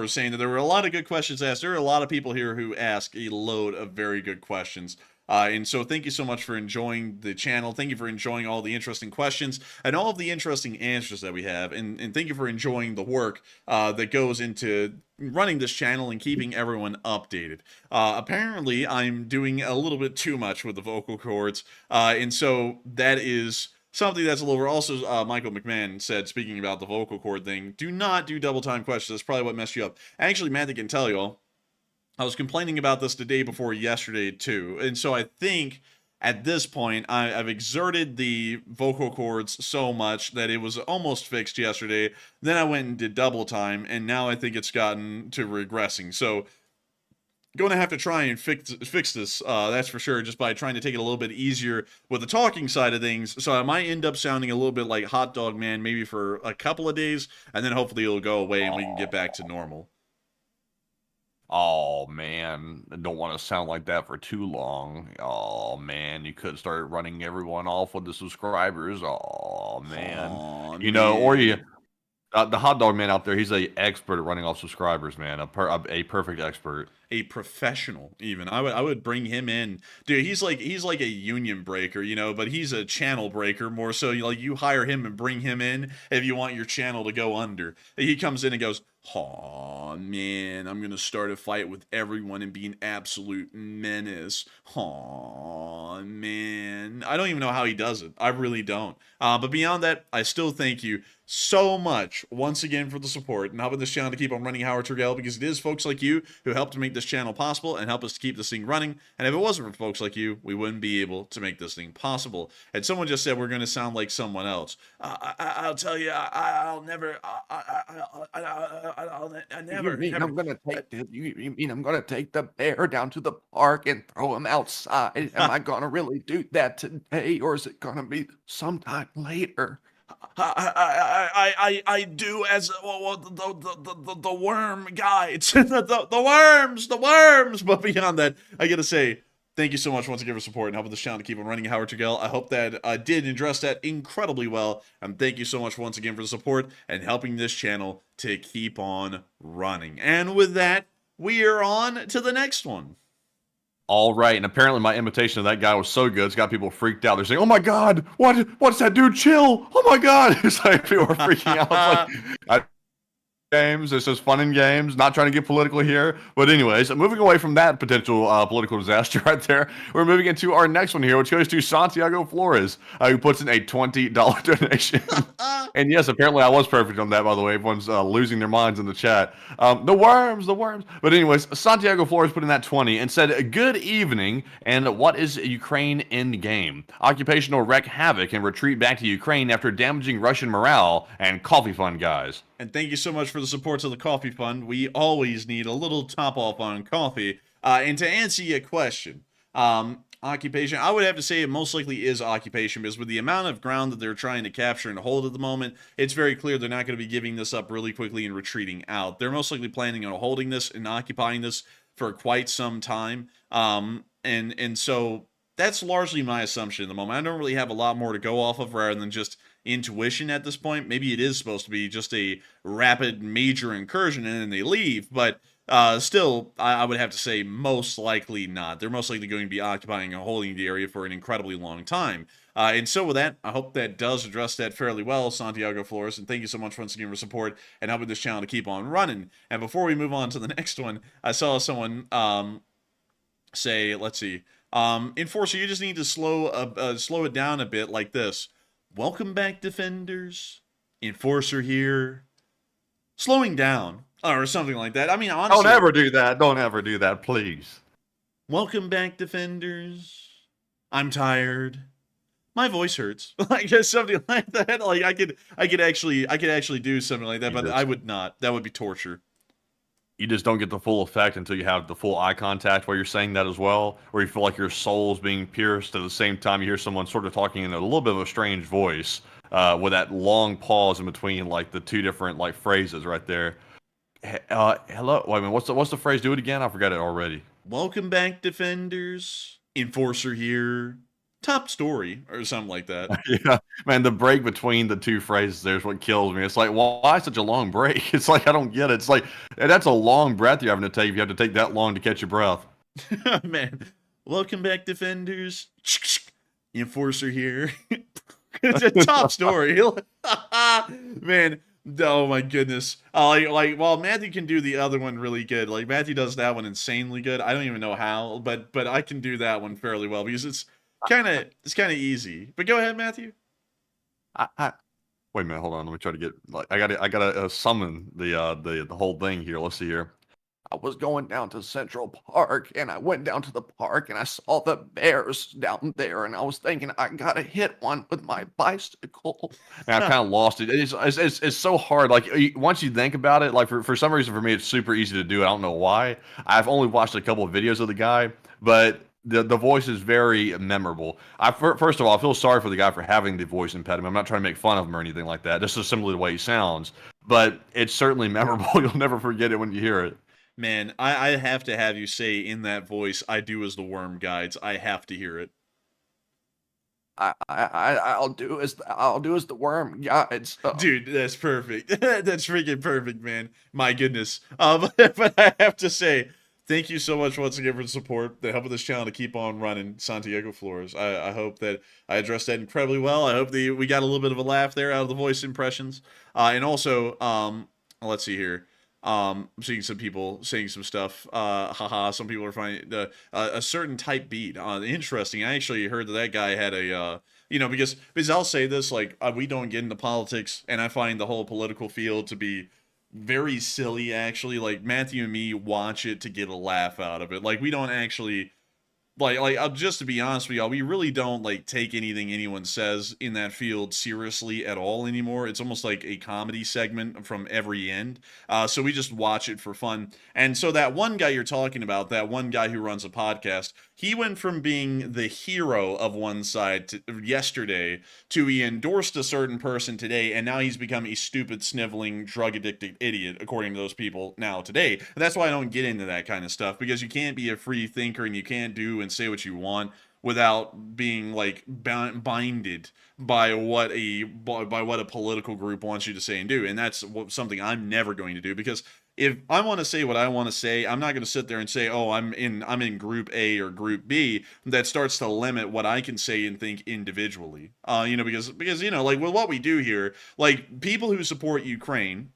saying that there were a lot of good questions asked. There are a lot of people here who ask a load of very good questions. And so thank you so much for enjoying the channel. Thank you for enjoying all the interesting questions and all of the interesting answers that we have. And thank you for enjoying the work that goes into running this channel and keeping everyone updated. Apparently, I'm doing a little bit too much with the vocal cords. And so that is something that's a little... Also, Michael McMahon said, speaking about the vocal cord thing, do not do double time questions. That's probably what messed you up. Actually, Matthew can tell y'all, I was complaining about this the day before yesterday, too. And so I think at this point, I've exerted the vocal cords so much that it was almost fixed yesterday. Then I went and did double time, and now I think it's gotten to regressing. So going to have to try and fix this, that's for sure, just by trying to take it a little bit easier with the talking side of things. So I might end up sounding a little bit like Hot Dog Man maybe for a couple of days, and then hopefully it'll go away and we can get back to normal. Oh man, I don't want to sound like that for too long. Oh man, you could start running everyone off with the subscribers. Oh man, Aw, you know, or you man. the hot dog man out there, he's a expert at running off subscribers, man. A perfect expert. A professional, even. I would bring him in, dude. He's like a union breaker, you know, but he's a channel breaker more so. Like, you hire him and bring him in if you want your channel to go under. He comes in and goes, "Aw, man, I'm gonna start a fight with everyone and be an absolute menace. Aw, man." I don't even know how he does it. I really don't. But beyond that, I still thank you so much once again for the support and helping this channel to keep on running, Howard Turgell, because it is folks like you who help to make this channel possible and help us to keep this thing running. And if it wasn't for folks like you, we wouldn't be able to make this thing possible. And someone just said we're going to sound like someone else. I'll tell you, I'll never, I never. You mean I'm gonna take you mean I'm gonna take the bear down to the park and throw him outside? Am I gonna really do that today, or is it gonna be sometime later? I do as the worm guides, the worms. But beyond that, I gotta say, thank you so much once again for support and helping this channel to keep on running, Howard Turgell. I hope that I did address that incredibly well. And thank you so much once again for the support and helping this channel to keep on running. And with that, we are on to the next one. All right, and apparently my imitation of that guy was so good, it's got people freaked out. They're saying, "Oh my God, what's that dude? Chill! Oh my God!" It's like people are freaking out. It's like, games. It's just fun and games. Not trying to get political here, but anyways, moving away from that potential political disaster right there, we're moving into our next one here, which goes to Santiago Flores, who puts in a $20 donation. And yes, apparently I was perfect on that, by the way. Everyone's losing their minds in the chat. The worms. But anyways, Santiago Flores put in that 20 and said, "Good evening, and what is Ukraine in game? Occupation will wreak havoc and retreat back to Ukraine after damaging Russian morale and coffee fund, guys." And thank you so much for the support to the coffee fund. We always need a little top off on coffee. And to answer your question, occupation, I would have to say it most likely is occupation, because with the amount of ground that they're trying to capture and hold at the moment, it's very clear they're not going to be giving this up really quickly and retreating out. They're most likely planning on holding this and occupying this for quite some time. And so that's largely my assumption at the moment. I don't really have a lot more to go off of rather than just intuition at this point. Maybe it is supposed to be just a rapid major incursion and then they leave, but still, I would have to say most likely not. They're most likely going to be occupying and holding the area for an incredibly long time. And so with that, I hope that does address that fairly well, Santiago Flores, and thank you so much once again for support and helping this channel to keep on running. And before we move on to the next one, I saw someone say, let's see, Enforcer, you just need to slow it down a bit like this. "Welcome back, defenders. Enforcer here. Slowing down." Or something like that. I mean, honestly. Don't ever do that. Don't ever do that, please. "Welcome back, defenders. I'm tired. My voice hurts." Like, just something like that. Like, I could actually do something like that, but I would not. That would be torture. You just don't get the full effect until you have the full eye contact while you're saying that as well, where you feel like your soul's being pierced at the same time you hear someone sort of talking in a little bit of a strange voice, with that long pause in between, like, the two different, like, phrases right there. Hello? Wait a minute, what's the phrase? Do it again? I forgot it already. "Welcome back, defenders. Enforcer here. Top story," or something like that. Yeah, man, the break between the two phrases there is what kills me. It's like, why such a long break? It's like, I don't get it. It's like, that's a long breath you're having to take if you have to take that long to catch your breath. Man, "Welcome back, defenders. Enforcer here." It's a top story. Man, oh my goodness. Like, while Matthew can do the other one really good, like, Matthew does that one insanely good. I don't even know how, but I can do that one fairly well because it's kind of easy. But go ahead, Matthew. Wait a minute, hold on. Let me try to get, like, I gotta summon the whole thing here. Let's see here. "I was going down to Central Park, and I went down to the park, and I saw the bears down there, and I was thinking I gotta hit one with my bicycle." And I kind of lost it. It's so hard. Like, once you think about it, like, for some reason for me, it's super easy to do. I don't know why. I've only watched a couple of videos of the guy, but the voice is very memorable. First of all, I feel sorry for the guy for having the voice impediment. I'm not trying to make fun of him or anything like that. This is simply the way he sounds, but it's certainly memorable. You'll never forget it when you hear it. Man, I have to have you say in that voice, "I do as the worm guides." I have to hear it. I'll do as the worm guides. Dude, that's perfect. That's freaking perfect, man. My goodness. But I have to say, thank you so much once again for the support, the help of this channel to keep on running, Santiago Flores. I hope that I addressed that incredibly well. I hope we got a little bit of a laugh there out of the voice impressions. And also, let's see here. I'm seeing some people saying some stuff. Haha, some people are finding a certain type beat. Interesting. I actually heard that guy had a, because I'll say this, like, we don't get into politics, and I find the whole political field to be very silly, actually. Like, Matthew and me watch it to get a laugh out of it. Like, we don't actually... just to be honest with y'all, we really don't, like, take anything anyone says in that field seriously at all anymore. It's almost like a comedy segment from every end. So we just watch it for fun. And so that one guy you're talking about, that one guy who runs a podcast, he went from being the hero of one side yesterday to he endorsed a certain person today, and now he's become a stupid, sniveling, drug-addicted idiot, according to those people now today. And that's why I don't get into that kind of stuff, because you can't be a free thinker and you can't do and say what you want without being like binded by what a political group wants you to say and do. And that's something I'm never going to do, because if I want to say what I want to say, I'm not going to sit there and say, oh, I'm in group A or group B. That starts to limit what I can say and think individually. Because like with what we do here, like people who support Ukraine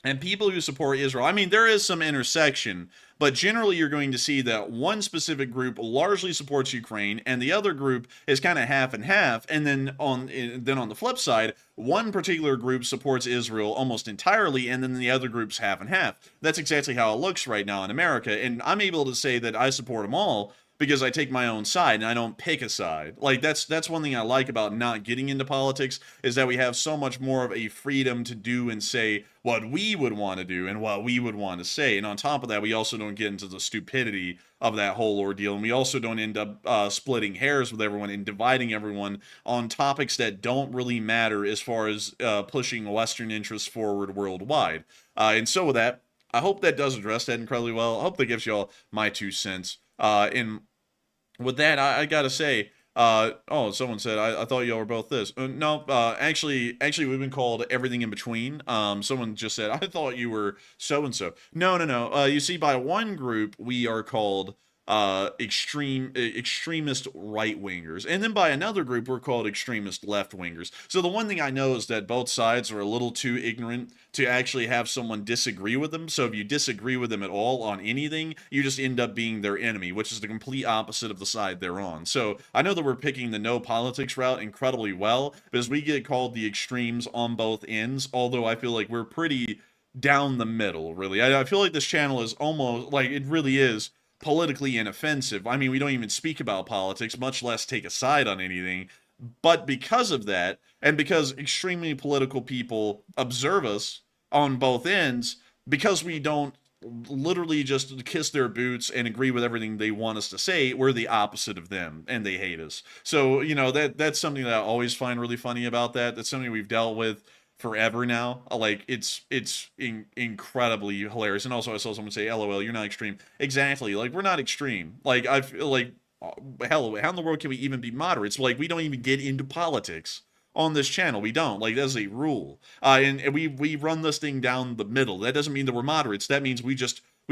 and people who support Israel, I mean, there is some intersection, but generally you're going to see that one specific group largely supports Ukraine and the other group is kind of half and half. And then on the flip side, one particular group supports Israel almost entirely, and then the other group's half and half. That's exactly how it looks right now in America. And I'm able to say that I support them all because I take my own side and I don't pick a side. Like that's one thing I like about not getting into politics, is that we have so much more of a freedom to do and say what we would want to do and what we would want to say. And on top of that, we also don't get into the stupidity of that whole ordeal. And we also don't end up splitting hairs with everyone and dividing everyone on topics that don't really matter as far as pushing Western interests forward worldwide. And so with that, I hope that does address that incredibly well. I hope that gives y'all my 2 cents. And with that, I gotta say, someone said, I thought y'all were both this. No, actually, we've been called everything in between. Someone just said, I thought you were so-and-so. No. You see, by one group, we are called extremist right-wingers, and then by another group we're called extremist left-wingers. So the one thing I know is that both sides are a little too ignorant to actually have someone disagree with them. So if you disagree with them at all on anything, you just end up being their enemy, which is the complete opposite of the side they're on. So I know that we're picking the no politics route incredibly well, because we get called the extremes on both ends, although I feel like we're pretty down the middle, really. I feel like this channel is almost, like, it really is politically inoffensive. I mean, we don't even speak about politics, much less take a side on anything. But because of that, and because extremely political people observe us on both ends, because we don't literally just kiss their boots and agree with everything they want us to say, we're the opposite of them, and they hate us. So, that's something that I always find really funny about that. That's something we've dealt with forever now. Like, it's incredibly hilarious. And also I saw someone say, LOL, you're not extreme. Exactly. Like, we're not extreme. Like, I feel like, hell, how in the world can we even be moderates? Like, we don't even get into politics on this channel. We don't. Like, that's a rule. And we run this thing down the middle. That doesn't mean that we're moderates. That means we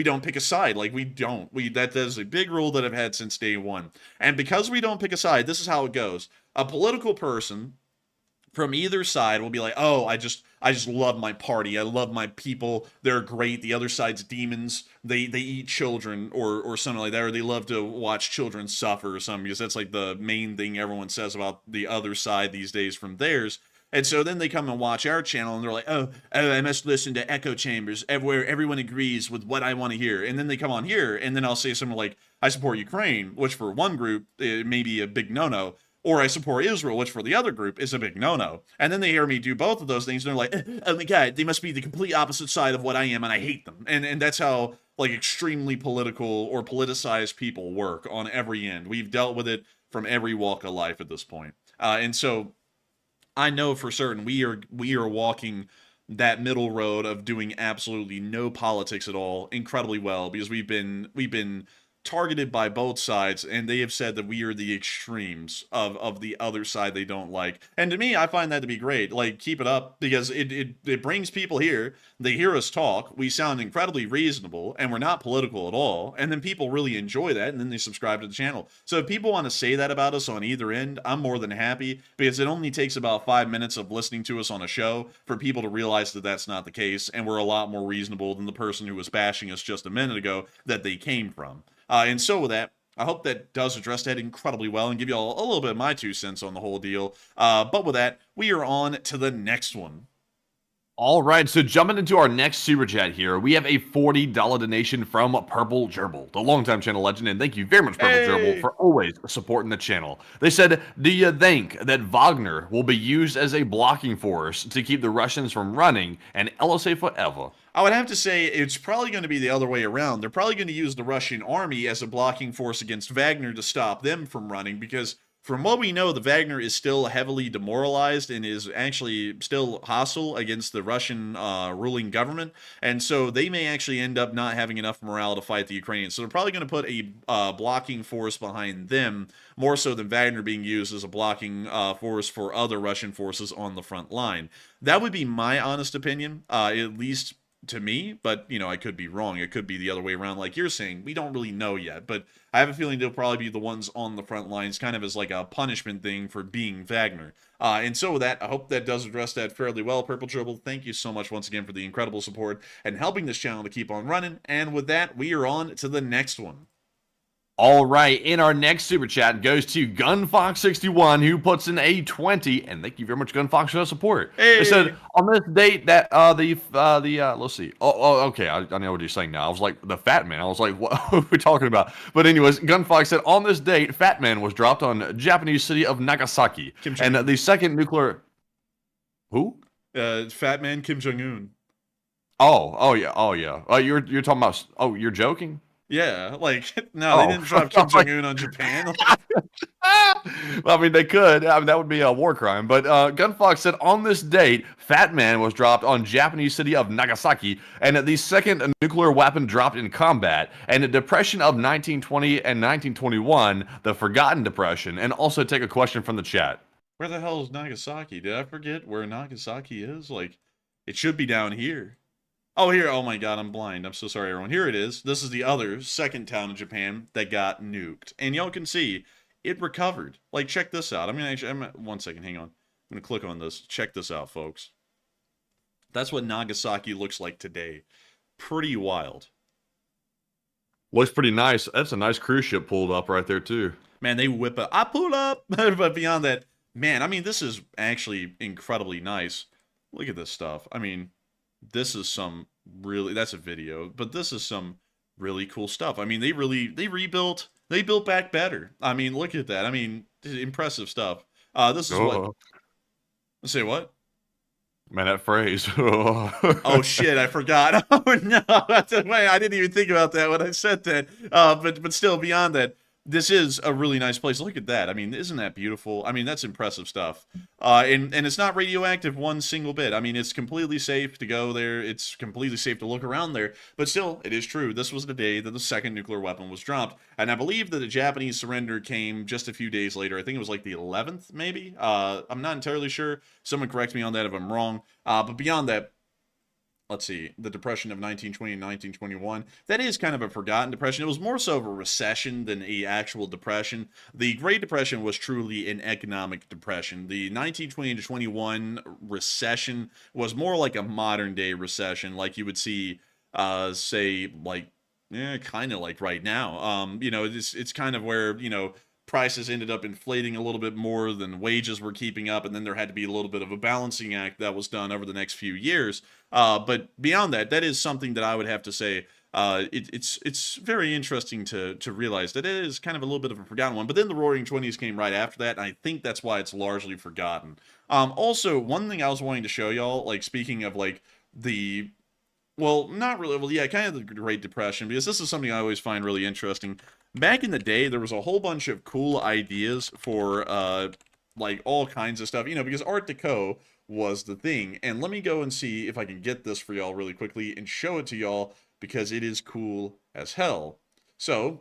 don't pick a side. Like, we don't. That is a big rule that I've had since day one. And because we don't pick a side, this is how it goes. A political person from either side will be like, oh, I just love my party. I love my people. They're great. The other side's demons. They eat children or something like that, or they love to watch children suffer or something, because that's like the main thing everyone says about the other side these days from theirs. And so then they come and watch our channel and they're like, oh, I must listen to echo chambers where everyone agrees with what I want to hear. And then they come on here and then I'll say something like, I support Ukraine, which for one group, it may be a big no-no. Or I support Israel, which for the other group is a big no-no. And then they hear me do both of those things, and they're like, oh my god, they must be the complete opposite side of what I am, and I hate them. And that's how, like, extremely political or politicized people work on every end. We've dealt with it from every walk of life at this point. And so I know for certain we are walking that middle road of doing absolutely no politics at all incredibly well, because we've been targeted by both sides, and they have said that we are the extremes of the other side they don't like. And to me, I find that to be great. Like, keep it up, because it brings people here. They hear us talk. We sound incredibly reasonable, and we're not political at all. And then people really enjoy that, and then they subscribe to the channel. So if people want to say that about us on either end, I'm more than happy, because it only takes about 5 minutes of listening to us on a show for people to realize that that's not the case, and we're a lot more reasonable than the person who was bashing us just a minute ago that they came from. And so with that, I hope that does address that incredibly well and give you all a little bit of my 2 cents on the whole deal. But with that, we are on to the next one. All right, so jumping into our next super chat here, we have a $40 donation from Purple Gerbil, the longtime channel legend, and thank you very much, Purple Gerbil, for always supporting the channel. They said, do you think that Wagner will be used as a blocking force to keep the Russians from running and LSA forever? I would have to say it's probably going to be the other way around. They're probably going to use the Russian army as a blocking force against Wagner to stop them from running, because from what we know, the Wagner is still heavily demoralized and is actually still hostile against the Russian ruling government. And so they may actually end up not having enough morale to fight the Ukrainians. So they're probably going to put a blocking force behind them, more so than Wagner being used as a blocking force for other Russian forces on the front line. That would be my honest opinion, at least to me, but, you know, I could be wrong. It could be the other way around, like you're saying. We don't really know yet, but I have a feeling they'll probably be the ones on the front lines, kind of as like a punishment thing for being Wagner. And so with that, I hope that does address that fairly well, Purple Trouble. Thank you so much once again for the incredible support and helping this channel to keep on running. And with that, we are on to the next one. All right, in our next super chat goes to GunFox61, who puts in a 20, and thank you very much, GunFox, for the support. Hey. It said on this date that let's see. Okay, I know what you're saying now. I was like, the Fat Man. I was like, what are we talking about? But anyways, GunFox said on this date, Fat Man was dropped on Japanese city of Nagasaki, and the second nuclear. Who? Fat Man Kim Jong-un. Oh yeah. You're talking about? Oh, you're joking? Yeah, like, no, they didn't drop Kim Jong-un on Japan. Well, I mean, they could. I mean, that would be a war crime. But GunFox said on this date, Fat Man was dropped on Japanese city of Nagasaki, and the second nuclear weapon dropped in combat, and the depression of 1920 and 1921, the Forgotten Depression, and also take a question from the chat. Where the hell is Nagasaki? Did I forget where Nagasaki is? Like, it should be down here. Oh, here. Oh, my God. I'm blind. I'm so sorry, everyone. Here it is. This is the other second town in Japan that got nuked. And y'all can see it recovered. Like, check this out. I'm going to actually... one second. Hang on. I'm going to click on this. Check this out, folks. That's what Nagasaki looks like today. Pretty wild. Looks pretty nice. That's a nice cruise ship pulled up right there, too. Man, they whip up. I pulled up. But beyond that, man, I mean, this is actually incredibly nice. Look at this stuff. I mean... this is some really, that's a video, but this is some really cool stuff. I mean, they built back better. I mean, look at that. I mean, impressive stuff. This is what, say what? Man, that phrase. Oh shit, I forgot. Oh no, I didn't even think about that when I said that. But still, beyond that, this is a really nice place. Look at that. I mean, isn't that beautiful? I mean, that's impressive stuff. And it's not radioactive one single bit. I mean, it's completely safe to go there. It's completely safe to look around there. But still, it is true. This was the day that the second nuclear weapon was dropped. And I believe that the Japanese surrender came just a few days later. I think it was like the 11th, maybe. I'm not entirely sure. Someone correct me on that if I'm wrong. But beyond that, let's see, the depression of 1920 and 1921, that is kind of a forgotten depression. It was more so of a recession than an actual depression. The Great Depression was truly an economic depression. The 1920 to 21 recession was more like a modern day recession, like you would see, say, like, kind of like right now. You know, it's kind of where, you know, prices ended up inflating a little bit more than wages were keeping up, and then there had to be a little bit of a balancing act that was done over the next few years. But beyond that, that is something that I would have to say it's very interesting to realize that it is kind of a little bit of a forgotten one. But then the Roaring Twenties came right after that, and I think that's why it's largely forgotten. Also, one thing I was wanting to show y'all, like, speaking of like the... well, not really. Well, yeah, kind of the Great Depression, because this is something I always find really interesting. Back in the day, there was a whole bunch of cool ideas for like all kinds of stuff, because Art Deco was the thing. And let me go and see if I can get this for y'all really quickly and show it to y'all, because it is cool as hell. So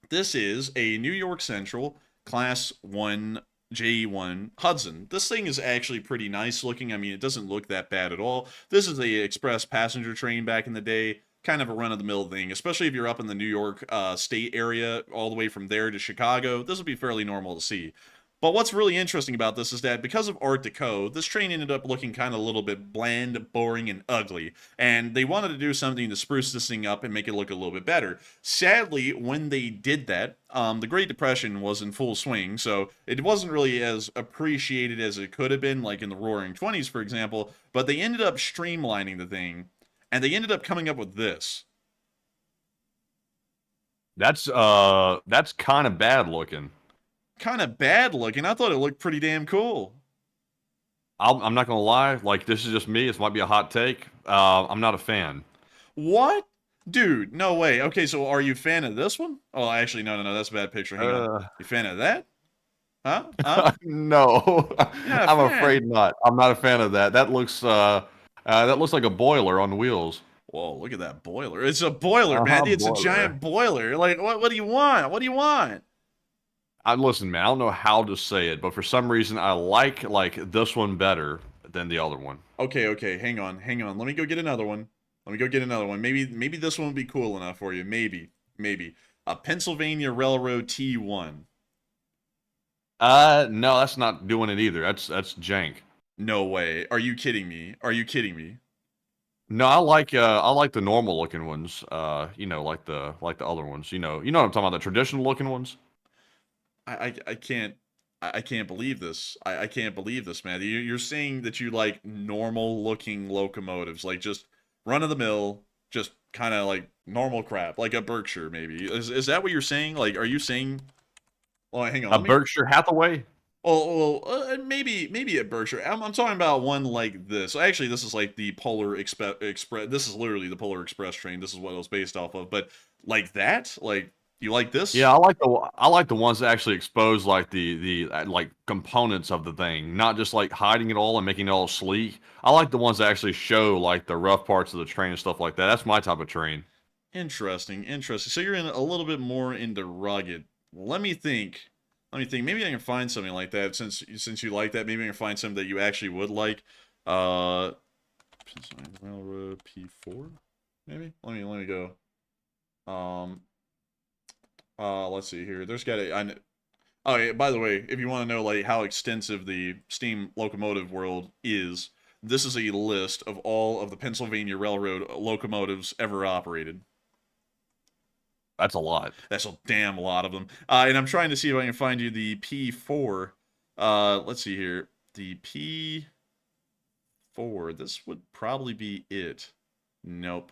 this is a New York Central Class 1 J1 Hudson. This thing is actually pretty nice looking. I mean, it doesn't look that bad at all. This is a express passenger train back in the day, kind of a run-of-the-mill thing, especially if you're up in the New York state area, all the way from there to Chicago. This would be fairly normal to see. But what's really interesting about this is that because of Art Deco, this train ended up looking kind of a little bit bland, boring, and ugly. And they wanted to do something to spruce this thing up and make it look a little bit better. Sadly, when they did that, the Great Depression was in full swing, so it wasn't really as appreciated as it could have been, like in the Roaring 20s, for example. But they ended up streamlining the thing, and they ended up coming up with this. That's kind of bad looking. Kind of bad looking. I thought it looked pretty damn cool. I'm not gonna lie. Like, this is just me. This might be a hot take. I'm not a fan. What? Dude, no way. Okay, so are you a fan of this one? Oh, actually, no, that's a bad picture. Hang on. You a fan of that? Huh? No, I'm afraid not. I'm not a fan of that. That looks like a boiler on wheels. Whoa, look at that boiler. It's a boiler, man. It's boiler. A giant boiler. Like, what do you want? What do you want? Listen, man, I don't know how to say it, but for some reason I like this one better than the other one. Okay, hang on. Let me go get another one. Maybe this one would be cool enough for you. Maybe. A Pennsylvania Railroad T1. No, that's not doing it either. That's jank. No way. Are you kidding me? No, I like the normal looking ones. Like the other ones. You know what I'm talking about, the traditional looking ones. I can't believe this. I can't believe this, man. You're saying that you like normal looking locomotives, like just run of the mill, just kind of like normal crap, like a Berkshire maybe. Is that what you're saying? Like, are you saying? Oh, hang on. A Berkshire Hathaway? Maybe a Berkshire. I'm talking about one like this. Actually, this is like the Polar Express. This is literally the Polar Express train. This is what it was based off of. But like that, like. You like this? Yeah, I like the ones that actually expose like the like components of the thing, not just like hiding it all and making it all sleek. I like the ones that actually show like the rough parts of the train and stuff like that. That's my type of train. Interesting. So you're in a little bit more into rugged. Let me think. Maybe I can find something like that since you like that. Maybe I can find something that you actually would like. Pennsylvania Railroad P4. Maybe. Let me go. Let's see here. There's got a. Oh, yeah, by the way, if you want to know like how extensive the steam locomotive world is, this is a list of all of the Pennsylvania Railroad locomotives ever operated. That's a lot. That's a damn lot of them. And I'm trying to see if I can find you the P4. Let's see here. The P4. This would probably be it. Nope.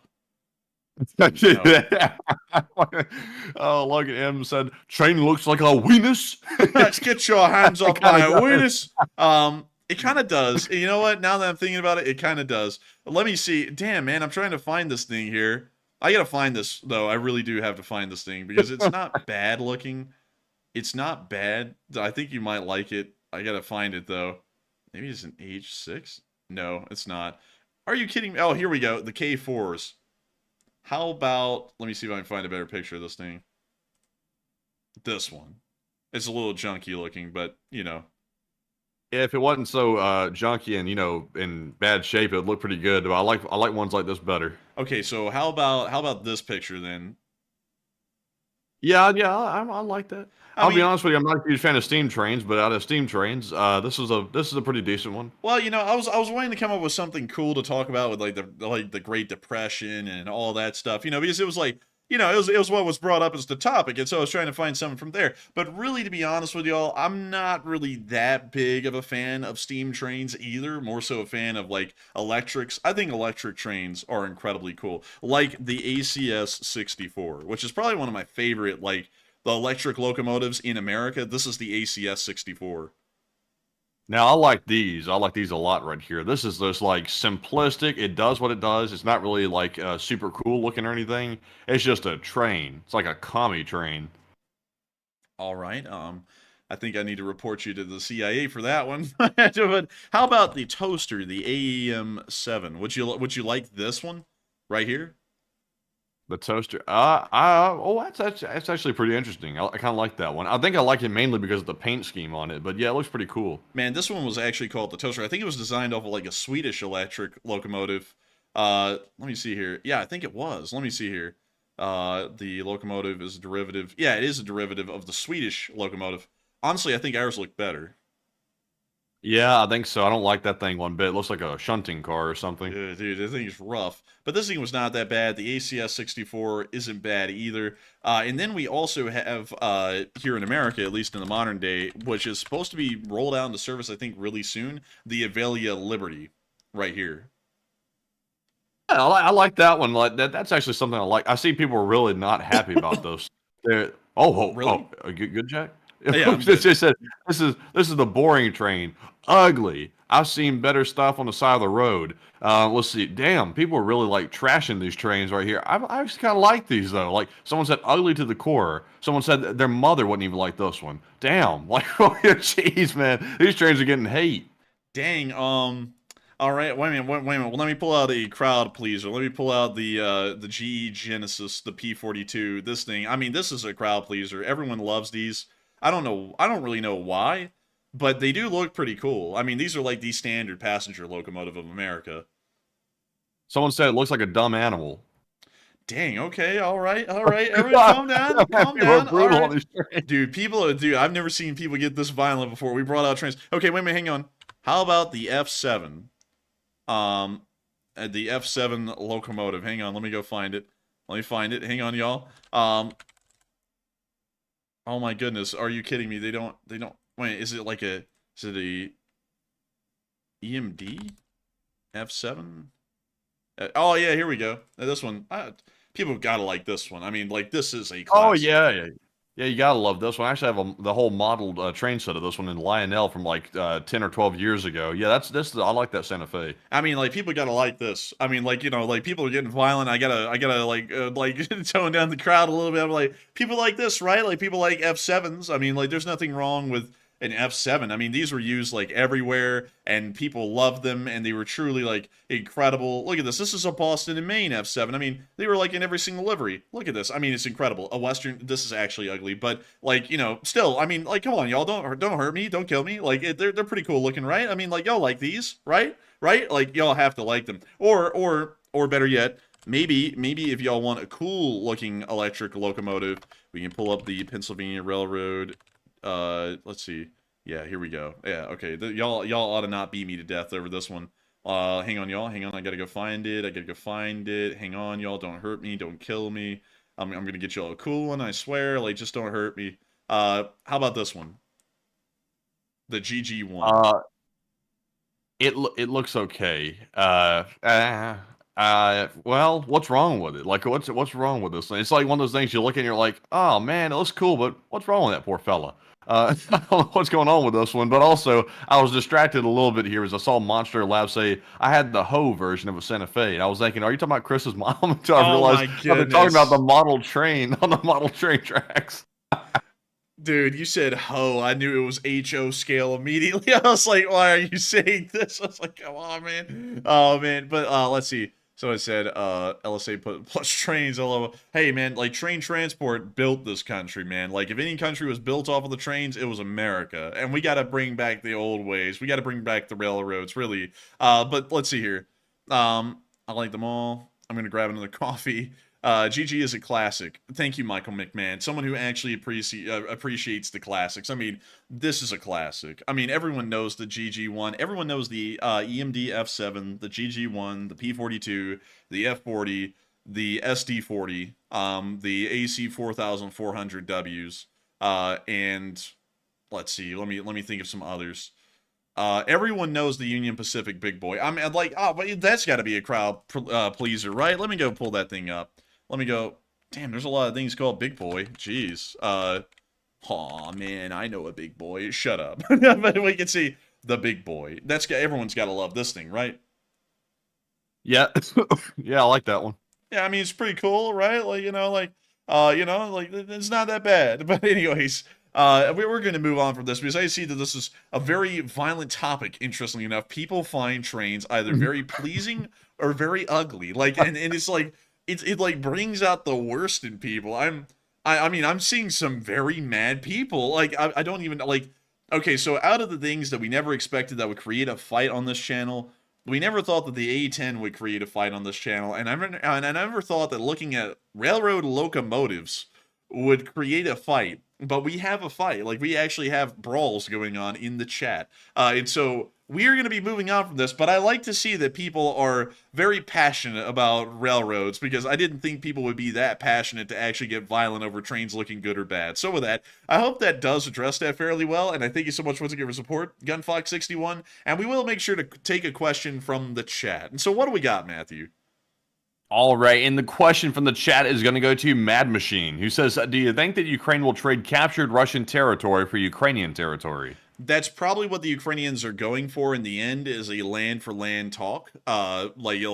Oh, look at him said, train looks like a weenus. Let's get your hands off my weenus. It kind of does. You know what? Now that I'm thinking about it, it kind of does. Let me see. Damn, man, I'm trying to find this thing here. I gotta find this, though. I really do have to find this thing because it's not bad looking. It's not bad. I think you might like it. I gotta find it, though. Maybe it's an H6? No, it's not. Are you kidding me? Oh, here we go. The K4s. How about, let me see if I can find a better picture of this thing. This one. It's a little junky looking, but, Yeah, if it wasn't so junky and, in bad shape, it would look pretty good. But I like ones like this better. Okay, so how about this picture then? Yeah, I like that. I'll be honest with you, I'm not a huge fan of steam trains, but out of steam trains, this is a pretty decent one. Well, I was wanting to come up with something cool to talk about with like the Great Depression and all that stuff, because it was like, it was what was brought up as the topic, and so I was trying to find something from there. But really, to be honest with y'all, I'm not really that big of a fan of steam trains either. More so a fan of like electrics. I think electric trains are incredibly cool, like the ACS 64, which is probably one of my favorite like. The electric locomotives in America. This is the ACS 64. Now, I like these. I like these a lot right here. This is just like simplistic. It does what it does. It's not really like super cool looking or anything. It's just a train. It's like a commie train. All right. I think I need to report you to the CIA for that one. But how about the toaster, the AEM-7? Would you like this one right here? The toaster. That's actually pretty interesting. I kind of like that one. I think I like it mainly because of the paint scheme on it. But yeah, it looks pretty cool. Man, this one was actually called the toaster. I think it was designed off of like a Swedish electric locomotive. Let me see here. Yeah, I think it was. Let me see here. The locomotive is a derivative. Yeah, it is a derivative of the Swedish locomotive. Honestly, I think ours look better. Yeah, I think so. I don't like that thing one bit. It looks like a shunting car or something. Yeah, dude, this thing is rough. But this thing was not that bad. The ACS-64 isn't bad either. And then we also have, here in America, at least in the modern day, which is supposed to be rolled out into service, I think, really soon, the Avelia Liberty right here. Yeah, I like that one. Like that's actually something I like. I see people are really not happy about those. Really? Good, Jack. Yeah, This just said this is the boring train. Ugly. I've seen better stuff on the side of the road. Let's see. Damn, people are really like trashing these trains right here. I actually kind of like these though. Like someone said, ugly to the core. Someone said that their mother wouldn't even like this one. Damn. Like, jeez, man, these trains are getting hate. Dang. All right. Wait a minute. Well, let me pull out a crowd pleaser. Let me pull out the GE Genesis, the P42. This thing. I mean, this is a crowd pleaser. Everyone loves these. I don't know. I don't really know why, but they do look pretty cool. I mean, these are like the standard passenger locomotive of America. Someone said it looks like a dumb animal. Dang. Okay. All right. Everyone, calm down. Calm down. All right. Dude, I've never seen people get this violent before. We brought out trains. Okay, wait a minute. Hang on. How about the F7? The F7 locomotive. Hang on. Let me go find it. Let me find it. Hang on, y'all. Oh my goodness, are you kidding me? They don't, wait, is it a EMD? F7? Oh yeah, here we go. This one, people gotta like this one. I mean, like, this is a classic. Oh yeah. Yeah, you gotta love this one. I actually have the whole modeled train set of this one in Lionel from like 10 or 12 years ago. Yeah, I like that Santa Fe. I mean, like, people gotta like this. I mean, like, you know, like, people are getting violent. I gotta like tone down the crowd a little bit. I'm like, people like this, right? Like, people like F7s. I mean, like, there's nothing wrong with an F7. I mean, these were used like everywhere, and people loved them, and they were truly like incredible. Look at this. This is a Boston and Maine F7. I mean, they were like in every single livery. Look at this. I mean, it's incredible. A Western. This is actually ugly, but like, you know, still. I mean, like, come on, y'all, don't hurt me, don't kill me. Like, they're pretty cool looking, right? I mean, like, y'all like these, right? Like, y'all have to like them, or better yet, maybe if y'all want a cool looking electric locomotive, we can pull up the Pennsylvania Railroad. Let's see. Yeah, here we go. Yeah, okay. Y'all ought to not beat me to death over this one. Hang on, y'all. Hang on. I gotta go find it. Hang on, y'all. Don't hurt me. Don't kill me. I'm gonna get y'all a cool one, I swear. Like, just don't hurt me. How about this one? The GG1. It looks okay. Well, what's wrong with it? Like, what's wrong with this thing? It's like one of those things you look at and you're like, oh man, it looks cool, but what's wrong with that poor fella? I don't know what's going on with this one, but also I was distracted a little bit here as I saw Monster Lab say I had the Ho version of a Santa Fe, and I was thinking, are you talking about Chris's mom? Until I realized they're talking about the model train on the model train tracks. Dude, you said Ho. I knew it was HO scale immediately. I was like, why are you saying this? I was like, come on, man. Oh man, but let's see. So I said, LSA plus trains all over. Hey, man, like, train transport built this country, man. Like, if any country was built off of the trains, it was America. And we got to bring back the old ways. We got to bring back the railroads, really. But let's see here. I like them all. I'm going to grab another coffee. GG is a classic. Thank you, Michael McMahon. Someone who actually appreciates the classics. I mean, this is a classic. I mean, everyone knows the GG1. Everyone knows the EMD F7, the GG1, the P42, the F40, the SD40, the AC 4400Ws, and let's see. Let me think of some others. Everyone knows the Union Pacific Big Boy. I mean, like, oh, but that's got to be a crowd pleaser, right? Let me go pull that thing up. Let me go. Damn, there's a lot of things called Big Boy. Jeez. Aw, man, I know a Big Boy. Shut up. But we can see the Big Boy. Everyone's got to love this thing, right? Yeah. Yeah, I like that one. Yeah, I mean, it's pretty cool, right? Like, like, it's not that bad. But anyways, we're going to move on from this because I see that this is a very violent topic. Interestingly enough, people find trains either very pleasing or very ugly. Like, and it's like it like brings out the worst in people. I mean, I'm seeing some very mad people. Like, I don't even like. Okay, so out of the things that we never expected that would create a fight on this channel, we never thought that the A-10 would create a fight on this channel, and I never thought that looking at railroad locomotives would create a fight. But we have a fight. Like, we actually have brawls going on in the chat. And so we are going to be moving on from this, but I like to see that people are very passionate about railroads, because I didn't think people would be that passionate to actually get violent over trains looking good or bad. So with that, I hope that does address that fairly well, and I thank you so much once again for support, Gunfox61, and we will make sure to take a question from the chat. And so what do we got, Matthew? All right, and the question from the chat is going to go to Mad Machine, who says, do you think that Ukraine will trade captured Russian territory for Ukrainian territory? That's probably what the Ukrainians are going for in the end, is a land-for-land talk, like a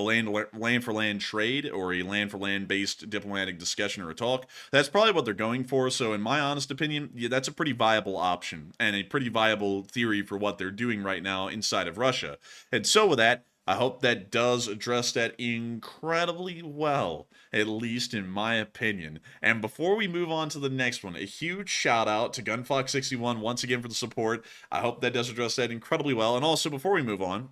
land-for-land trade, or a land-for-land-based diplomatic discussion or a talk. That's probably what they're going for, so in my honest opinion, yeah, that's a pretty viable option, and a pretty viable theory for what they're doing right now inside of Russia. And so with that, I hope that does address that incredibly well, at least in my opinion. And before we move on to the next one, a huge shout out to Gunfox61 once again for the support. I hope that does address that incredibly well. And also, before we move on,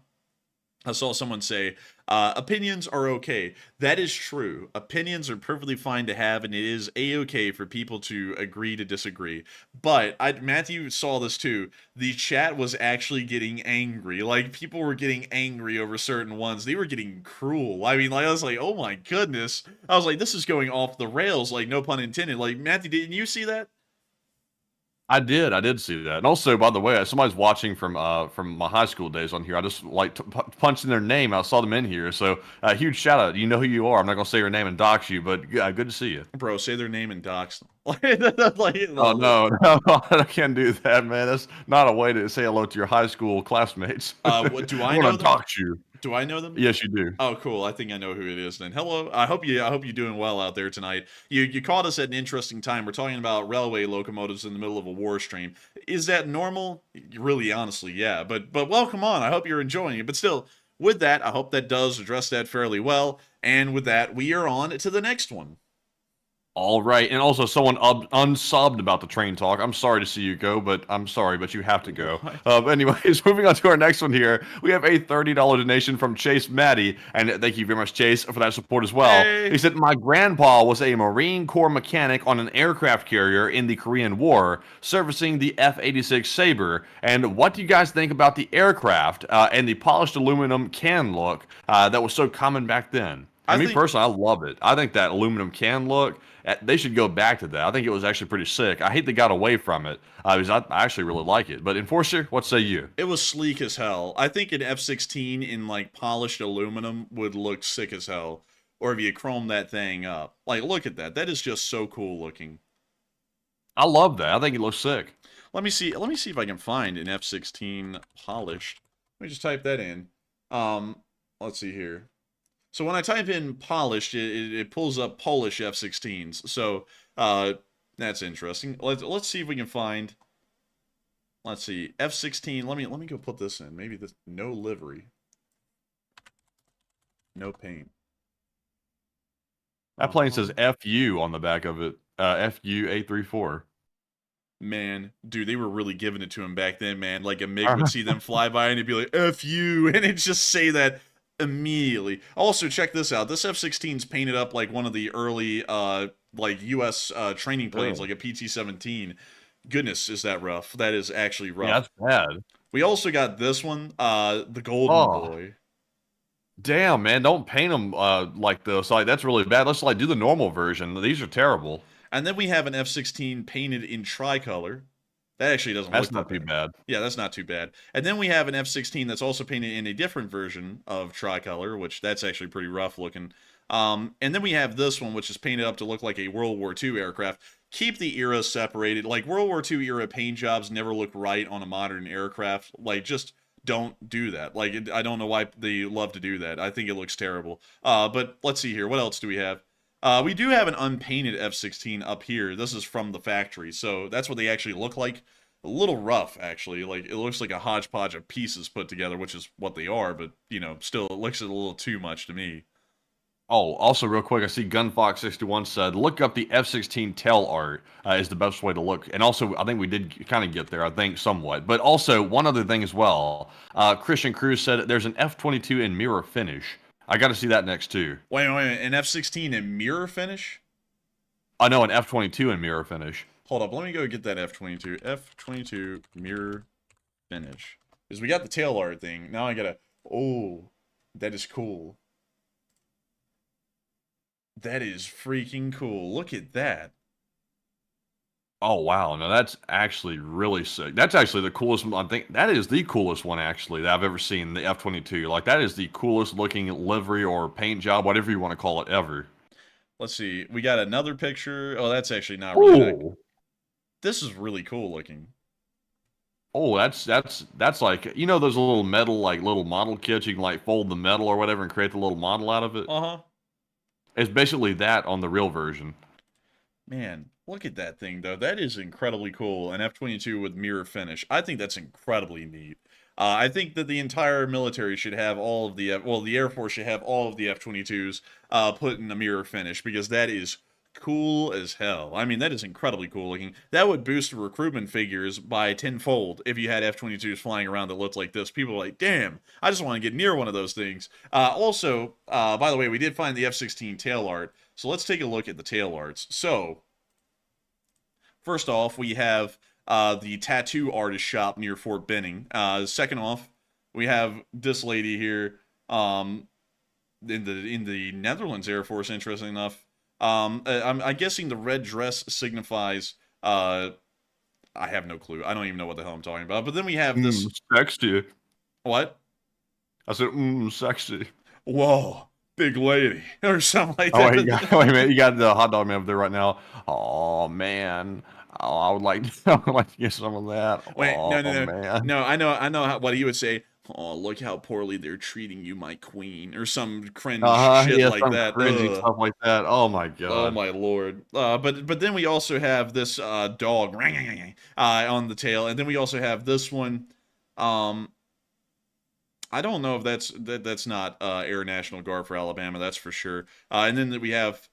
I saw someone say, opinions are okay. That is true. Opinions are perfectly fine to have, and it is a-okay for people to agree to disagree. But, Matthew saw this too. The chat was actually getting angry. Like, people were getting angry over certain ones. They were getting cruel. I mean, like, I was like, oh my goodness. I was like, this is going off the rails, like, no pun intended. Like, Matthew, didn't you see that? I did see that. And also, by the way, somebody's watching from my high school days on here. I just like punched in their name. I saw them in here. So huge shout out. You know who you are. I'm not gonna say your name and dox you, but good to see you. Bro, say their name and dox them. Oh no, I can't do that, man. That's not a way to say hello to your high school classmates. What do I know? Want to dox you? Do I know them? Yes, you do. Oh, cool. I think I know who it is then. Hello. I hope you're doing well out there tonight. You caught us at an interesting time. We're talking about railway locomotives in the middle of a war stream. Is that normal? Really, honestly, yeah. But welcome on. I hope you're enjoying it. But still, with that, I hope that does address that fairly well. And with that, we are on to the next one. All right, and also someone unsubbed about the train talk. I'm sorry to see you go, but I'm sorry, but you have to go. Anyways, moving on to our next one here. We have a $30 donation from Chase Maddie, and thank you very much, Chase, for that support as well. Hey. He said, my grandpa was a Marine Corps mechanic on an aircraft carrier in the Korean War, servicing the F-86 Sabre. And what do you guys think about the aircraft and the polished aluminum can look that was so common back then? Me personally, I love it. I think that aluminum can look, they should go back to that. I think it was actually pretty sick. I hate they got away from it, because I actually really like it. But Enforcer, what say you? It was sleek as hell. I think an F-16 in, like, polished aluminum would look sick as hell. Or if you chrome that thing up. Like, look at that. That is just so cool looking. I love that. I think it looks sick. Let me see if I can find an F-16 polished. Let me just type that in. Let's see here. So when I type in polished, it pulls up Polish F-16s. So that's interesting. Let's see if we can find. Let's see, F-16. Let me go put this in. Maybe this no livery, no paint. That plane says FU on the back of it. FU-834. Man, dude, they were really giving it to him back then, man. Like a MiG would see them fly by and it'd be like FU, and it'd just say that immediately. Also, check this out. This F-16's painted up like one of the early like US training planes, like a PT-17. Goodness, is that rough. That is actually rough. Yeah, that's bad. We also got this one, the Golden Boy. Damn, man, don't paint them like this. Like, that's really bad. Let's like do the normal version. These are terrible. And then we have an F-16 painted in tricolor. That actually doesn't look not too bad. Yeah, that's not too bad. And then we have an F-16 that's also painted in a different version of tricolor, which that's actually pretty rough looking. And then we have this one, which is painted up to look like a World War II aircraft. Keep the eras separated. Like, World War II era paint jobs never look right on a modern aircraft. Like, just don't do that. Like, I don't know why they love to do that. I think it looks terrible. But let's see here. What else do we have? We do have an unpainted F-16 up here. This is from the factory, so that's what they actually look like. A little rough, actually. Like, it looks like a hodgepodge of pieces put together, which is what they are, but, you know, still, it looks a little too much to me. Oh, also real quick, I see Gunfox61 said, look up the F-16 tail art is the best way to look. And also, I think we did kind of get there, I think, somewhat. But also, one other thing as well. Christian Cruz said there's an F-22 in mirror finish. I got to see that next, too. Wait, an F-16 in mirror finish? I know, an F-22 in mirror finish. Hold up, let me go get that F-22. F-22 mirror finish. Because we got the tail art thing. Now I gotta... Oh, that is cool. That is freaking cool. Look at that. Oh, wow. No, that's actually really sick. That's actually the coolest one. I think that is the coolest one, actually, that I've ever seen, the F-22. Like, that is the coolest looking livery or paint job, whatever you want to call it, ever. Let's see. We got another picture. Oh, that's actually not really that. This is really cool looking. Oh, that's like, you know those little metal, like, little model kits? You can, like, fold the metal or whatever and create the little model out of it? Uh-huh. It's basically that on the real version. Man, look at that thing, though. That is incredibly cool. An F-22 with mirror finish. I think that's incredibly neat. I think that the entire military should have all of the... Well, the Air Force should have all of the F-22s put in a mirror finish, because that is cool as hell. I mean, that is incredibly cool looking. That would boost recruitment figures by tenfold if you had F-22s flying around that looked like this. People are like, damn, I just want to get near one of those things. Also, by the way, we did find the F-16 tail art, so let's take a look at the tail arts. So, first off, we have the tattoo artist shop near Fort Benning. Second off, we have this lady here in the Netherlands Air Force, interesting enough. I'm guessing the red dress signifies, I have no clue. I don't even know what the hell I'm talking about. But then we have this... Sexy. What? I said, sexy. Whoa, big lady. Or something like that. Wait a minute, you got the hot dog man up there right now. Oh, man. Oh, I would like to get some of that. Wait, oh, no. Man. No, I know what he would say. Oh, look how poorly they're treating you, my queen, or some cringe shit yeah, like some that. Cringy stuff like that. Oh my god. Oh my lord. But then we also have this dog on the tail, and then we also have this one. I don't know if that's not Air National Guard for Alabama. That's for sure. And then we have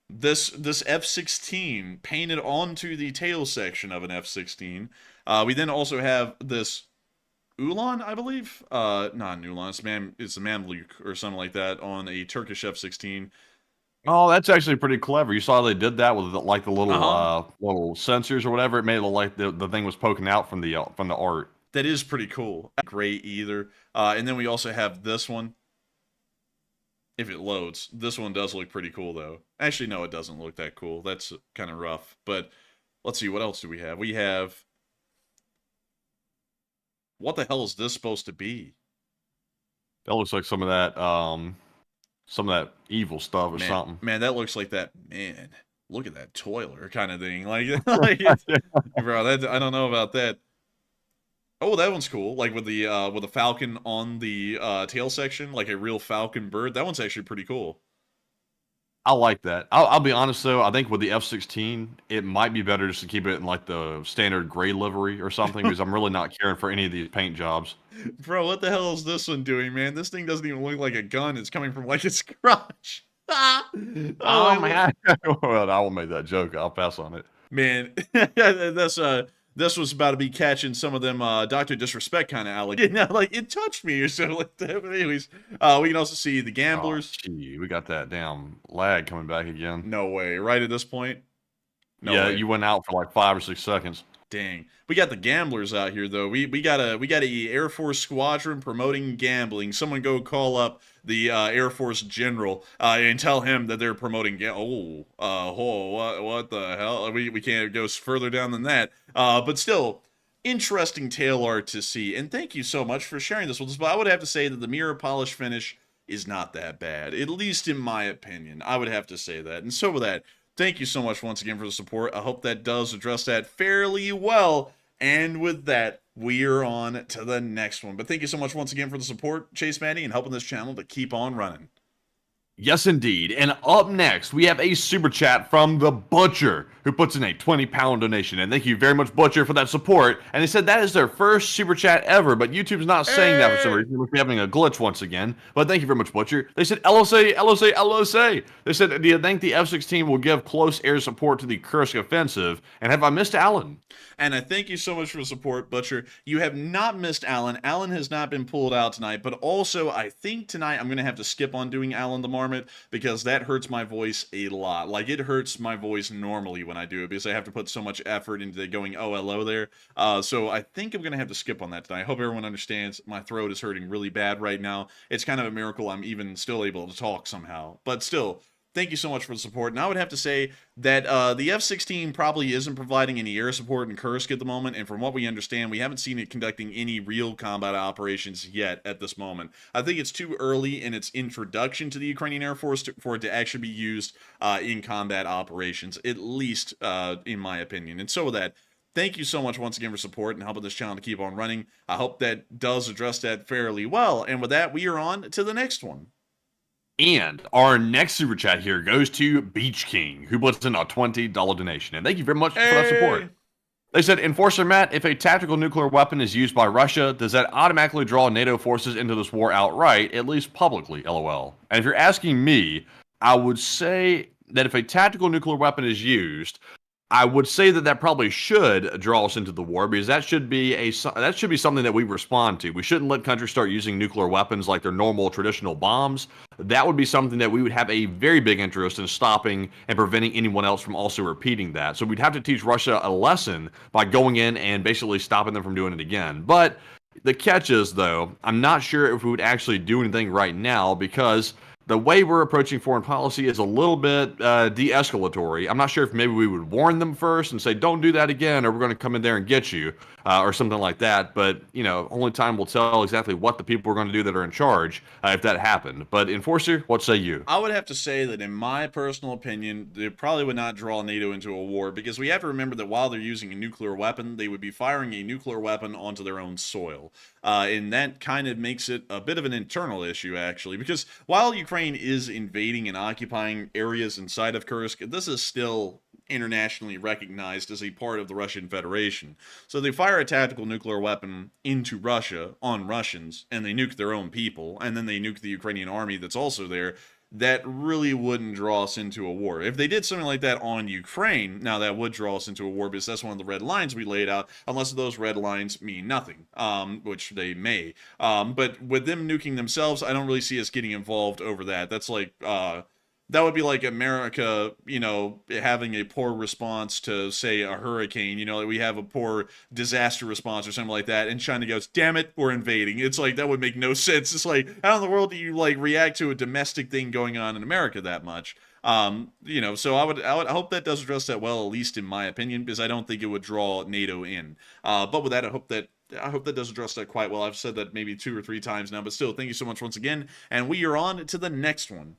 this F-16 painted onto the tail section of an F-16. We then also have this Ulan, I believe? Not an Ulan, it's a Mamluk or something like that on a Turkish F-16. Oh, that's actually pretty clever. You saw they did that with like the little little sensors or whatever. It made it look like the thing was poking out from the art. That is pretty cool. Great either. And then we also have this one. If it loads. This one does look pretty cool, though. Actually, no, it doesn't look that cool. That's kind of rough. But let's see, what else do we have? We have... What the hell is this supposed to be? That looks like some of that evil stuff or something. Man, that looks like that. Man, look at that toiler kind of thing. Like bro, I don't know about that. Oh, that one's cool. Like with the falcon on the tail section, like a real falcon bird. That one's actually pretty cool. I like that. I'll be honest though. I think with the F-16, it might be better just to keep it in like the standard gray livery or something, because I'm really not caring for any of these paint jobs. Bro, what the hell is this one doing, man? This thing doesn't even look like a gun. It's coming from like its crotch. Oh man! Well, I will make that joke. I'll pass on it. Man, this was about to be catching some of them Dr. Disrespect kind of allegations. You know, like, it touched me or something like that. But anyways, we can also see the gamblers. Oh, gee, we got that damn lag coming back again. No way. Right at this point? No way. You went out for like 5 or 6 seconds. Dang. We got the gamblers out here, though. We got a Air Force squadron promoting gambling. Someone go call up the Air Force general and tell him that they're promoting what the hell? We can't go further down than that. But still, interesting tail art to see. And thank you so much for sharing this with us. But I would have to say that the mirror polish finish is not that bad, at least in my opinion. I would have to say that. And so with that, thank you so much once again for the support. I hope that does address that fairly well. And with that, we're on to the next one. But thank you so much once again for the support, Chase Manny, and helping this channel to keep on running. Yes, indeed. And up next, we have a super chat from the Butcher, who puts in a 20-pound donation. And thank you very much, Butcher, for that support. And they said that is their first super chat ever, but YouTube's not saying that for some reason. We must be having a glitch once again. But thank you very much, Butcher. They said LSA, LSA, LSA. They said, do you think the F-16 will give close air support to the Kursk offensive? And have I missed Alan? And I thank you so much for the support, Butcher. You have not missed Alan. Alan has not been pulled out tonight, but also I think tonight I'm going to have to skip on doing Alan the Marmot because that hurts my voice a lot. Like, it hurts my voice normally when I do it because I have to put so much effort into going OLO there. So I think I'm going to have to skip on that tonight. I hope everyone understands my throat is hurting really bad right now. It's kind of a miracle I'm even still able to talk somehow. But still, thank you so much for the support. And I would have to say that the F-16 probably isn't providing any air support in Kursk at the moment. And from what we understand, we haven't seen it conducting any real combat operations yet at this moment. I think it's too early in its introduction to the Ukrainian Air Force for it to actually be used in combat operations, at least in my opinion. And so with that, thank you so much once again for support and helping this channel to keep on running. I hope that does address that fairly well. And with that, we are on to the next one. And our next super chat here goes to Beach King, who puts in a $20 donation. And thank you very much for that support. They said, Enforcer Matt, if a tactical nuclear weapon is used by Russia, does that automatically draw NATO forces into this war outright, at least publicly, LOL? And if you're asking me, I would say that if a tactical nuclear weapon is used, I would say that that probably should draw us into the war because that should be something that we respond to. We shouldn't let countries start using nuclear weapons like their normal traditional bombs. That would be something that we would have a very big interest in stopping and preventing anyone else from also repeating that. So we'd have to teach Russia a lesson by going in and basically stopping them from doing it again. But the catch is, though, I'm not sure if we would actually do anything right now because the way we're approaching foreign policy is a little bit de-escalatory. I'm not sure if maybe we would warn them first and say, don't do that again, or we're going to come in there and get you, or something like that. But, you know, only time will tell exactly what the people are going to do that are in charge if that happened. But, Enforcer, what say you? I would have to say that in my personal opinion, they probably would not draw NATO into a war because we have to remember that while they're using a nuclear weapon, they would be firing a nuclear weapon onto their own soil. And that kind of makes it a bit of an internal issue, actually, because while Ukraine is invading and occupying areas inside of Kursk, this is still internationally recognized as a part of the Russian Federation. So they fire a tactical nuclear weapon into Russia on Russians, and they nuke their own people, and then they nuke the Ukrainian army that's also there. That really wouldn't draw us into a war. If they did something like that on Ukraine, now that would draw us into a war because that's one of the red lines we laid out, unless those red lines mean nothing, which they may. But with them nuking themselves, I don't really see us getting involved over that. That's like, that would be like America, you know, having a poor response to, say, a hurricane. You know, like we have a poor disaster response or something like that, and China goes, damn it, we're invading. It's like, that would make no sense. It's like, how in the world do you, like, react to a domestic thing going on in America that much? You know, so I hope that does address that well, at least in my opinion, because I don't think it would draw NATO in. But with that, I hope that does address that quite well. I've said that maybe 2 or 3 times now, but still, thank you so much once again, and we are on to the next one.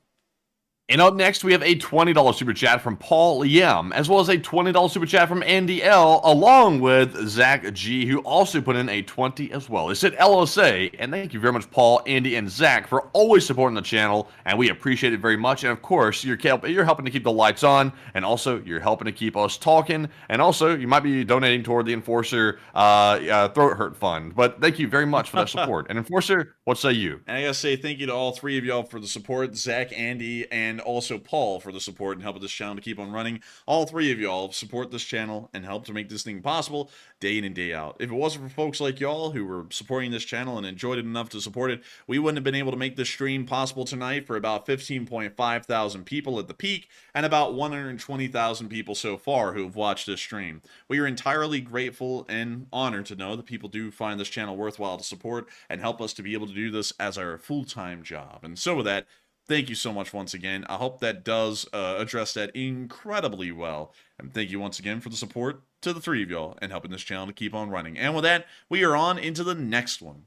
And up next, we have a $20 super chat from Paul Yem, as well as a $20 super chat from Andy L, along with Zach G, who also put in a 20 as well. They said LSA, and thank you very much, Paul, Andy, and Zach, for always supporting the channel, and we appreciate it very much. And of course, you're helping to keep the lights on, and also you're helping to keep us talking, and also you might be donating toward the Enforcer Throat Hurt Fund. But thank you very much for that support. And Enforcer, what say you? And I gotta say thank you to all 3 of y'all for the support, Zach, Andy, and also Paul for the support and helping this channel to keep on running. All 3 of y'all support this channel and help to make this thing possible day in and day out. If it wasn't for folks like y'all who were supporting this channel and enjoyed it enough to support it, we wouldn't have been able to make this stream possible tonight for about 15.5 thousand people at the peak and about 120,000 people so far who have watched this stream. We are entirely grateful and honored to know that people do find this channel worthwhile to support and help us to be able to do this as our full-time job. And so with that, thank you so much once again. I hope that does address that incredibly well. And thank you once again for the support to the 3 of y'all and helping this channel to keep on running. And with that, we are on into the next one.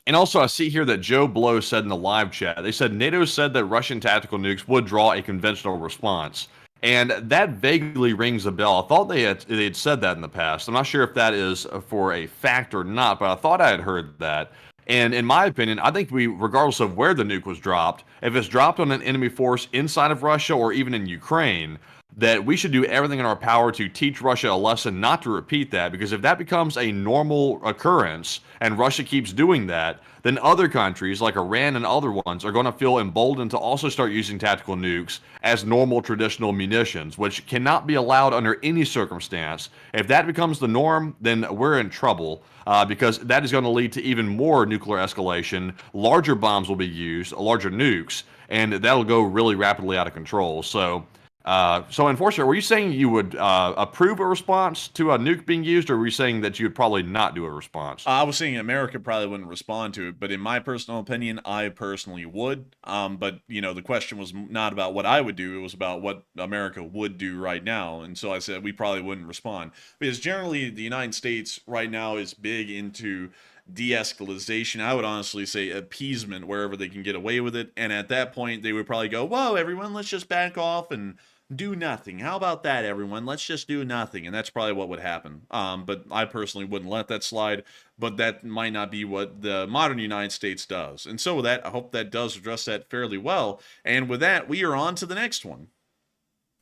And also, I see here that Joe Blow said in the live chat, they said NATO said that Russian tactical nukes would draw a conventional response. And that vaguely rings a bell. I thought they had said that in the past. I'm not sure if that is for a fact or not, but I thought I had heard that. And in my opinion, I think regardless of where the nuke was dropped, if it's dropped on an enemy force inside of Russia or even in Ukraine, that we should do everything in our power to teach Russia a lesson not to repeat that, because if that becomes a normal occurrence and Russia keeps doing that, then other countries like Iran and other ones are going to feel emboldened to also start using tactical nukes as normal traditional munitions, which cannot be allowed under any circumstance. If that becomes the norm, then we're in trouble, because that is going to lead to even more nuclear escalation. Larger bombs will be used, larger nukes, and that'll go really rapidly out of control. So Enforcer, were you saying you would approve a response to a nuke being used, or were you saying that you would probably not do a response? I was saying America probably wouldn't respond to it, but in my personal opinion, I personally would. But, you know, the question was not about what I would do, it was about what America would do right now. And so I said we probably wouldn't respond. Because generally, the United States right now is big into de-escalation. I would honestly say appeasement wherever they can get away with it. And at that point, they would probably go, whoa, everyone, let's just back off and do nothing. How about that, everyone? Let's just do nothing. And that's probably what would happen. But I personally wouldn't let that slide. But that might not be what the modern United States does. And so with that, I hope that does address that fairly well. And with that, we are on to the next one.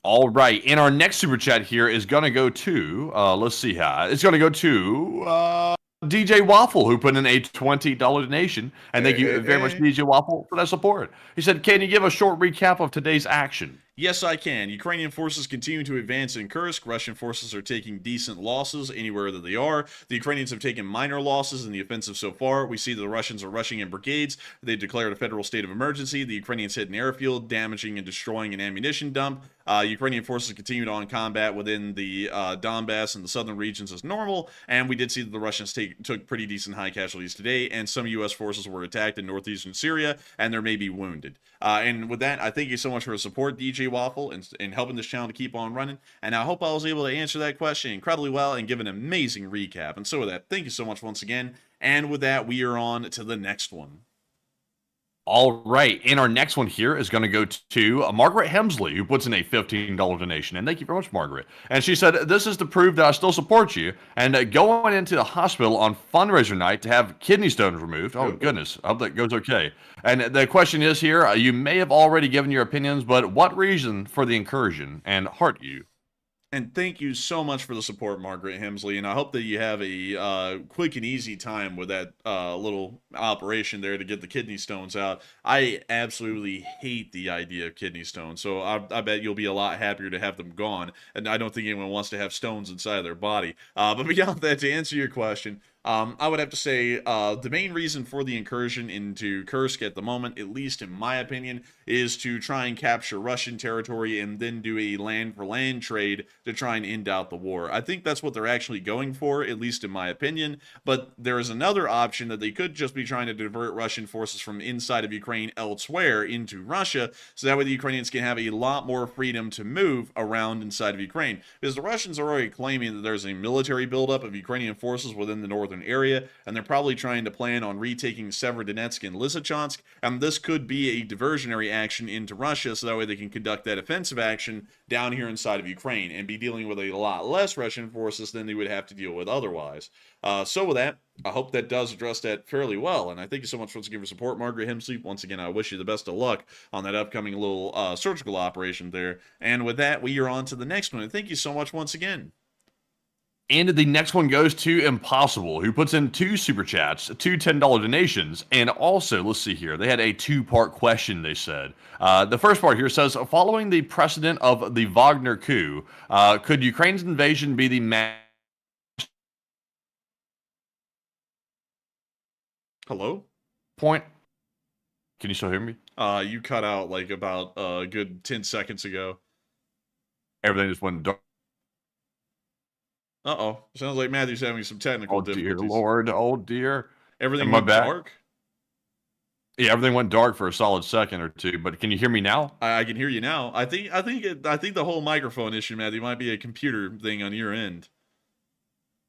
All right. And our next super chat here is going to go to, let's see how. It's going to go to DJ Waffle, who put in a $20 donation. And thank you very much, DJ Waffle, for that support. He said, can you give a short recap of today's action? Yes, I can. Ukrainian forces continue to advance in Kursk. Russian forces are taking decent losses anywhere that they are. The Ukrainians have taken minor losses in the offensive so far. We see that the Russians are rushing in brigades. They've declared a federal state of emergency. The Ukrainians hit an airfield, damaging and destroying an ammunition dump. Ukrainian forces continued on combat within the Donbass and the southern regions as normal. And we did see that the Russians took pretty decent high casualties today. And some U.S. forces were attacked in northeastern Syria, and there may be wounded. And with that, I thank you so much for your support, DJ Waffle, and helping this channel to keep on running. And I hope I was able to answer that question incredibly well and give an amazing recap. And so with that, thank you so much once again. And with that, we are on to the next one. All right. And our next one here is going to go to Margaret Hemsley, who puts in a $15 donation. And thank you very much, Margaret. And she said, this is to prove that I still support you. And going into the hospital on fundraiser night to have kidney stones removed. Oh, goodness. I hope that goes okay. And the question is here, you may have already given your opinions, but what reason for the incursion? And heart you. And thank you so much for the support, Margaret Hemsley. And I hope that you have a quick and easy time with that little operation there to get the kidney stones out. I absolutely hate the idea of kidney stones. So I bet you'll be a lot happier to have them gone. And I don't think anyone wants to have stones inside of their body. But beyond that, to answer your question, I would have to say the main reason for the incursion into Kursk at the moment, at least in my opinion, is to try and capture Russian territory and then do a land-for-land trade to try and end out the war. I think that's what they're actually going for, at least in my opinion. But there is another option that they could just be trying to divert Russian forces from inside of Ukraine elsewhere into Russia, so that way the Ukrainians can have a lot more freedom to move around inside of Ukraine. Because the Russians are already claiming that there's a military buildup of Ukrainian forces within the northern area, and they're probably trying to plan on retaking Severodonetsk and Lysychansk, and this could be a diversionary action into Russia, so that way they can conduct that offensive action down here inside of Ukraine and be dealing with a lot less Russian forces than they would have to deal with otherwise. So with that, I hope that does address that fairly well, and I thank you so much once again for support, Margaret Hemsley. Once again, I wish you the best of luck on that upcoming little surgical operation there. And with that, we are on to the next one, and thank you so much once again. And the next one goes to Impossible, who puts in 2 super chats, 2 $10 donations, and also, let's see here, they had a 2-part question, they said. The first part here says, following the precedent of the Wagner coup, could Ukraine's invasion be the Hello? point? Can you still hear me? You cut out like about a good 10 seconds ago. Everything just went dark. Uh-oh. Sounds like Matthew's having some technical difficulties. Oh, dear Lord. Oh, dear. Everything went dark? Yeah, everything went dark for a solid second or two, but can you hear me now? I can hear you now. I think the whole microphone issue, Matthew, might be a computer thing on your end.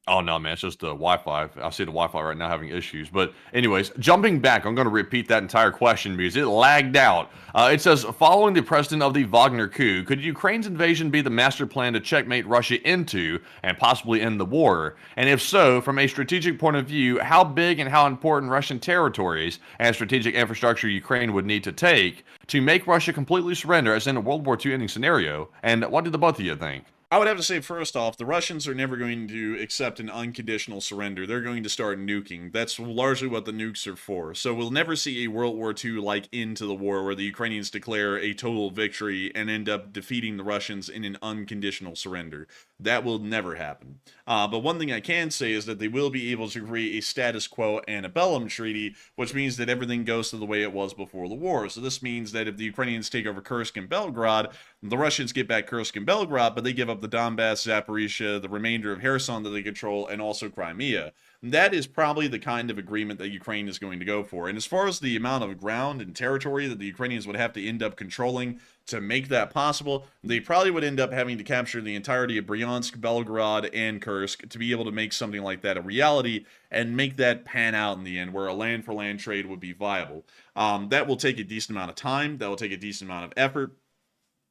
Oh no, man, it's just the Wi-Fi. I see the Wi-Fi right now having issues. But anyways, jumping back, I'm going to repeat that entire question because it lagged out. It says, following the precedent of the Wagner coup, could Ukraine's invasion be the master plan to checkmate Russia into and possibly end the war? And if so, from a strategic point of view, how big and how important Russian territories and strategic infrastructure Ukraine would need to take to make Russia completely surrender, as in a World War II ending scenario? And what do the both of you think? I would have to say, first off, the Russians are never going to accept an unconditional surrender. They're going to start nuking. That's largely what the nukes are for. So we'll never see a World War II-like end to the war where the Ukrainians declare a total victory and end up defeating the Russians in an unconditional surrender. That will never happen. But one thing I can say is that they will be able to create a status quo antebellum treaty, which means that everything goes to the way it was before the war. So this means that if the Ukrainians take over Kursk and Belgrade, the Russians get back Kursk and Belgrade, but they give up the Donbass, Zaporizhia, the remainder of Kherson that they control, and also Crimea. That is probably the kind of agreement that Ukraine is going to go for. And as far as the amount of ground and territory that the Ukrainians would have to end up controlling to make that possible, they probably would end up having to capture the entirety of Bryansk, Belgrade, and Kursk to be able to make something like that a reality and make that pan out in the end, where a land-for-land trade would be viable. That will take a decent amount of time. That will take a decent amount of effort.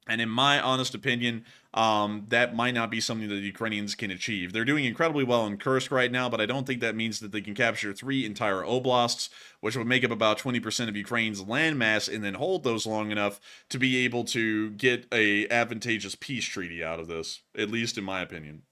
And in my honest opinion, that might not be something that the Ukrainians can achieve. They're doing incredibly well in Kursk right now, but I don't think that means that they can capture 3 entire oblasts, which would make up about 20% of Ukraine's landmass, and then hold those long enough to be able to get a advantageous peace treaty out of this, at least in my opinion.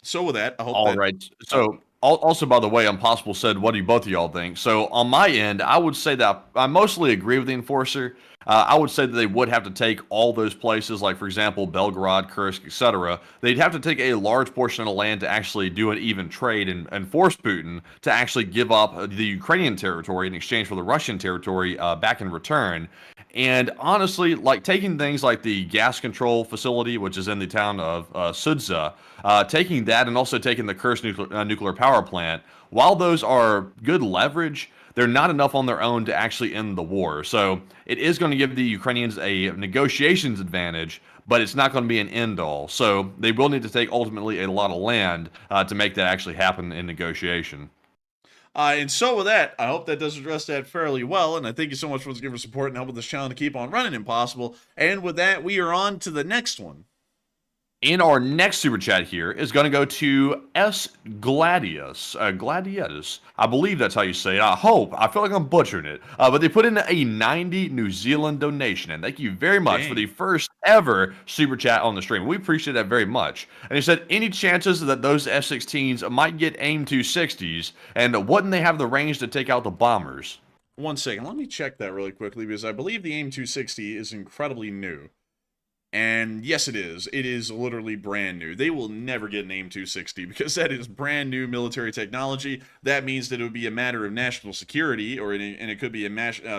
So with that, I hope All right. So also, by the way, Impossible said, what do both of y'all think? So on my end, I would say that I mostly agree with the Enforcer. I would say that they would have to take all those places, like, for example, Belgrade, Kursk, etc. They'd have to take a large portion of the land to actually do an even trade and force Putin to actually give up the Ukrainian territory in exchange for the Russian territory back in return. And honestly, like taking things like the gas control facility, which is in the town of Sudza, taking that and also taking the Kursk nuclear power plant, while those are good leverage, they're not enough on their own to actually end the war. So it is going to give the Ukrainians a negotiations advantage, but it's not going to be an end all. So they will need to take ultimately a lot of land to make that actually happen in negotiation. And so with that, I hope that does address that fairly well, and I thank you so much for giving support and helping this channel to keep on running Impossible. And with that, we are on to the next one. In our next super chat here is going to go to S. Gladius. Gladiatus. I believe that's how you say it. I hope. I feel like I'm butchering it. But they put in a 90 New Zealand donation. And thank you very much for the first ever super chat on the stream. We appreciate that very much. And he said, any chances that those F-16s might get AIM 260s? And wouldn't they have the range to take out the bombers? 1 second. Let me check that really quickly, because I believe the AIM 260 is incredibly new. And yes, it is. It is literally brand new. They will never get an AIM 260 because that is brand new military technology. That means that it would be a matter of national security, and it could be a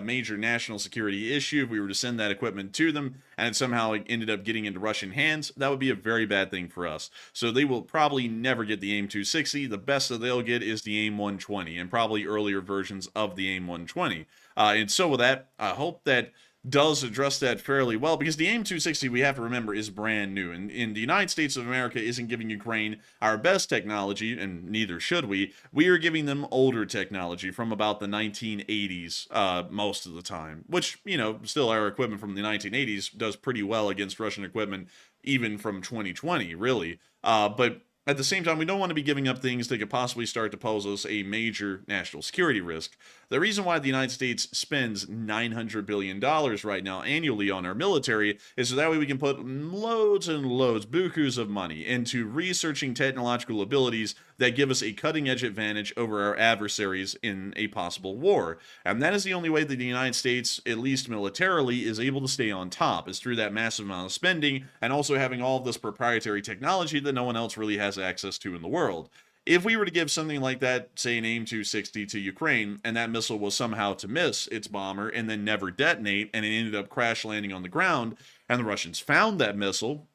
major national security issue if we were to send that equipment to them and it somehow ended up getting into Russian hands. That would be a very bad thing for us. So they will probably never get the AIM 260. The best that they'll get is the AIM 120 and probably earlier versions of the AIM 120. And so with that, I hope that does address that fairly well, because the AIM 260, we have to remember, is brand new, and the United States of America isn't giving Ukraine our best technology, and neither should we. We are giving them older technology from about the 1980s most of the time, which, you know, still our equipment from the 1980s does pretty well against Russian equipment even from 2020, really. But at the same time, we don't want to be giving up things that could possibly start to pose us a major national security risk. The reason why the United States spends $900 billion right now annually on our military is so that way we can put loads and loads, bukus of money, into researching technological abilities that give us a cutting-edge advantage over our adversaries in a possible war. And that is the only way that the United States, at least militarily, is able to stay on top, is through that massive amount of spending and also having all of this proprietary technology that no one else really has access to in the world. If we were to give something like that, say an AIM 260 to Ukraine, and that missile was somehow to miss its bomber and then never detonate, and it ended up crash landing on the ground, and the Russians found that missile,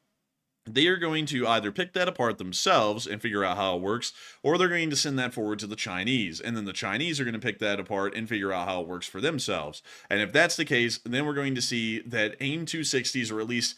they are going to either pick that apart themselves and figure out how it works, or they're going to send that forward to the Chinese, and then the Chinese are going to pick that apart and figure out how it works for themselves. And if that's the case, then we're going to see that AIM 260s, or at least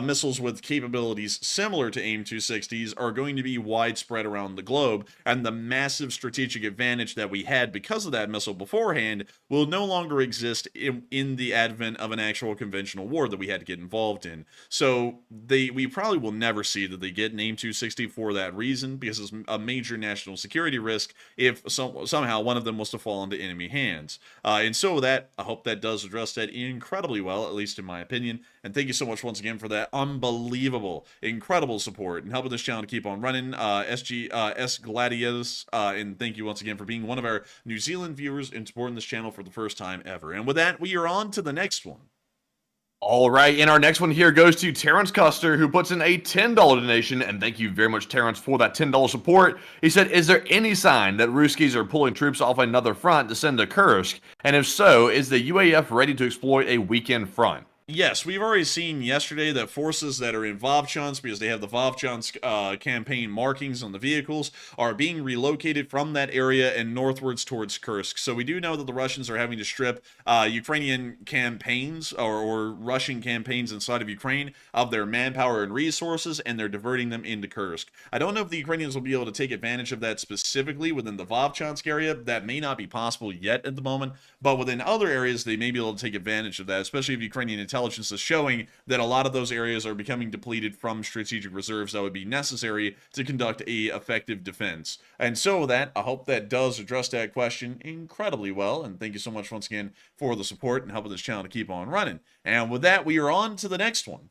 missiles with capabilities similar to AIM-260s are going to be widespread around the globe, and the massive strategic advantage that we had because of that missile beforehand will no longer exist in the advent of an actual conventional war that we had to get involved in. So we probably will never see that they get an AIM-260 for that reason, because it's a major national security risk if somehow one of them was to fall into enemy hands. And so that, I hope that does address that incredibly well, at least in my opinion. And thank you so much once again for that unbelievable, incredible support and helping this channel to keep on running. S Gladius, and thank you once again for being one of our New Zealand viewers and supporting this channel for the first time ever. And with that, we are on to the next one. All right, and our next one here goes to Terrence Custer, who puts in a $10 donation, and thank you very much, Terrence, for that $10 support. He said, is there any sign that Ruskies are pulling troops off another front to send to Kursk? And if so, is the UAF ready to exploit a weekend front? Yes, we've already seen yesterday that forces that are in Vovchansk, because they have the Vovchansk campaign markings on the vehicles, are being relocated from that area and northwards towards Kursk. So we do know that the Russians are having to strip Ukrainian campaigns or Russian campaigns inside of Ukraine of their manpower and resources, and they're diverting them into Kursk. I don't know if the Ukrainians will be able to take advantage of that specifically within the Vovchansk area. That may not be possible yet at the moment, but within other areas, they may be able to take advantage of that, especially if Ukrainian intelligence is showing that a lot of those areas are becoming depleted from strategic reserves that would be necessary to conduct a effective defense. And so that, I hope that does address that question incredibly well, and thank you so much once again for the support and helping this channel to keep on running. And with that, we are on to the next one.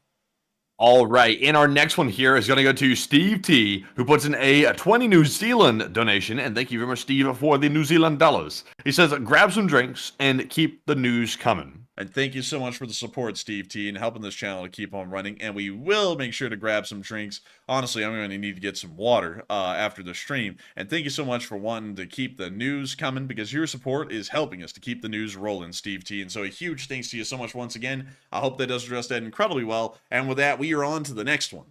All right, and our next one here is going to go to Steve T, who puts in a 20 New Zealand donation, and thank you very much, Steve, for the New Zealand dollars. He says, grab some drinks and keep the news coming. And thank you so much for the support, Steve T, and helping this channel to keep on running. And we will make sure to grab some drinks. Honestly, I'm going to need to get some water after the stream. And thank you so much for wanting to keep the news coming, because your support is helping us to keep the news rolling, Steve T. And so a huge thanks to you so much once again. I hope that does address that incredibly well. And with that, we are on to the next one.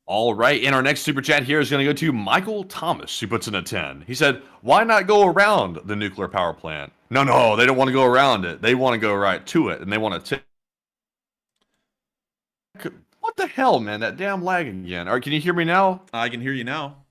All right, and our next super chat here is going to go to Michael Thomas, who puts in a 10. He said, why not go around the nuclear power plant? No, they don't want to go around it. They want to go right to it, and they want to What the hell, man? That damn lag again. All right, can you hear me now? I can hear you now.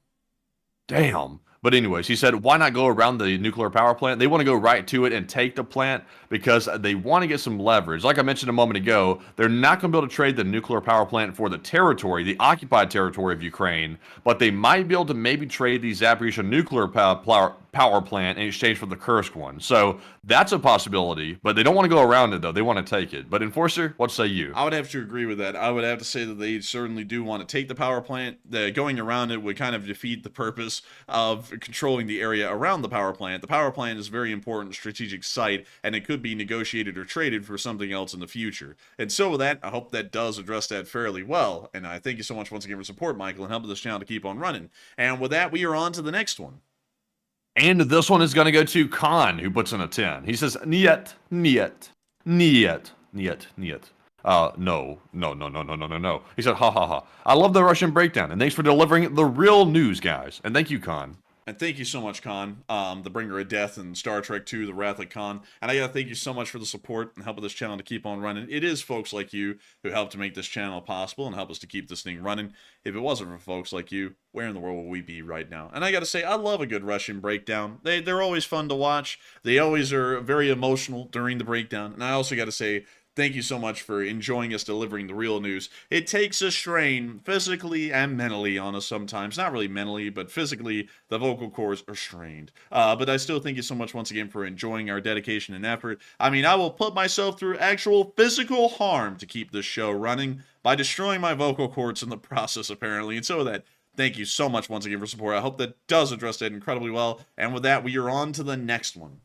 Damn. But anyways, he said, why not go around the nuclear power plant? They want to go right to it and take the plant because they want to get some leverage. Like I mentioned a moment ago, they're not going to be able to trade the nuclear power plant for the territory, the occupied territory of Ukraine, but they might be able to maybe trade the Zaporizhzhia nuclear power plant in exchange for the Kursk one. So that's a possibility, but they don't want to go around it, though. They want to take it. But Enforcer, what say you? I would have to agree with that. I would have to say that they certainly do want to take the power plant. Going around it would kind of defeat the purpose of controlling the area around the power plant. The power plant is a very important strategic site, and it could be negotiated or traded for something else in the future. And so with that, I hope that does address that fairly well. And I thank you so much once again for support, Michael, and helping this channel to keep on running. And with that, we are on to the next one. And this one is going to go to Khan, who puts in a 10. He says, Niet. No. He said, ha. I love the Russian breakdown, and thanks for delivering the real news, guys. And thank you, Khan. And thank you so much, Khan, the bringer of death in Star Trek II, the Wrath of Khan. And I gotta thank you so much for the support and helping this channel to keep on running. It is folks like you who help to make this channel possible and help us to keep this thing running. If it wasn't for folks like you, where in the world would we be right now? And I gotta say, I love a good Russian breakdown. They're always fun to watch. They always are very emotional during the breakdown. And I also gotta say, thank you so much for enjoying us delivering the real news. It takes a strain, physically and mentally, on us sometimes. Not really mentally, but physically, the vocal cords are strained. But I still thank you so much once again for enjoying our dedication and effort. I mean, I will put myself through actual physical harm to keep this show running by destroying my vocal cords in the process, apparently. And so that, thank you so much once again for support. I hope that does address that incredibly well. And with that, we are on to the next one.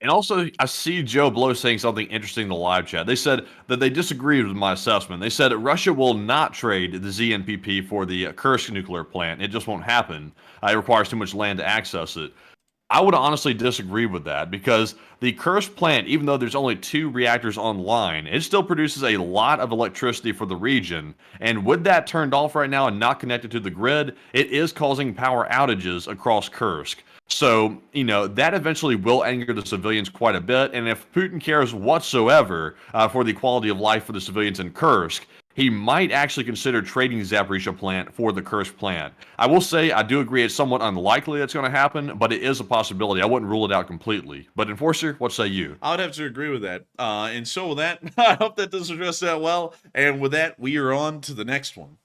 And also, I see Joe Blow saying something interesting in the live chat. They said that they disagreed with my assessment. They said Russia will not trade the ZNPP for the Kursk nuclear plant. It just won't happen. It requires too much land to access it. I would honestly disagree with that because the Kursk plant, even though there's only 2 reactors online, it still produces a lot of electricity for the region. And with that turned off right now and not connected to the grid, it is causing power outages across Kursk. So, that eventually will anger the civilians quite a bit. And if Putin cares whatsoever for the quality of life for the civilians in Kursk, he might actually consider trading the Zaporizhzhia plant for the Kursk plant. I will say I do agree it's somewhat unlikely that's going to happen, but it is a possibility. I wouldn't rule it out completely. But Enforcer, what say you? I would have to agree with that. And so with that, I hope that does address that well. And with that, we are on to the next one.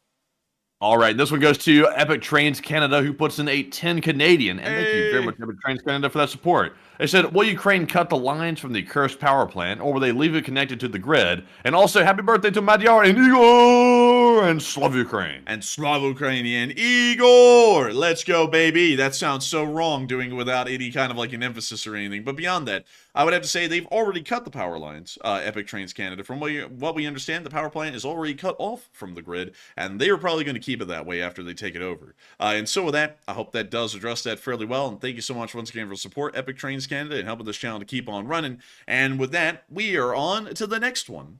All right, this one goes to Epic Trains Canada, who puts in a 10 Canadian. And thank you very much, Epic Trains Canada, for that support. They said, will Ukraine cut the lines from the Kursk power plant, or will they leave it connected to the grid? And also, happy birthday to Magyar and Igor and Slav Ukraine. And Slav Ukrainian Igor! Let's go, baby! That sounds so wrong doing it without any kind of like an emphasis or anything. But beyond that, I would have to say they've already cut the power lines, Epic Trains Canada. From what we understand, the power plant is already cut off from the grid, and they are probably going to keep it that way after they take it over. And so with that, I hope that does address that fairly well. And thank you so much once again for support, Epic Trains Canada, and helping this channel to keep on running. And with that, we are on to the next one.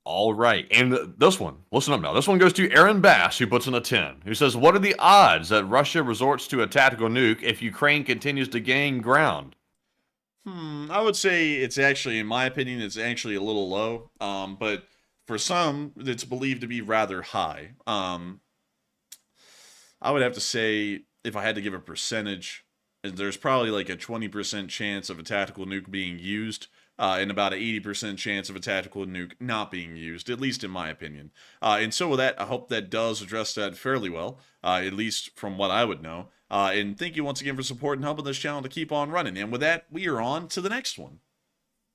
All right, and this one, listen up now. This one goes to Aaron Bass, who puts in a 10, who says, what are the odds that Russia resorts to a tactical nuke if Ukraine continues to gain ground? I would say it's actually, in my opinion, it's actually a little low. But for some, it's believed to be rather high. I would have to say, if I had to give a percentage, there's probably like a 20% chance of a tactical nuke being used, and about an 80% chance of a tactical nuke not being used, at least in my opinion. And so with that, I hope that does address that fairly well, at least from what I would know. And thank you once again for support and helping this channel to keep on running. And with that, we are on to the next one.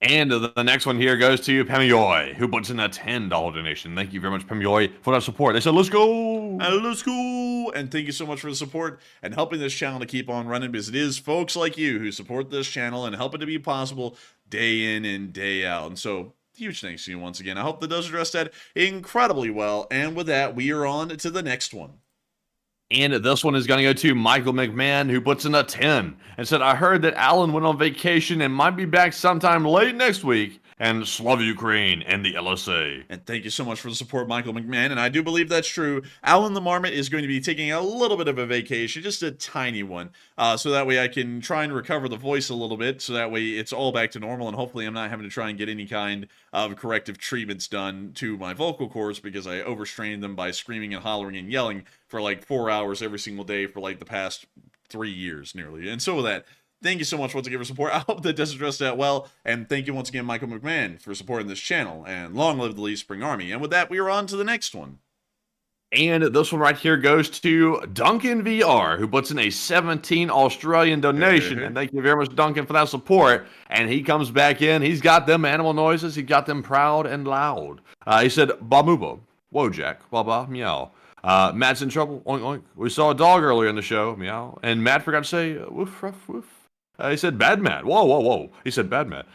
And the next one here goes to Pemioy, who puts in a $10 donation. Thank you very much, Pemioy, for that support. They said, let's go! Let's go! And thank you so much for the support and helping this channel to keep on running, because it is folks like you who support this channel and help it to be possible day in and day out. And so, huge thanks to you once again. I hope that does address that incredibly well. And with that, we are on to the next one. And this one is going to go to Michael McMahon, who puts in a 10 and said, I heard that Alan went on vacation and might be back sometime late next week. And Slav Ukraine and the LSA. And thank you so much for the support, Michael McMahon. And I do believe that's true. Alan the Marmot is going to be taking a little bit of a vacation, just a tiny one. So that way I can try and recover the voice a little bit. So that way it's all back to normal. And hopefully I'm not having to try and get any kind of corrective treatments done to my vocal cords, because I overstrained them by screaming and hollering and yelling for like 4 hours every single day for like the past 3 years nearly. And so with that, thank you so much once again for support. I hope that does address that well. And thank you once again, Michael McMahon, for supporting this channel. And long live the Leaf Spring Army. And with that, we are on to the next one. And this one right here goes to Duncan VR, who puts in a 17 Australian donation. And thank you very much, Duncan, for that support. And he comes back in. He's got them animal noises. He got them proud and loud. He said, Bamubo, Wojak, Baba, meow. Matt's in trouble. Oink, oink. We saw a dog earlier in the show. Meow. And Matt forgot to say, woof, ruff, woof. He said, bad Matt. Whoa, whoa, whoa. He said, bad Matt.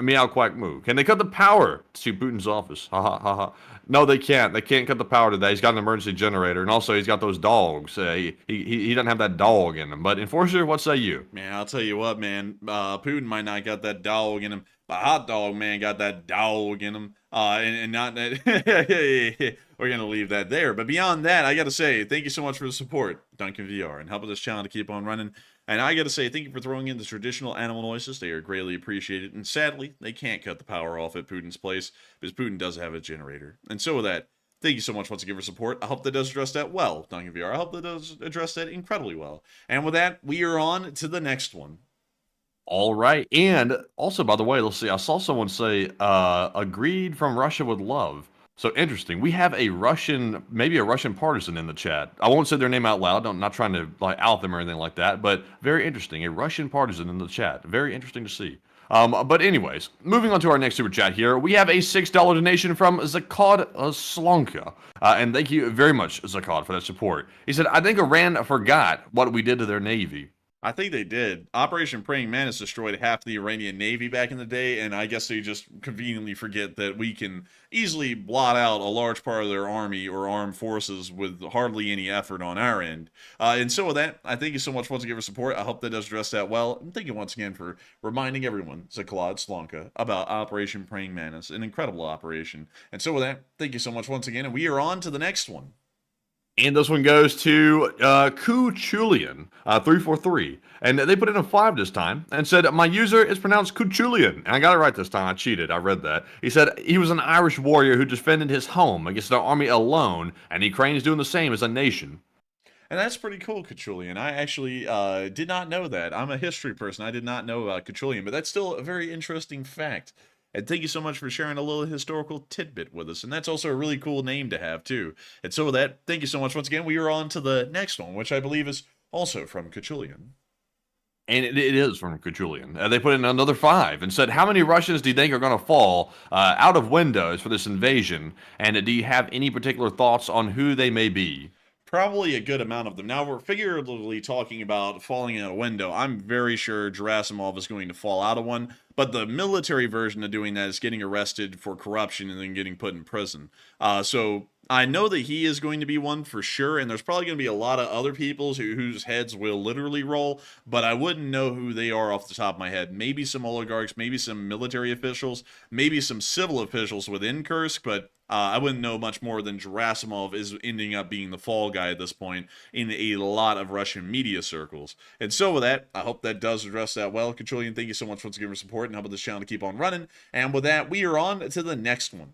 Meow, quack, moo. Can they cut the power to Putin's office? Ha, ha, ha, ha. No, they can't. They can't cut the power today. He's got an emergency generator. And also, he's got those dogs. He doesn't have that dog in him. But, Enforcer, what say you? Man, I'll tell you what, man. Putin might not got that dog in him. The hot dog man got that dog in him. And not that... We're going to leave that there. But beyond that, I got to say, thank you so much for the support, Duncan VR, and helping this channel to keep on running. And I got to say, thank you for throwing in the traditional animal noises. They are greatly appreciated. And sadly, they can't cut the power off at Putin's place, because Putin does have a generator. And so with that, thank you so much once again for support. I hope that does address that well, Duncan VR. I hope that does address that incredibly well. And with that, we are on to the next one. All right. And also, by the way, let's see. I saw someone say, agreed from Russia with love. So interesting. We have a Russian, maybe a Russian partisan in the chat. I won't say their name out loud. I'm not trying to like out them or anything like that, but very interesting. A Russian partisan in the chat. Very interesting to see. But anyways, moving on to our next super chat here, we have a $6 donation from Zakad Slonka. And thank you very much, Zakad, for that support. He said, I think Iran forgot what we did to their navy. I think they did. Operation Praying Mantis destroyed half the Iranian Navy back in the day, and I guess they just conveniently forget that we can easily blot out a large part of their army or armed forces with hardly any effort on our end. And so with that, I thank you so much once again for support. I hope that does address that well. And thank you once again for reminding everyone, Zaklad Slonka, about Operation Praying Mantis, an incredible operation. And so with that, thank you so much once again, and we are on to the next one. And this one goes to Kuchulian 343, and they put in a 5 this time and said my user is pronounced Kuchulian, and I got it right this time. I cheated. I read that. He said he was an Irish warrior who defended his home against the army alone, and Ukraine is doing the same as a nation. And that's pretty cool, Cachulian. I actually did not know that. I'm a history person. I did not know about Cachulian, but that's still a very interesting fact. And thank you so much for sharing a little historical tidbit with us. And that's also a really cool name to have, too. And so with that, thank you so much once again. We are on to the next one, which I believe is also from Cachulian. And it is from Kuchulian. They put in another 5 and said, how many Russians do you think are going to fall out of windows for this invasion? And do you have any particular thoughts on who they may be? Probably a good amount of them. Now, we're figuratively talking about falling out a window. I'm very sure Gerasimov is going to fall out of one, but the military version of doing that is getting arrested for corruption and then getting put in prison. So I know that he is going to be one for sure, and there's probably going to be a lot of other people whose heads will literally roll, but I wouldn't know who they are off the top of my head. Maybe some oligarchs, maybe some military officials, maybe some civil officials within Kursk, but I wouldn't know much more than Gerasimov is ending up being the fall guy at this point in a lot of Russian media circles. And so with that, I hope that does address that well. Cachulian, thank you so much once again for support and helping this channel to keep on running. And with that, we are on to the next one.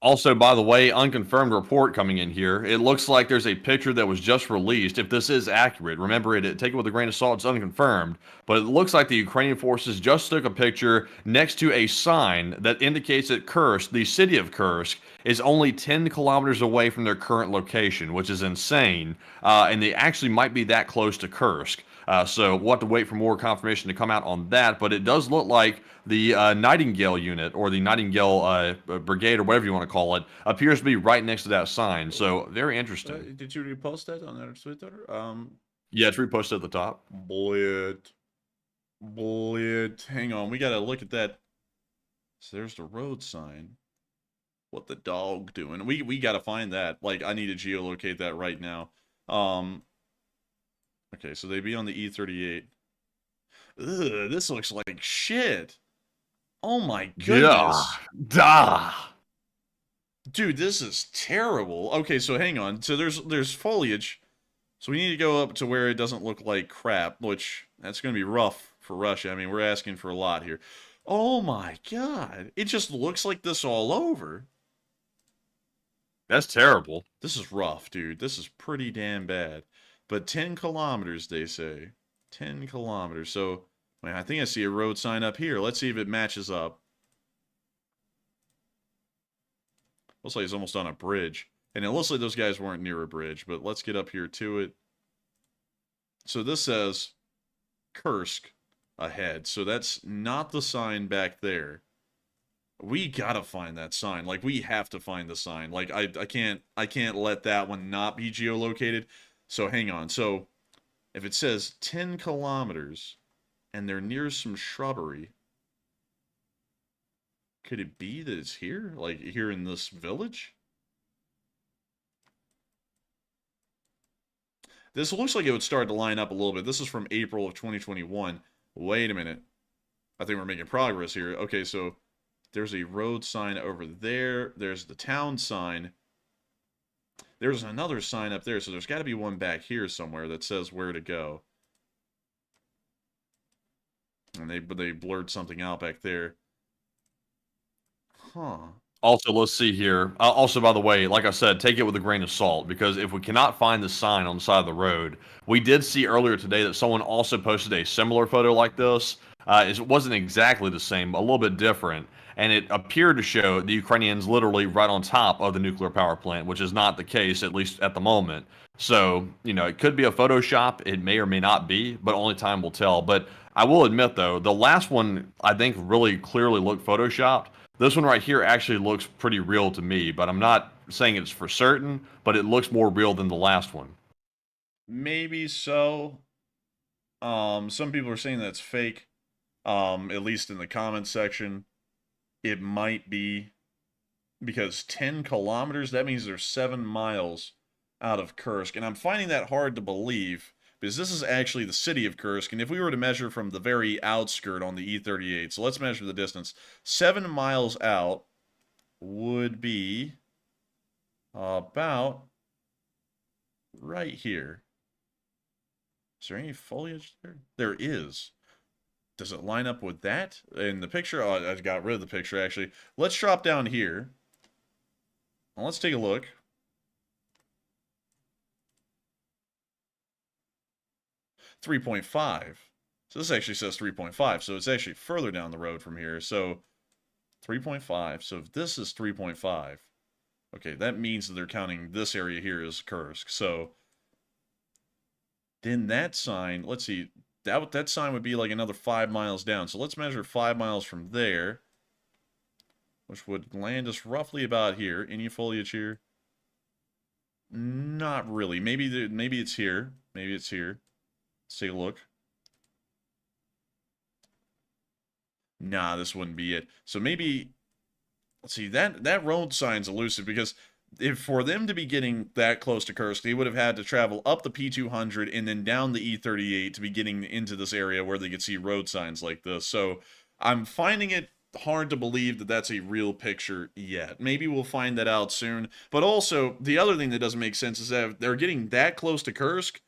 Also, by the way, unconfirmed report coming in here. It looks like there's a picture that was just released. If this is accurate, remember, take it with a grain of salt, it's unconfirmed. But it looks like the Ukrainian forces just took a picture next to a sign that indicates that Kursk, the city of Kursk, is only 10 kilometers away from their current location, which is insane. And they actually might be that close to Kursk. So we'll have to wait for more confirmation to come out on that. But it does look like the Nightingale unit, or the Nightingale brigade, or whatever you want to call it, appears to be right next to that sign. So very interesting. Did you repost that on their Twitter? Yeah, it's reposted at the top. Blitz. Hang on, we gotta look at that. So there's the road sign. What the dog doing? We gotta find that. Like, I need to geolocate that right now. Okay, so they'd be on the E38. Ugh, this looks like shit. Oh my goodness. Yeah. Dude, this is terrible. Okay, so hang on. So there's foliage. So we need to go up to where it doesn't look like crap, which that's going to be rough for Russia. I mean, we're asking for a lot here. Oh my god. It just looks like this all over. That's terrible. This is rough, dude. This is pretty damn bad. But 10 kilometers, they say. 10 kilometers. So, man, I think I see a road sign up here. Let's see if it matches up. Looks like it's almost on a bridge. And it looks like those guys weren't near a bridge, but let's get up here to it. So this says Kursk ahead. So that's not the sign back there. We gotta find that sign. Like, we have to find the sign. Like, I can't let that one not be geolocated. So hang on. So if it says 10 kilometers and they're near some shrubbery, could it be that it's here? Like, here in this village? This looks like it would start to line up a little bit. This is from April of 2021. Wait a minute. I think we're making progress here. Okay, so there's a road sign over there. There's the town sign. There's another sign up there, so there's got to be one back here somewhere that says where to go. And they blurred something out back there. Huh. Also, let's see here. Also, by the way, like I said, take it with a grain of salt, because if we cannot find the sign on the side of the road, we did see earlier today that someone also posted a similar photo like this. It wasn't exactly the same, a little bit different, and it appeared to show the Ukrainians literally right on top of the nuclear power plant, which is not the case, at least at the moment. So, you know, it could be a Photoshop. It may or may not be, but only time will tell. But I will admit, though, the last one, I think, really clearly looked Photoshopped. This one right here actually looks pretty real to me, but I'm not saying it's for certain, but it looks more real than the last one. Maybe so. Some people are saying that's fake. At least in the comments section. It might be, because 10 kilometers, that means they're 7 miles out of Kursk. And I'm finding that hard to believe, because this is actually the city of Kursk. And if we were to measure from the very outskirt on the E38, so let's measure the distance. 7 miles out would be about right here. Is there any foliage there? There is. Does it line up with that in the picture? Oh, I got rid of the picture, actually. Let's drop down here. Well, let's take a look. .5. So this actually says 3.5. So it's actually further down the road from here. So 3.5. So if this is 3.5, okay, that means that they're counting this area here as Kursk. So then that sign, let's see, that sign would be like another 5 miles down. So let's measure 5 miles from there, which would land us roughly about here. Any foliage here? Not really. Maybe it's here. Maybe it's here. Let's take a look. Nah, this wouldn't be it. So maybe, let's see, that road sign's elusive, because if for them to be getting that close to Kursk, they would have had to travel up the P200 and then down the E38 to be getting into this area where they could see road signs like this. So I'm finding it hard to believe that that's a real picture yet. Maybe we'll find that out soon. But also, the other thing that doesn't make sense is that if they're getting that close to Kursk,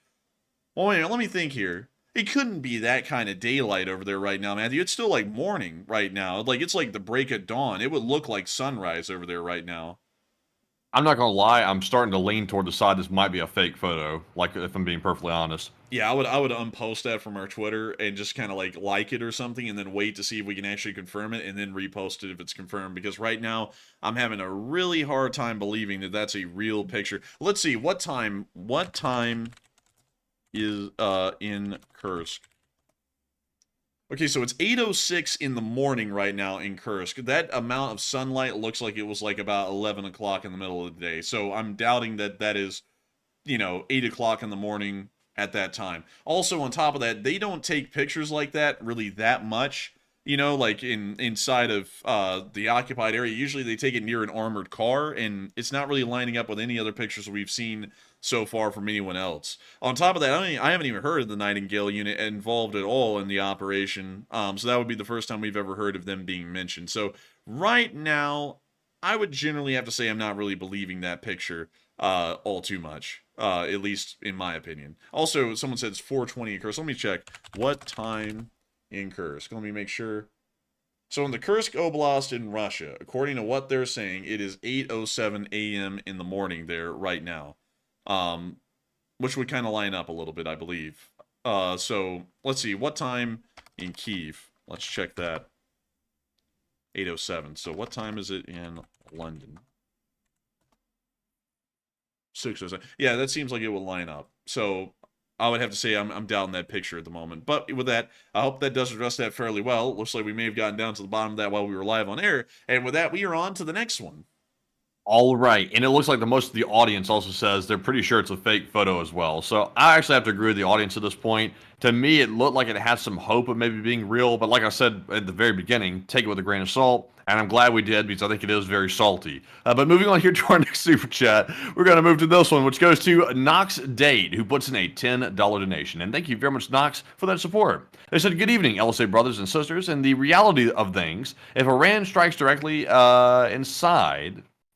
well, wait a minute, let me think here. It couldn't be that kind of daylight over there right now, Matthew. It's still like morning right now. Like, it's like the break of dawn. It would look like sunrise over there right now. I'm not gonna lie, I'm starting to lean toward the side this might be a fake photo, like, if I'm being perfectly honest. Yeah, I would unpost that from our Twitter and just kind of like it or something, and then wait to see if we can actually confirm it, and then repost it if it's confirmed, because right now I'm having a really hard time believing that that's a real picture. Let's see, what time is in Kursk? Okay, so it's 8:06 in the morning right now in Kursk. That amount of sunlight looks like it was like about 11 o'clock in the middle of the day. So I'm doubting that that is, 8 o'clock in the morning at that time. Also, on top of that, they don't take pictures like that really that much. Like inside of the occupied area. Usually they take it near an armored car, and it's not really lining up with any other pictures we've seen so far from anyone else. On top of that, I haven't even heard of the Nightingale unit involved at all in the operation. So that would be the first time we've ever heard of them being mentioned. So right now, I would generally have to say I'm not really believing that picture all too much, at least in my opinion. Also, someone said it's 4:20 in Kursk. Let me check. What time in Kursk? Let me make sure. So in the Kursk Oblast in Russia, according to what they're saying, it is 8:07 a.m. in the morning there right now. Which would kind of line up a little bit, I believe. So let's see, what time in Kiev? Let's check that. 8:07. So what time is it in London? 6:07. Yeah, that seems like it will line up. So I would have to say I'm down that picture at the moment. But with that, I hope that does address that fairly well. Looks like we may have gotten down to the bottom of that while we were live on air. And with that, we are on to the next one. All right, and it looks like the most of the audience also says they're pretty sure it's a fake photo as well. So I actually have to agree with the audience at this point. To me, it looked like it had some hope of maybe being real, but like I said at the very beginning, take it with a grain of salt, and I'm glad we did because I think it is very salty. But moving on here to our next super chat, we're going to move to this one, which goes to Knox Date, who puts in a $10 donation. And thank you very much, Knox, for that support. They said, good evening, LSA brothers and sisters. And the reality of things, if Iran strikes directly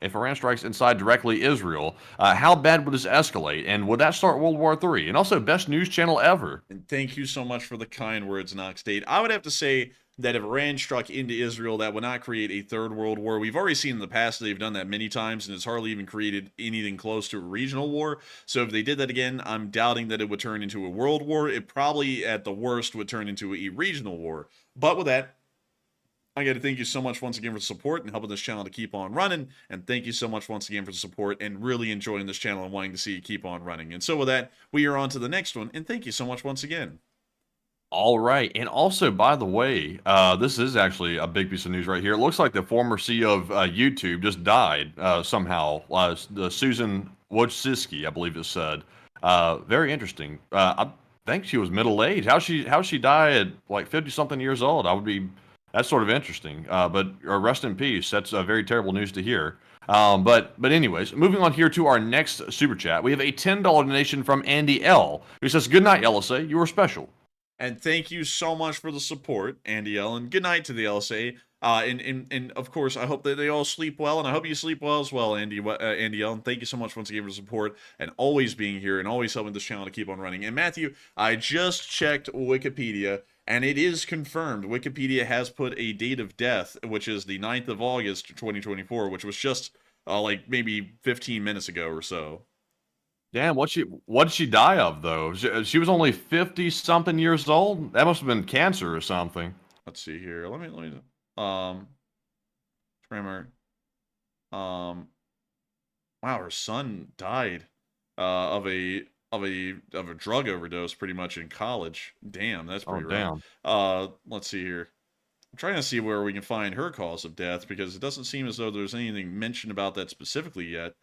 If Iran strikes inside directly Israel, how bad would this escalate? And would that start World War III? And also, best news channel ever. And thank you so much for the kind words, Knox Date. I would have to say that if Iran struck into Israel, that would not create a third world war. We've already seen in the past they've done that many times, and it's hardly even created anything close to a regional war. So if they did that again, I'm doubting that it would turn into a world war. It probably, at the worst, would turn into a regional war. But with that, I got to thank you so much once again for the support and helping this channel to keep on running. And thank you so much once again for the support and really enjoying this channel and wanting to see it keep on running. And so with that, we are on to the next one. And thank you so much once again. All right. And also, by the way, this is actually a big piece of news right here. It looks like the former CEO of YouTube just died somehow. Susan Wojcicki, I believe it said. Very interesting. I think she was middle-aged. How she died at like 50-something years old? That's sort of interesting, but rest in peace. That's very terrible news to hear. But anyways, moving on here to our next super chat. We have a $10 donation from Andy L, who says, good night, LSA. You were special. And thank you so much for the support, Andy L, and good night to the LSA. And of course, I hope that they all sleep well, and I hope you sleep well as well, Andy Ellen. Thank you so much once again for the support and always being here and always helping this channel to keep on running. And Matthew, I just checked Wikipedia, and it is confirmed. Wikipedia has put a date of death, which is the 9th of August, 2024, which was just like maybe 15 minutes ago or so. Damn, what did she die of though? She was only 50-something years old. That must have been cancer or something. Let's see here. Let me Tremor. Wow, her son died of a drug overdose pretty much in college. Damn, that's pretty rough. Let's see here. I'm trying to see where we can find her cause of death because it doesn't seem as though there's anything mentioned about that specifically yet.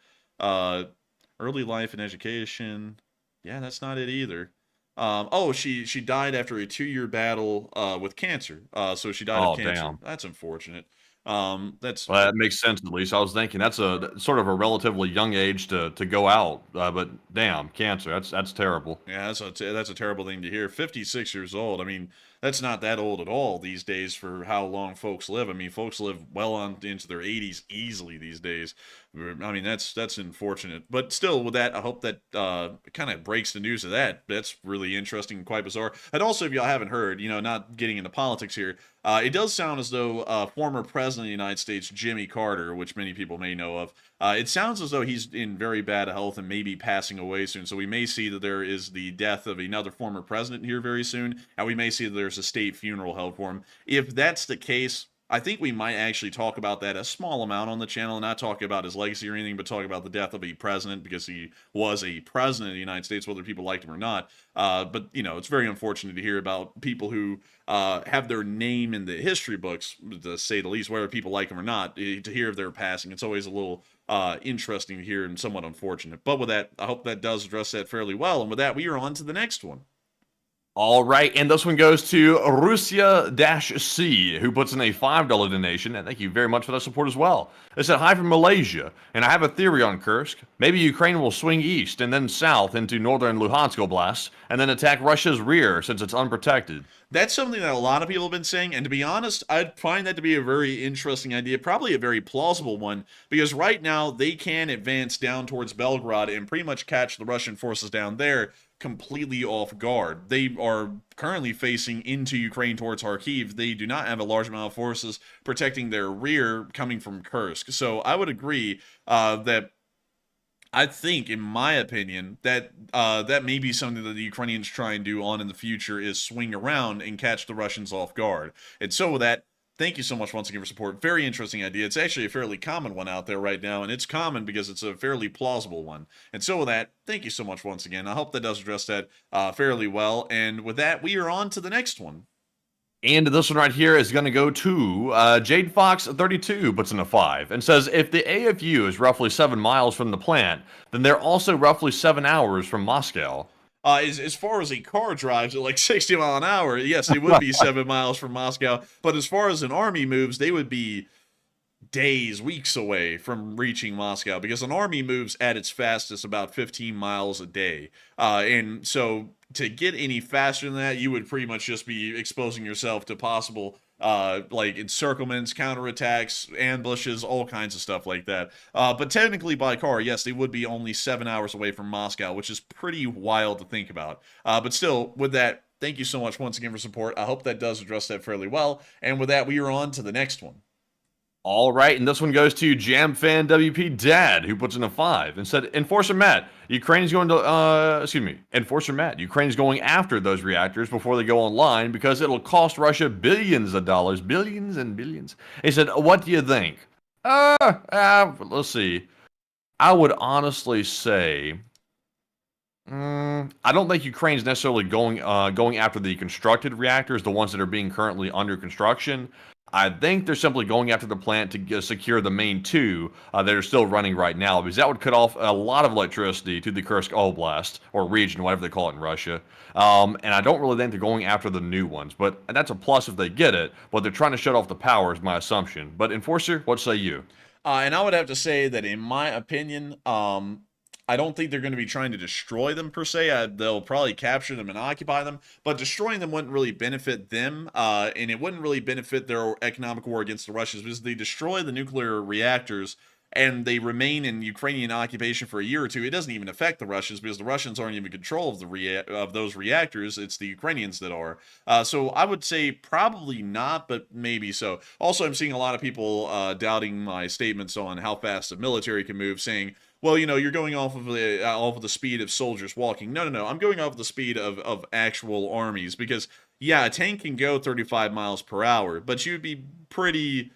Early life and education. Yeah, that's not it either. Oh, she died after a 2-year battle with cancer. So she died of cancer. Damn. That's unfortunate. Well, that makes sense at least. I was thinking that's a sort of a relatively young age to go out, but damn, cancer. That's terrible. Yeah, that's a terrible thing to hear. 56 years old. I mean, that's not that old at all these days for how long folks live. I mean, folks live well on into their 80s easily these days. I mean, that's unfortunate. But still, with that, I hope that kind of breaks the news of that. That's really interesting and quite bizarre. And also, if y'all haven't heard, not getting into politics here, it does sound as though former president of the United States, Jimmy Carter, which many people may know of, it sounds as though he's in very bad health and may be passing away soon. So we may see that there is the death of another former president here very soon, and we may see that there's a state funeral held for him. If that's the case, I think we might actually talk about that a small amount on the channel, and not talk about his legacy or anything, but talk about the death of a president, because he was a president of the United States, whether people liked him or not. But, it's very unfortunate to hear about people who have their name in the history books, to say the least, whether people like them or not. To hear of their passing, it's always a little interesting to hear and somewhat unfortunate. But with that, I hope that does address that fairly well. And with that, we are on to the next one. All right, and this one goes to Russia-C, who puts in a $5 donation, and thank you very much for that support as well. It said, hi from Malaysia, and I have a theory on Kursk. Maybe Ukraine will swing east and then south into northern Luhansk Oblast, and then attack Russia's rear since it's unprotected. That's something that a lot of people have been saying, and to be honest, I'd find that to be a very interesting idea, probably a very plausible one, because right now they can advance down towards Belgrade and pretty much catch the Russian forces down there completely off guard. They are currently facing into Ukraine towards Kharkiv. They do not have a large amount of forces protecting their rear coming from Kursk. So I would agree that I think, in my opinion, that that may be something that the Ukrainians try and do on in the future, is swing around and catch the Russians off guard. And so with that, thank you so much once again for support. Very interesting idea. It's actually a fairly common one out there right now, and it's common because it's a fairly plausible one. And so with that, thank you so much once again. I hope that does address that fairly well. And with that, we are on to the next one. And this one right here is going to go to Jade Fox 32, puts in a 5, and says, if the AFU is roughly 7 miles from the plant, then they're also roughly 7 hours from Moscow. As far as a car drives at like 60 miles an hour, yes, they would be 7 miles from Moscow. But as far as an army moves, they would be days, weeks away from reaching Moscow, because an army moves at its fastest about 15 miles a day. And so to get any faster than that, you would pretty much just be exposing yourself to possible like encirclements, counterattacks, ambushes, all kinds of stuff like that. But technically by car, yes, they would be only 7 hours away from Moscow, which is pretty wild to think about. But still, with that, thank you so much once again for support. I hope that does address that fairly well. And with that, we are on to the next one. All right, and this one goes to JamFan WP Dad, who puts in a 5 and said, Enforcer Matt, Ukraine's going to, Enforcer Matt, Ukraine's going after those reactors before they go online because it'll cost Russia billions of dollars, billions and billions. He said, what do you think? Let's see. I would honestly say, I don't think Ukraine's necessarily going after the constructed reactors, the ones that are being currently under construction. I think they're simply going after the plant to secure the main 2 that are still running right now, because that would cut off a lot of electricity to the Kursk Oblast, or region, whatever they call it in Russia. And I don't really think they're going after the new ones, but that's a plus if they get it, but they're trying to shut off the power is my assumption. But Enforcer, what say you? And I would have to say that in my opinion, I don't think they're going to be trying to destroy them per se. They'll probably capture them and occupy them, but destroying them wouldn't really benefit them, and it wouldn't really benefit their economic war against the Russians, because they destroy the nuclear reactors and they remain in Ukrainian occupation for a year or two. It doesn't even affect the Russians, because the Russians aren't even in control of those reactors. It's the Ukrainians that are. So I would say probably not, but maybe so. Also, I'm seeing a lot of people doubting my statements on how fast the military can move, saying, well, you know, you're going off of the speed of soldiers walking. No. I'm going off the speed of actual armies, because yeah, a tank can go 35 miles per hour, but you'd be pretty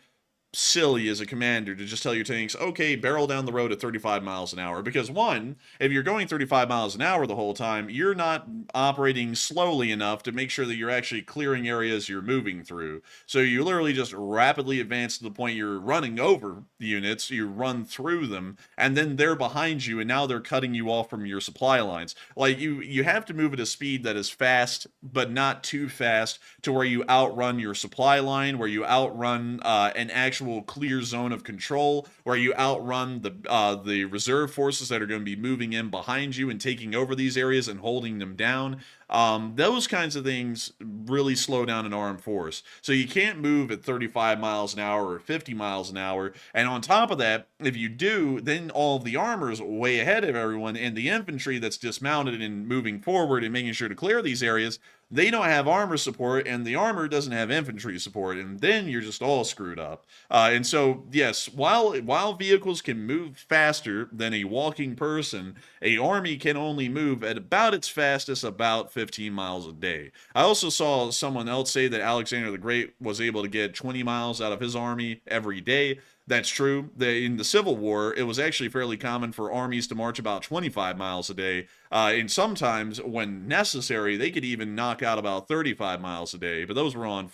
silly as a commander to just tell your tanks, okay, barrel down the road at 35 miles an hour. Because one, if you're going 35 miles an hour the whole time, you're not operating slowly enough to make sure that you're actually clearing areas you're moving through. So you literally just rapidly advance to the point you're running over the units, you run through them, and then they're behind you, and now they're cutting you off from your supply lines. Like, you have to move at a speed that is fast, but not too fast, to where you outrun your supply line, where you outrun an actual clear zone of control, where you outrun the reserve forces that are going to be moving in behind you and taking over these areas and holding them down. Those kinds of things really slow down an armed force. So you can't move at 35 miles an hour or 50 miles an hour. And on top of that, if you do, then all of the armor is way ahead of everyone, and the infantry that's dismounted and moving forward and making sure to clear these areas, they don't have armor support, and the armor doesn't have infantry support, and then you're just all screwed up. And so, yes, while vehicles can move faster than a walking person, a army can only move at about its fastest about 15 miles a day. I also saw someone else say that Alexander the Great was able to get 20 miles out of his army every day. That's true. In the Civil War, it was actually fairly common for armies to march about 25 miles a day. And sometimes, when necessary, they could even knock out about 35 miles a day. But those were on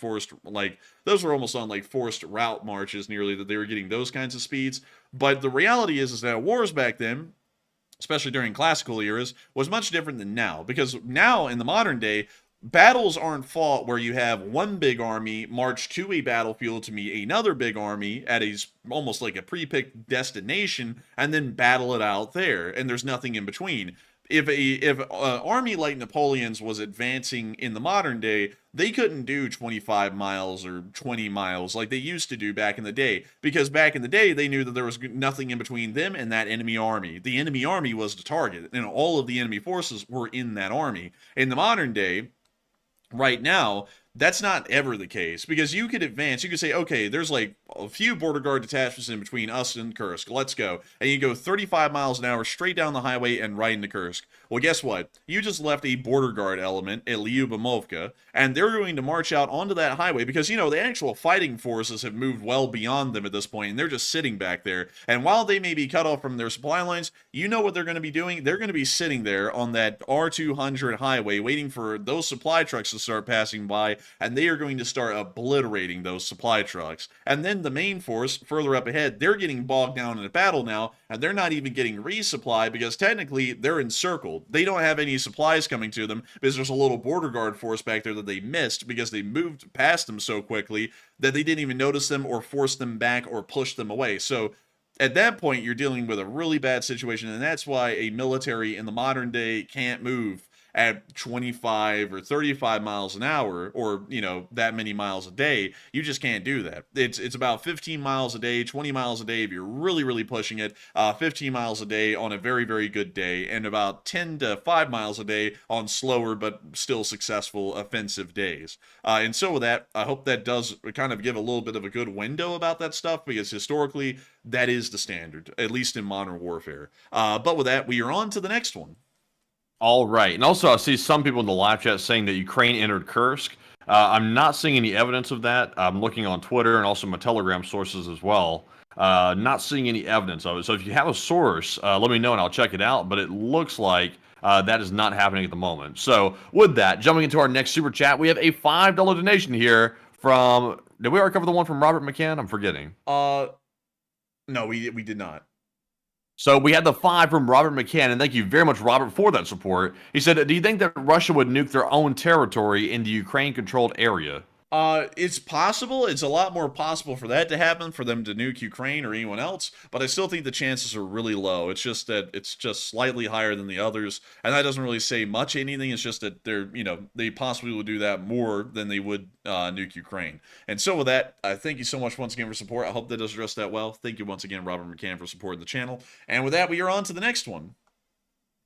those were almost on like forced route marches, nearly, that they were getting those kinds of speeds. But the reality is that wars back then, especially during classical eras, was much different than now. Because now, in the modern day, battles aren't fought where you have one big army march to a battlefield to meet another big army at almost like a pre-picked destination, and then battle it out there, and there's nothing in between. If an army like Napoleon's was advancing in the modern day, they couldn't do 25 miles or 20 miles like they used to do back in the day, because back in the day they knew that there was nothing in between them and that enemy army. The enemy army was the target, and all of the enemy forces were in that army. In the modern day, right now, that's not ever the case, because you could advance. You could say, okay, there's like a few border guard detachments in between us and Kursk. Let's go. And you go 35 miles an hour straight down the highway and right into Kursk. Well, guess what? You just left a border guard element at Lyubomovka, and they're going to march out onto that highway, because, you know, the actual fighting forces have moved well beyond them at this point, and they're just sitting back there. And while they may be cut off from their supply lines, you know what they're going to be doing? They're going to be sitting there on that R200 highway waiting for those supply trucks to start passing by, and they are going to start obliterating those supply trucks. And then the main force further up ahead, they're getting bogged down in a battle now, and they're not even getting resupply, because technically they're encircled. They don't have any supplies coming to them, because there's a little border guard force back there that they missed because they moved past them so quickly that they didn't even notice them or force them back or push them away. So at that point, you're dealing with a really bad situation, and that's why a military in the modern day can't move at 25 or 35 miles an hour, or, you know, that many miles a day. You just can't do that. It's about 15 miles a day, 20 miles a day if you're really, really pushing it, 15 miles a day on a very, very good day, and about 10 to 5 miles a day on slower but still successful offensive days. And so with that, I hope that does kind of give a little bit of a good window about that stuff, because historically, that is the standard, at least in modern warfare. But with that, we are on to the next one. All right. And also, I see some people in the live chat saying that Ukraine entered Kursk. I'm not seeing any evidence of that. I'm looking on Twitter and also my Telegram sources as well. Not seeing any evidence of it. So if you have a source, let me know and I'll check it out. But it looks like that is not happening at the moment. So with that, jumping into our next super chat, we have a $5 donation here from... Did we already cover the one from Robert McCann? I'm forgetting. No, we did not. So we had the 5 from Robert McCann, and thank you very much, Robert, for that support. He said, do you think that Russia would nuke their own territory in the Ukraine-controlled area? It's possible. It's a lot more possible for that to happen, for them to nuke Ukraine or anyone else, but I still think the chances are really low. It's just that it's just slightly higher than the others, and that doesn't really say much anything. It's just that they possibly would do that more than they would nuke Ukraine. And so with that, thank you so much once again for support. I hope that does address that well. Thank you once again, Robert McCann, for supporting the channel. And with that, we are on to the next one.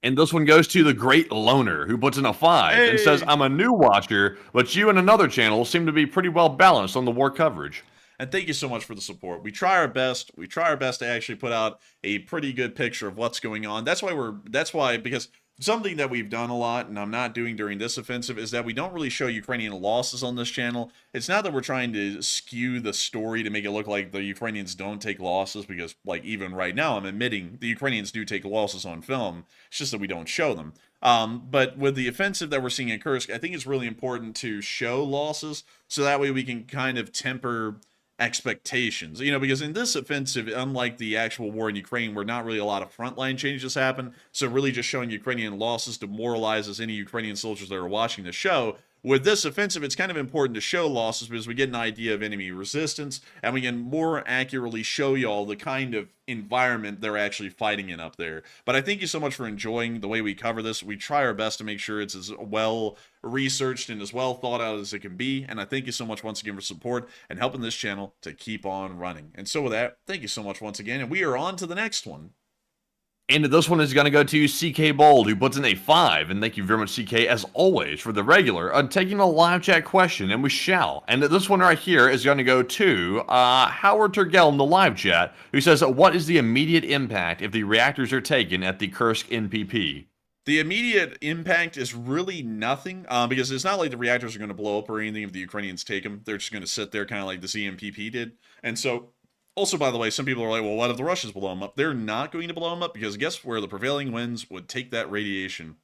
And this one goes to the Great Loner, who puts in a 5 and says, I'm a new watcher, but you and another channel seem to be pretty well balanced on the war coverage. And thank you so much for the support. We try our best. We try our best to actually put out a pretty good picture of what's going on. That's why, because something that we've done a lot, and I'm not doing during this offensive, is that we don't really show Ukrainian losses on this channel. It's not that we're trying to skew the story to make it look like the Ukrainians don't take losses, because, like, even right now, I'm admitting the Ukrainians do take losses on film. It's just that we don't show them. But with the offensive that we're seeing in Kursk, I think it's really important to show losses, so that way we can kind of temper expectations, because in this offensive, unlike the actual war in Ukraine, where not really a lot of frontline changes happen, so really just showing Ukrainian losses demoralizes any Ukrainian soldiers that are watching the show. With this offensive, it's kind of important to show losses because we get an idea of enemy resistance, and we can more accurately show y'all the kind of environment they're actually fighting in up there. But I thank you so much for enjoying the way we cover this. We try our best to make sure it's as well researched and as well thought out as it can be, and I thank you so much once again for support and helping this channel to keep on running. And so with that, thank you so much once again, and we are on to the next one. And this one is going to go to CK Bold, who puts in a 5. And thank you very much, CK, as always, for the regular on taking a live chat question, and we shall. And this one right here is going to go to Howard Turgell in the live chat, who says, what is the immediate impact if the reactors are taken at the Kursk NPP? The immediate impact is really nothing, because it's not like the reactors are going to blow up or anything if the Ukrainians take them. They're just going to sit there kind of like the CMPP did. And so, also, by the way, some people are like, well, what if the Russians blow them up? They're not going to blow them up, because guess where the prevailing winds would take that radiation?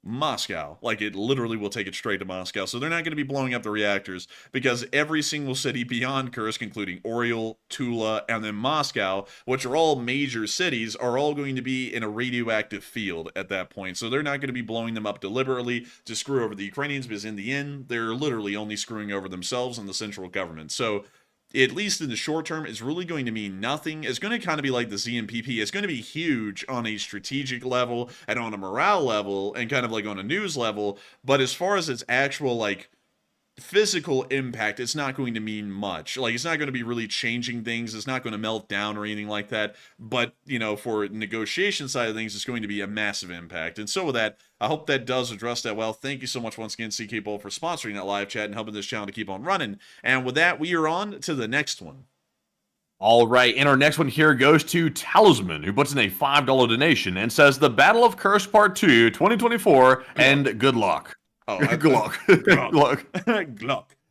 Moscow. Like, it literally will take it straight to Moscow. So they're not going to be blowing up the reactors, because every single city beyond Kursk, including Oriel, Tula, and then Moscow, which are all major cities, are all going to be in a radioactive field at that point. So they're not going to be blowing them up deliberately to screw over the Ukrainians, because in the end, they're literally only screwing over themselves and the central government. So at least in the short term, it's really going to mean nothing. It's going to kind of be like the ZMPP. It's going to be huge on a strategic level and on a morale level and kind of like on a news level. But as far as its actual, like, physical impact, it's not going to mean much. Like, it's not going to be really changing things. It's not going to melt down or anything like that. But, for negotiation side of things, it's going to be a massive impact. And so with that, I hope that does address that well. Thank you so much once again, CK Bowl, for sponsoring that live chat and helping this channel to keep on running. And with that, we are on to the next one. All right, and our next one here goes to Talisman, who puts in a $5 donation and says, the Battle of Kursk Part 2, 2024, and good luck. Oh, good luck. Good luck.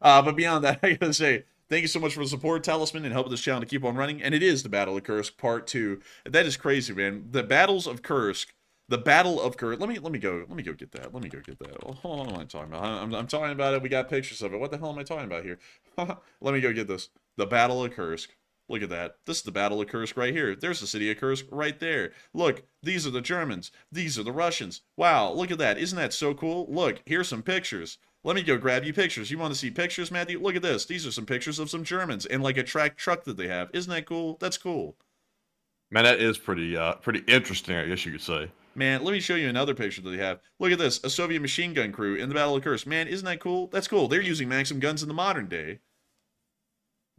But beyond that, I gotta say, thank you so much for the support, Talisman, and helping this channel to keep on running. And it is the Battle of Kursk Part 2. That is crazy, man. The Battles of Kursk. The Battle of Kursk. Let me go get that. Let me go get that. Oh, what am I talking about? I'm talking about it. We got pictures of it. What the hell am I talking about here? Let me go get this. The Battle of Kursk. Look at that. This is the Battle of Kursk right here. There's the city of Kursk right there. Look, these are the Germans. These are the Russians. Wow, look at that. Isn't that so cool? Look, here's some pictures. Let me go grab you pictures. You want to see pictures, Matthew? Look at this. These are some pictures of some Germans and like a tracked truck that they have. Isn't that cool? That's cool. Man, that is pretty interesting, I guess you could say. Man, let me show you another picture that they have. Look at this. A Soviet machine gun crew in the Battle of Kursk. Man, isn't that cool? That's cool. They're using Maxim guns in the modern day.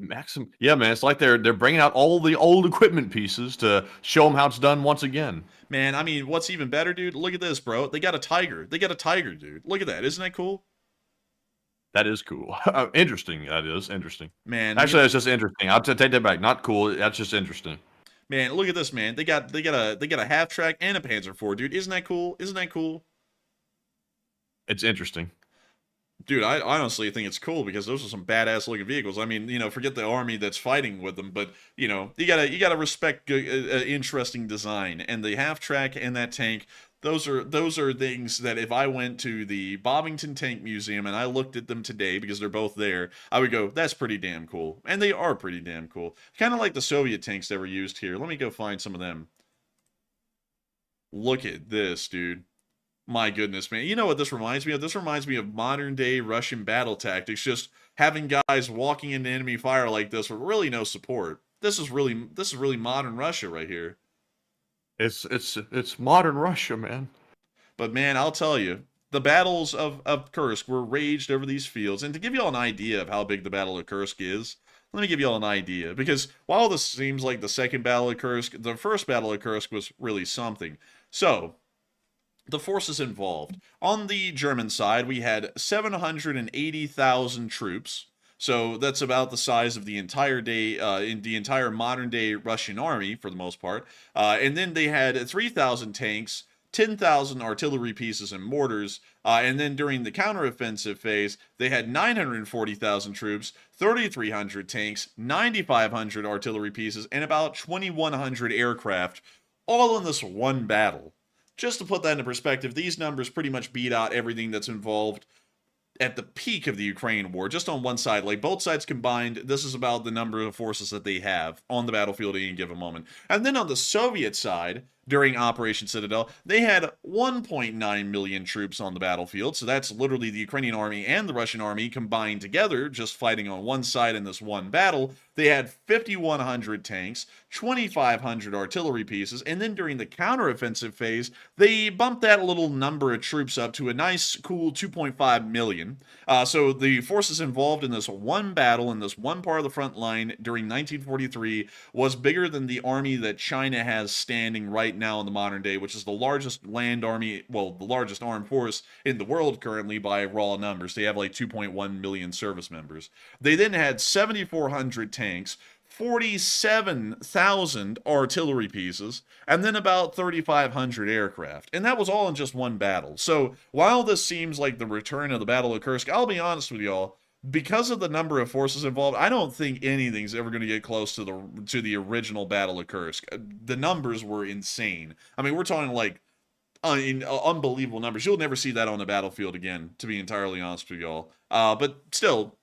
Maxim, yeah, man, it's like they're bringing out all the old equipment pieces to show them how it's done once again. Man, I mean, what's even better, dude? Look at this, bro. They got a tiger. They got a tiger, dude. Look at that. Isn't that cool? That is cool. Interesting. That is interesting. Man, actually, that's just interesting. I'll take that back. Not cool. That's just interesting. Man, look at this, man. They got a half track and a Panzer IV, dude. Isn't that cool? Isn't that cool? It's interesting. Dude, I honestly think it's cool because those are some badass looking vehicles. I mean, forget the army that's fighting with them, but you gotta respect interesting design. And the half track and that tank, those are things that if I went to the Bovington Tank Museum and I looked at them today because they're both there, I would go, that's pretty damn cool. And they are pretty damn cool. Kind of like the Soviet tanks that were used here. Let me go find some of them. Look at this, dude. My goodness, man. You know what this reminds me of? This reminds me of modern day Russian battle tactics, just having guys walking into enemy fire like this with really no support. This is really modern Russia right here. It's modern Russia, man. But man, I'll tell you, the battles of Kursk were raged over these fields. And to give you all an idea of how big the Battle of Kursk is, let me give you all an idea. Because while this seems like the second Battle of Kursk, the first Battle of Kursk was really something. So, the forces involved. On the German side, we had 780,000 troops. So that's about the size of the entire in the entire modern day Russian army for the most part. And then they had 3,000 tanks, 10,000 artillery pieces and mortars. And then during the counteroffensive phase, they had 940,000 troops, 3,300 tanks, 9,500 artillery pieces, and about 2,100 aircraft, all in this one battle. Just to put that into perspective, these numbers pretty much beat out everything that's involved at the peak of the Ukraine war, just on one side. Like, both sides combined, this is about the number of forces that they have on the battlefield at any given moment. And then on the Soviet side, during Operation Citadel, they had 1.9 million troops on the battlefield. So that's literally the Ukrainian army and the Russian army combined together, just fighting on one side in this one battle. They had 5,100 tanks, 2,500 artillery pieces, and then during the counteroffensive phase, they bumped that little number of troops up to a nice, cool 2.5 million. So the forces involved in this one battle, in this one part of the front line during 1943, was bigger than the army that China has standing right now in the modern day, which is the largest land army, well, the largest armed force in the world currently by raw numbers. They have like 2.1 million service members. They then had 7,400 tanks, 47,000 artillery pieces, and then about 3,500 aircraft. And that was all in just one battle. So while this seems like the return of the Battle of Kursk, I'll be honest with y'all, because of the number of forces involved, I don't think anything's ever going to get close to the original Battle of Kursk. The numbers were insane. I mean, we're talking like unbelievable numbers. You'll never see that on the battlefield again, to be entirely honest with y'all. But still,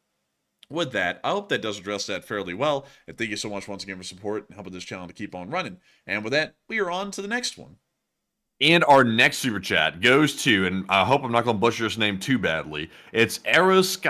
with that, I hope that does address that fairly well. And thank you so much once again for support and helping this channel to keep on running. And with that, we are on to the next one. And our next super chat goes to, and I hope I'm not going to butcher his name too badly, it's Aerosky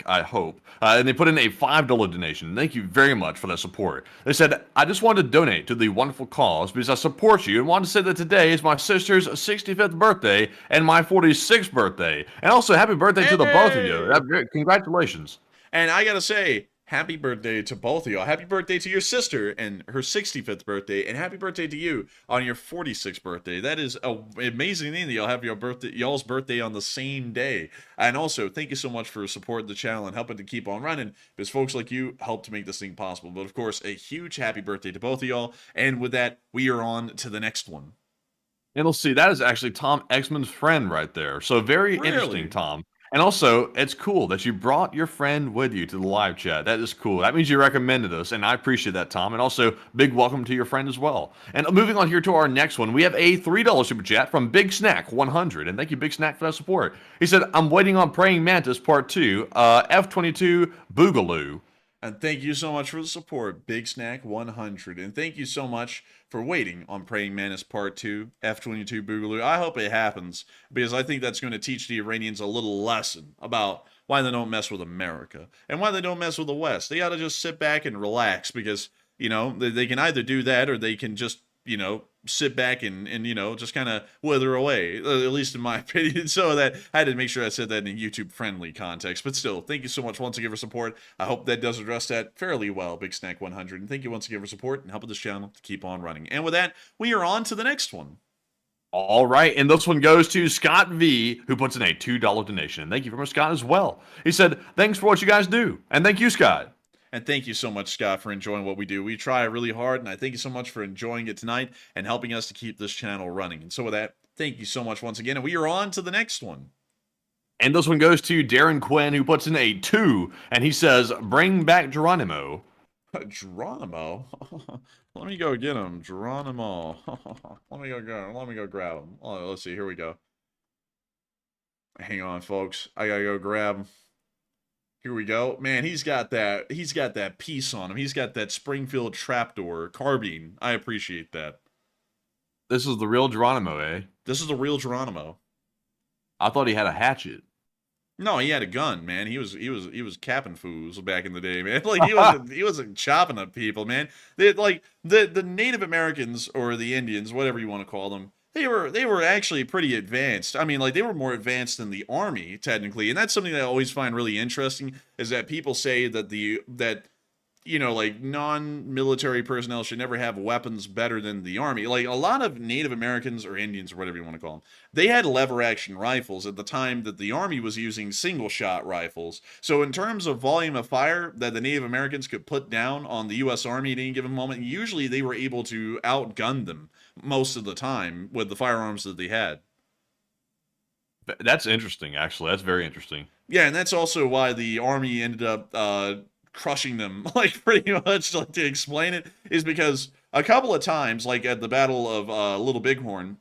I hope. And they put in a $5 donation. Thank you very much for that support. They said, I just wanted to donate to the wonderful cause because I support you and want to say that today is my sister's 65th birthday and my 46th birthday. And also, happy birthday to the both of you. Congratulations. And I got to say, happy birthday to both of y'all. Happy birthday to your sister and her 65th birthday, and happy birthday to you on your 46th birthday. That is an amazing thing that y'all have y'all's birthday on the same day. And also, thank you so much for supporting the channel and helping to keep on running, because folks like you help to make this thing possible. But of course, a huge happy birthday to both of y'all. And with that, we are on to the next one. And we'll see, that is actually Tom Exman's friend right there. So very interesting, Tom. And also, it's cool that you brought your friend with you to the live chat. That is cool. That means you recommended us, and I appreciate that, Tom. And also, big welcome to your friend as well. And moving on here to our next one, we have a $3 super chat from Big Snack 100. And thank you, Big Snack, for that support. He said, I'm waiting on Praying Mantis Part 2, F-22 Boogaloo. And thank you so much for the support, Big Snack 100. And thank you so much for waiting on Praying Mantis Part 2, F-22 Boogaloo. I hope it happens, because I think that's going to teach the Iranians a little lesson about why they don't mess with America and why they don't mess with the West. They ought to just sit back and relax, because, you know, they can either do that or they can just, you know, sit back and you know, just kind of wither away, at least in my opinion. So that I had to make sure I said that in a YouTube friendly context. But still, thank you so much once again for support. I hope that does address that fairly well, Big Snack 100. And thank you once again for support and helping this channel to keep on running. And with that, we are on to the next one. All right, and this one goes to Scott V, who puts in a $2 donation. And thank you very much, Scott, as well. He said, thanks for what you guys do. And thank you, Scott. And thank you so much, Scott, for enjoying what we do. We try really hard, and I thank you so much for enjoying it tonight and helping us to keep this channel running. And so with that, thank you so much once again, and we are on to the next one. And this one goes to Darren Quinn, who puts in a 2, and he says, bring back Geronimo. Geronimo? Let me go get him. Geronimo. Let me go grab him. Oh, let's see, here we go. Hang on, folks. I gotta go grab him. Here we go. Man, he's got that piece on him. He's got that Springfield trapdoor carbine. I appreciate that. This is the real Geronimo, eh? This is the real Geronimo. I thought he had a hatchet. No, he had a gun, man. He was capping fools back in the day, man. Like he wasn't chopping up people, man. Like the Native Americans or the Indians, whatever you want to call them, they were actually pretty advanced. I mean, like they were more advanced than the army technically, and that's something that I always find really interesting is that people say that like non-military personnel should never have weapons better than the army. Like a lot of Native Americans or Indians or whatever you want to call them, they had lever action rifles at the time that the army was using single shot rifles. So in terms of volume of fire that the Native Americans could put down on the U.S. Army at any given moment, usually they were able to outgun them most of the time with the firearms that they had. That's interesting, actually. That's very interesting. Yeah, and that's also why the army ended up crushing them, like pretty much, like to explain it, is because a couple of times, like at the Battle of Little Bighorn,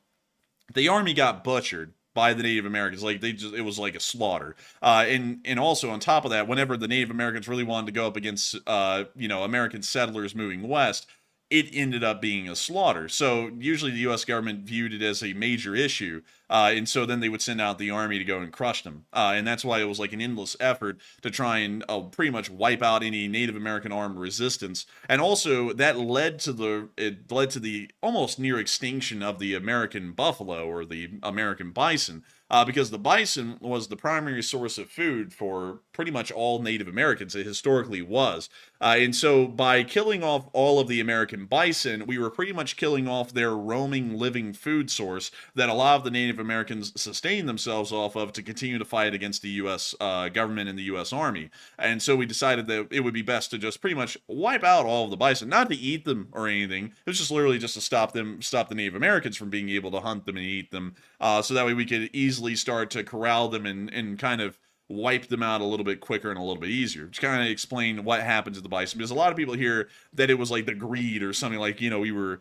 the army got butchered by the Native Americans. Like it was like a slaughter. And also on top of that, whenever the Native Americans really wanted to go up against American settlers moving west, it ended up being a slaughter. So usually the U.S. government viewed it as a major issue, and so then they would send out the army to go and crush them. And that's why it was like an endless effort to try and pretty much wipe out any Native American armed resistance. And also that led to the almost near extinction of the American buffalo or the American bison. Because the bison was the primary source of food for pretty much all Native Americans. It historically was. And so by killing off all of the American bison, we were pretty much killing off their roaming living food source that a lot of the Native Americans sustained themselves off of to continue to fight against the U.S. Government and the U.S. Army. And so we decided that it would be best to just pretty much wipe out all of the bison, not to eat them or anything. It was just literally just to stop the Native Americans from being able to hunt them and eat them. So that way we could easily start to corral them and kind of wipe them out a little bit quicker and a little bit easier. To kind of explain what happened to the bison, because a lot of people hear that it was like the greed or something, like, we were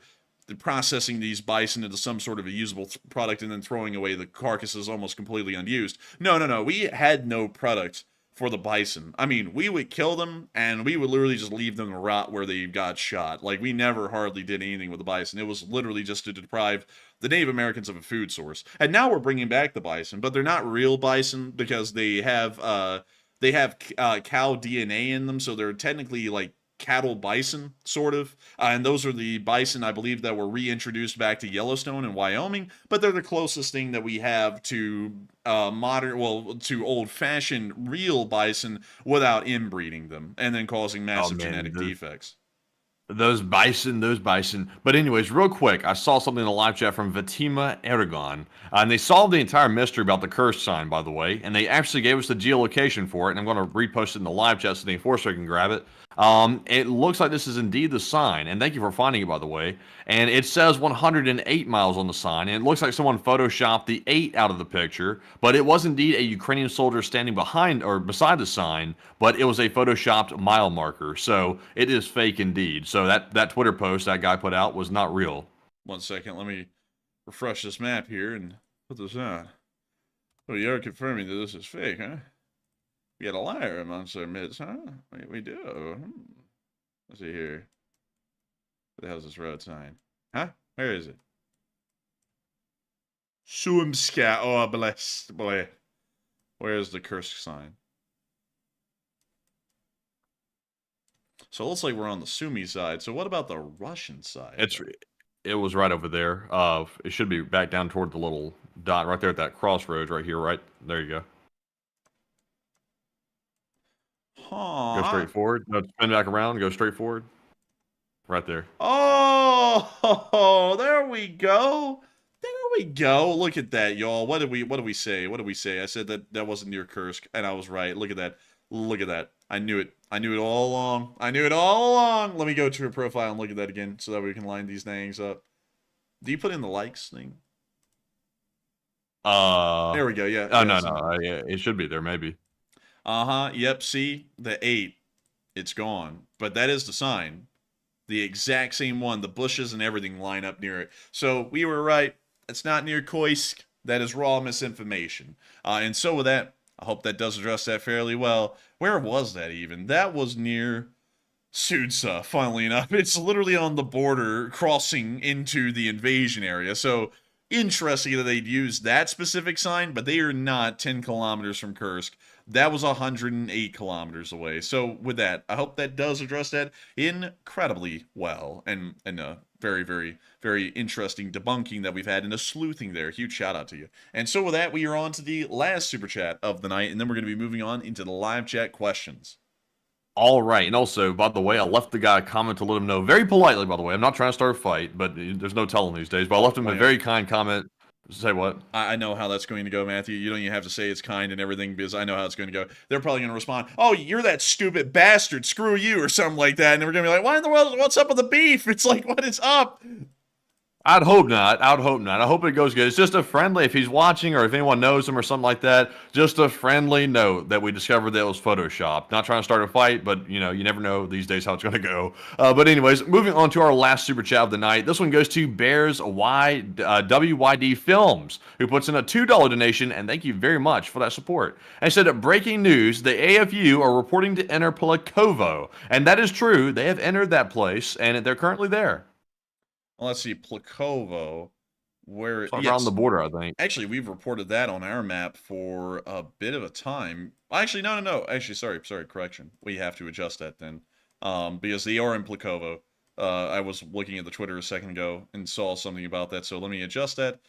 processing these bison into some sort of a usable product and then throwing away the carcasses almost completely unused. No. We had no product for the bison. I mean, we would kill them and we would literally just leave them to rot where they got shot. Like, we never hardly did anything with the bison. It was literally just to deprive the Native Americans of a food source. And now we're bringing back the bison, but they're not real bison because they have cow DNA in them, so they're technically like cattle bison, sort of. And those are the bison, I believe, that were reintroduced back to Yellowstone and Wyoming, but they're the closest thing that we have to to old-fashioned real bison without inbreeding them and then causing massive genetic defects. Those bison. But anyways, real quick, I saw something in the live chat from Fatima Aragon, and they solved the entire mystery about the Kursk sign, by the way, and they actually gave us the geolocation for it, and I'm going to repost it in the live chat so the enforcer can grab it. It looks like this is indeed the sign, and thank you for finding it, by the way. And it says 108 miles on the sign, and it looks like someone photoshopped the 8 out of the picture, but it was indeed a Ukrainian soldier standing behind or beside the sign, but it was a photoshopped mile marker, so it is fake indeed. So that Twitter post that guy put out was not real. 1 second, let me refresh this map here and put this on. So you're confirming that this is fake, huh? We got a liar amongst our midst, huh? We do. Let's see here. What the hell's this road sign? Huh? Where is it? Sumska. Oh, bless. Boy. Where's the Kursk sign? So it looks like we're on the Sumy side. So what about the Russian side? It was right over there. It should be back down toward the little dot right there at that crossroads right here. Right there you go. Huh. Go straight forward. No, spin back around. Go straight forward. Right there. Oh, there we go. There we go. Look at that, y'all. What did we say? What did we say? I said that wasn't near Kursk, and I was right. Look at that. Look at that. I knew it. I knew it all along. I knew it all along. Let me go to her profile and look at that again so that we can line these things up. Do you put in the likes thing? There we go. Yeah. Oh, no. Yeah, it should be there, maybe. Yep. See, the 8, it's gone. But that is the sign. The exact same one. The bushes and everything line up near it. So we were right. It's not near Kursk. That is raw misinformation. And so with that, I hope that does address that fairly well. Where was that even? That was near Sudsa, funnily enough. It's literally on the border crossing into the invasion area. So interesting that they'd use that specific sign, but they are not 10 kilometers from Kursk. That was 108 kilometers away. So with that, I hope that does address that incredibly well. And very, very, very interesting debunking that we've had and a sleuthing there. Huge shout out to you. And so with that, we are on to the last super chat of the night, and then we're going to be moving on into the live chat questions. All right, and also, by the way, I left the guy a comment to let him know, very politely, by the way. I'm not trying to start a fight, but there's no telling these days. But I left him a very kind comment. Say what? I know how that's going to go, Matthew. You don't even have to say it's kind and everything because I know how it's going to go. They're probably going to respond, "Oh, you're that stupid bastard. Screw you," or something like that. And we're going to be like, "Why in the world? What's up with the beef?" It's like, what is up? I'd hope not. I hope it goes good. It's just a friendly, if he's watching or if anyone knows him or something like that, just a friendly note that we discovered that it was Photoshopped. Not trying to start a fight, but, you know, you never know these days how it's going to go. But anyways, moving on to our last super chat of the night. This one goes to Bears WYD Films, who puts in a $2 donation, and thank you very much for that support. And said, breaking news, the AFU are reporting to enter Plikovo. And that is true. They have entered that place, and they're currently there. Well, let's see, Plikovo, where it's around the border, I think. Actually, we've reported that on our map for a bit of a time. Actually, no. Actually, sorry, correction. We have to adjust that then, because they are in Plikovo. I was looking at the Twitter a second ago and saw something about that, so let me adjust that.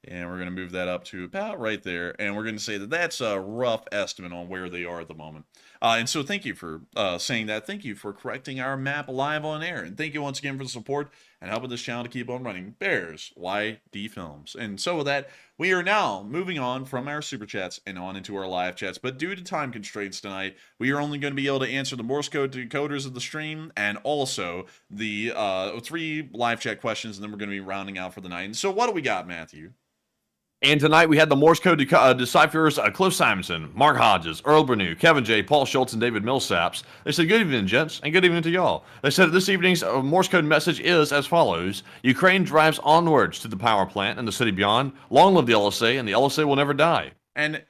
And we're going to move that up to about right there. And we're going to say that that's a rough estimate on where they are at the moment. And so thank you for saying that. Thank you for correcting our map live on air. And thank you once again for the support and helping this channel to keep on running. Bears YD Films. And so with that, we are now moving on from our super chats and on into our live chats. But due to time constraints tonight, we are only going to be able to answer the Morse code decoders of the stream and also the 3 live chat questions. And then we're going to be rounding out for the night. And so what do we got, Matthew? And tonight we had the Morse code decipherers Cliff Simonson, Mark Hodges, Earl Bernew, Kevin J., Paul Schultz, and David Millsaps. They said, good evening, gents, and good evening to y'all. They said this evening's Morse code message is as follows. Ukraine drives onwards to the power plant and the city beyond. Long live the LSA, and the LSA will never die. And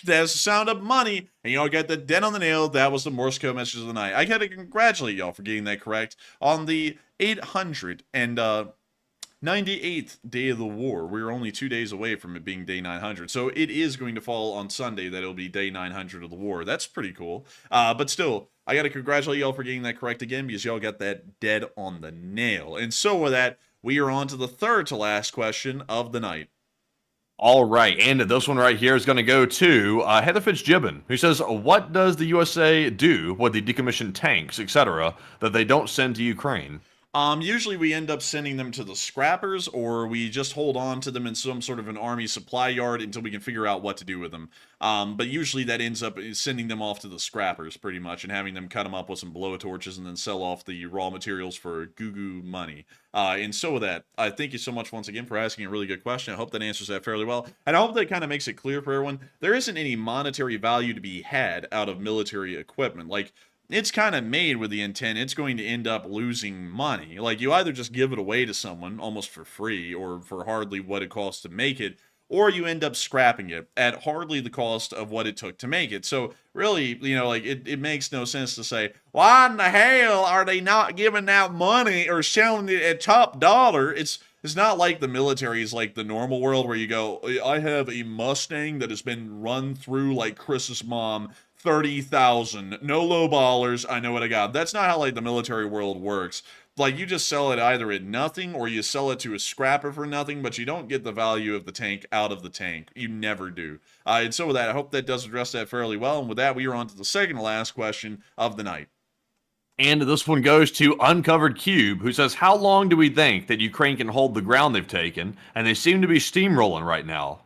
there's the sound of money, and you all got the dent on the nail. That was the Morse code message of the night. I got to congratulate y'all for getting that correct on the 898th day of the war. We're only 2 days away from it being day 900. So it is going to fall on Sunday that it'll be day 900 of the war. That's pretty cool. But still, I got to congratulate y'all for getting that correct again because y'all got that dead on the nail. And so with that, we are on to the third to last question of the night. All right, and this one right here is going to go to Heather Fitzgibbon, who says, what does the USA do with the decommissioned tanks, etc., that they don't send to Ukraine? Usually we end up sending them to the scrappers, or we just hold on to them in some sort of an army supply yard until we can figure out what to do with them. But usually that ends up sending them off to the scrappers, pretty much, and having them cut them up with some blowtorches and then sell off the raw materials for goo money. And so with that, I thank you so much once again for asking a really good question. I hope that answers that fairly well. And I hope that kind of makes it clear for everyone. There isn't any monetary value to be had out of military equipment. Like, it's kind of made with the intent it's going to end up losing money. Like, you either just give it away to someone almost for free or for hardly what it costs to make it, or you end up scrapping it at hardly the cost of what it took to make it. So really, you know, like, it makes no sense to say, why in the hell are they not giving out money or selling it at top dollar? It's not like the military is like the normal world where you go, I have a Mustang that has been run through like Chris's mom, 30,000, no low ballers, I know what I got. That's not how like the military world works. Like, you just sell it either at nothing or you sell it to a scrapper for nothing, but you don't get the value of the tank out of the tank. You never do. And so with that, I hope that does address that fairly well. And with that, we are on to the second to last question of the night. And this one goes to Uncovered Cube, who says, how long do we think that Ukraine can hold the ground they've taken? And they seem to be steamrolling right now.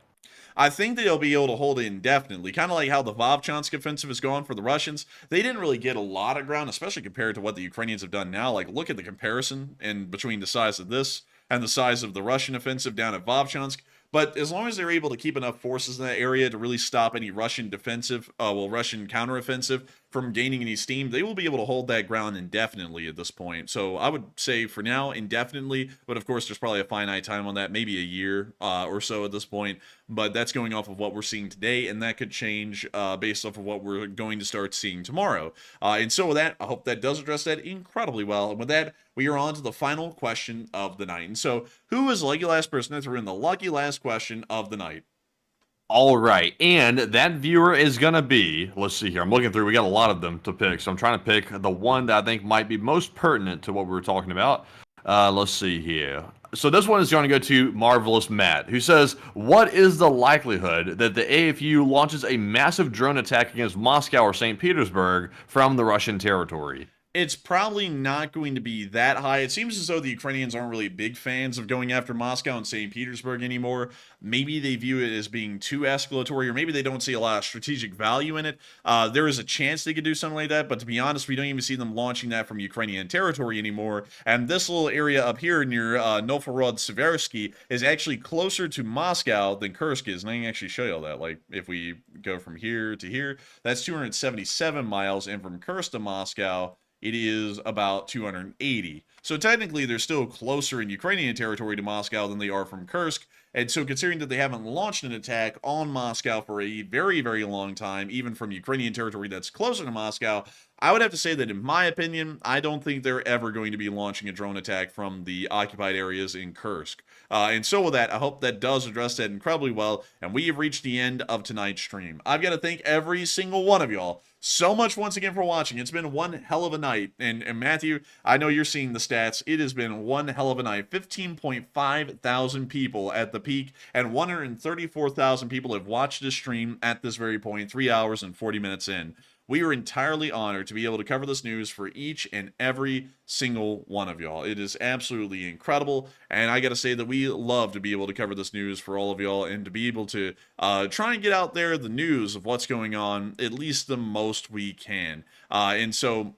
I think they'll be able to hold it indefinitely, kind of like how the Vovchansk offensive is going for the Russians. They didn't really get a lot of ground, especially compared to what the Ukrainians have done now. Like, look at the comparison in between the size of this and the size of the Russian offensive down at Vovchansk. But as long as they're able to keep enough forces in that area to really stop any Russian defensive, Russian counteroffensive from gaining any steam, they will be able to hold that ground indefinitely at this point. So I would say for now, indefinitely, but of course there's probably a finite time on that, maybe a year or so at this point, but that's going off of what we're seeing today, and that could change based off of what we're going to start seeing tomorrow. And so with that, I hope that does address that incredibly well. And with that, we are on to the final question of the night. And so, who is the lucky last person that threw in the lucky last question of the night? All right, and that viewer is going to be, let's see here, I'm looking through, we got a lot of them to pick, so I'm trying to pick the one that I think might be most pertinent to what we were talking about. Let's see here. So this one is going to go to Marvelous Matt, who says, what is the likelihood that the AFU launches a massive drone attack against Moscow or St. Petersburg from the Russian territory? It's probably not going to be that high. It seems as though the Ukrainians aren't really big fans of going after Moscow and St. Petersburg anymore. Maybe they view it as being too escalatory, or maybe they don't see a lot of strategic value in it. There is a chance they could do something like that, but to be honest, we don't even see them launching that from Ukrainian territory anymore. And this little area up here near Novhorod-Seversky is actually closer to Moscow than Kursk is. And I can actually show you all that. Like, if we go from here to here, that's 277 miles, and from Kursk to Moscow, it is about 280. So technically, they're still closer in Ukrainian territory to Moscow than they are from Kursk. And so considering that they haven't launched an attack on Moscow for a very, very long time, even from Ukrainian territory that's closer to Moscow, I would have to say that in my opinion, I don't think they're ever going to be launching a drone attack from the occupied areas in Kursk. And so with that, I hope that does address that incredibly well. And we have reached the end of tonight's stream. I've got to thank every single one of y'all so much once again for watching. It's been one hell of a night. And Matthew, I know you're seeing the stats. It has been one hell of a night. 15.5 thousand people at the peak, and 134,000 people have watched this stream at this very point, 3 hours and 40 minutes in. We are entirely honored to be able to cover this news for each and every single one of y'all. It is absolutely incredible, and I gotta say that we love to be able to cover this news for all of y'all, and to be able to try and get out there the news of what's going on at least the most we can. And so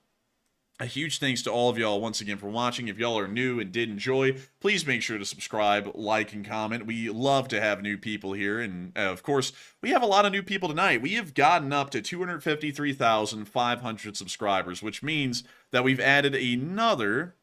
a huge thanks to all of y'all once again for watching. If y'all are new and did enjoy, please make sure to subscribe, like, and comment. We love to have new people here, and of course, we have a lot of new people tonight. We have gotten up to 253,500 subscribers, which means that we've added another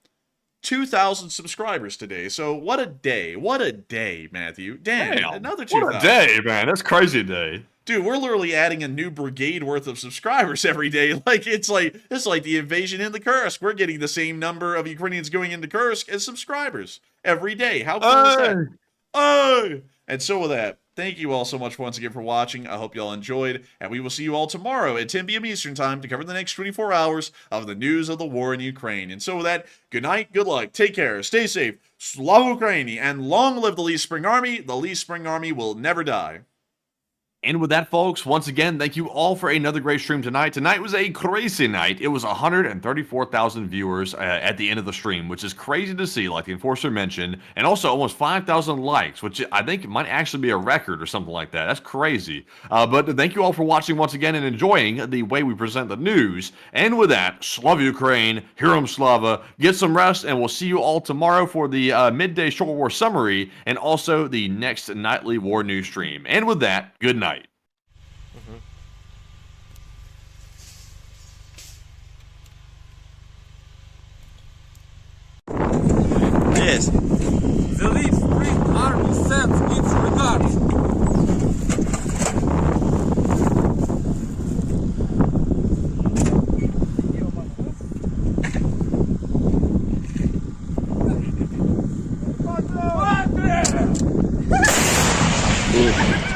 2,000 subscribers today. So what a day. What a day, Matthew. Damn, another 2,000. What a day, man. That's crazy day. Dude, we're literally adding a new brigade worth of subscribers every day. Like, it's like the invasion in the Kursk. We're getting the same number of Ukrainians going into Kursk as subscribers every day. How cool is that? Oh! And so with that, thank you all so much once again for watching. I hope y'all enjoyed, and we will see you all tomorrow at 10 p.m. Eastern Time to cover the next 24 hours of the news of the war in Ukraine. And so with that, good night, good luck, take care, stay safe, Slava Ukraini, and long live the Lee Spring Army. The Lee Spring Army will never die. And with that, folks, once again, thank you all for another great stream tonight. Tonight was a crazy night. It was 134,000 viewers at the end of the stream, which is crazy to see, like the Enforcer mentioned, and also almost 5,000 likes, which I think might actually be a record or something like that. That's crazy. But thank you all for watching once again and enjoying the way we present the news. And with that, Slava Ukraine, Heroam Slava, get some rest, and we'll see you all tomorrow for the midday short war summary and also the next nightly war news stream. And with that, good night. Yes. The Lee Spring Army sends its regards. What?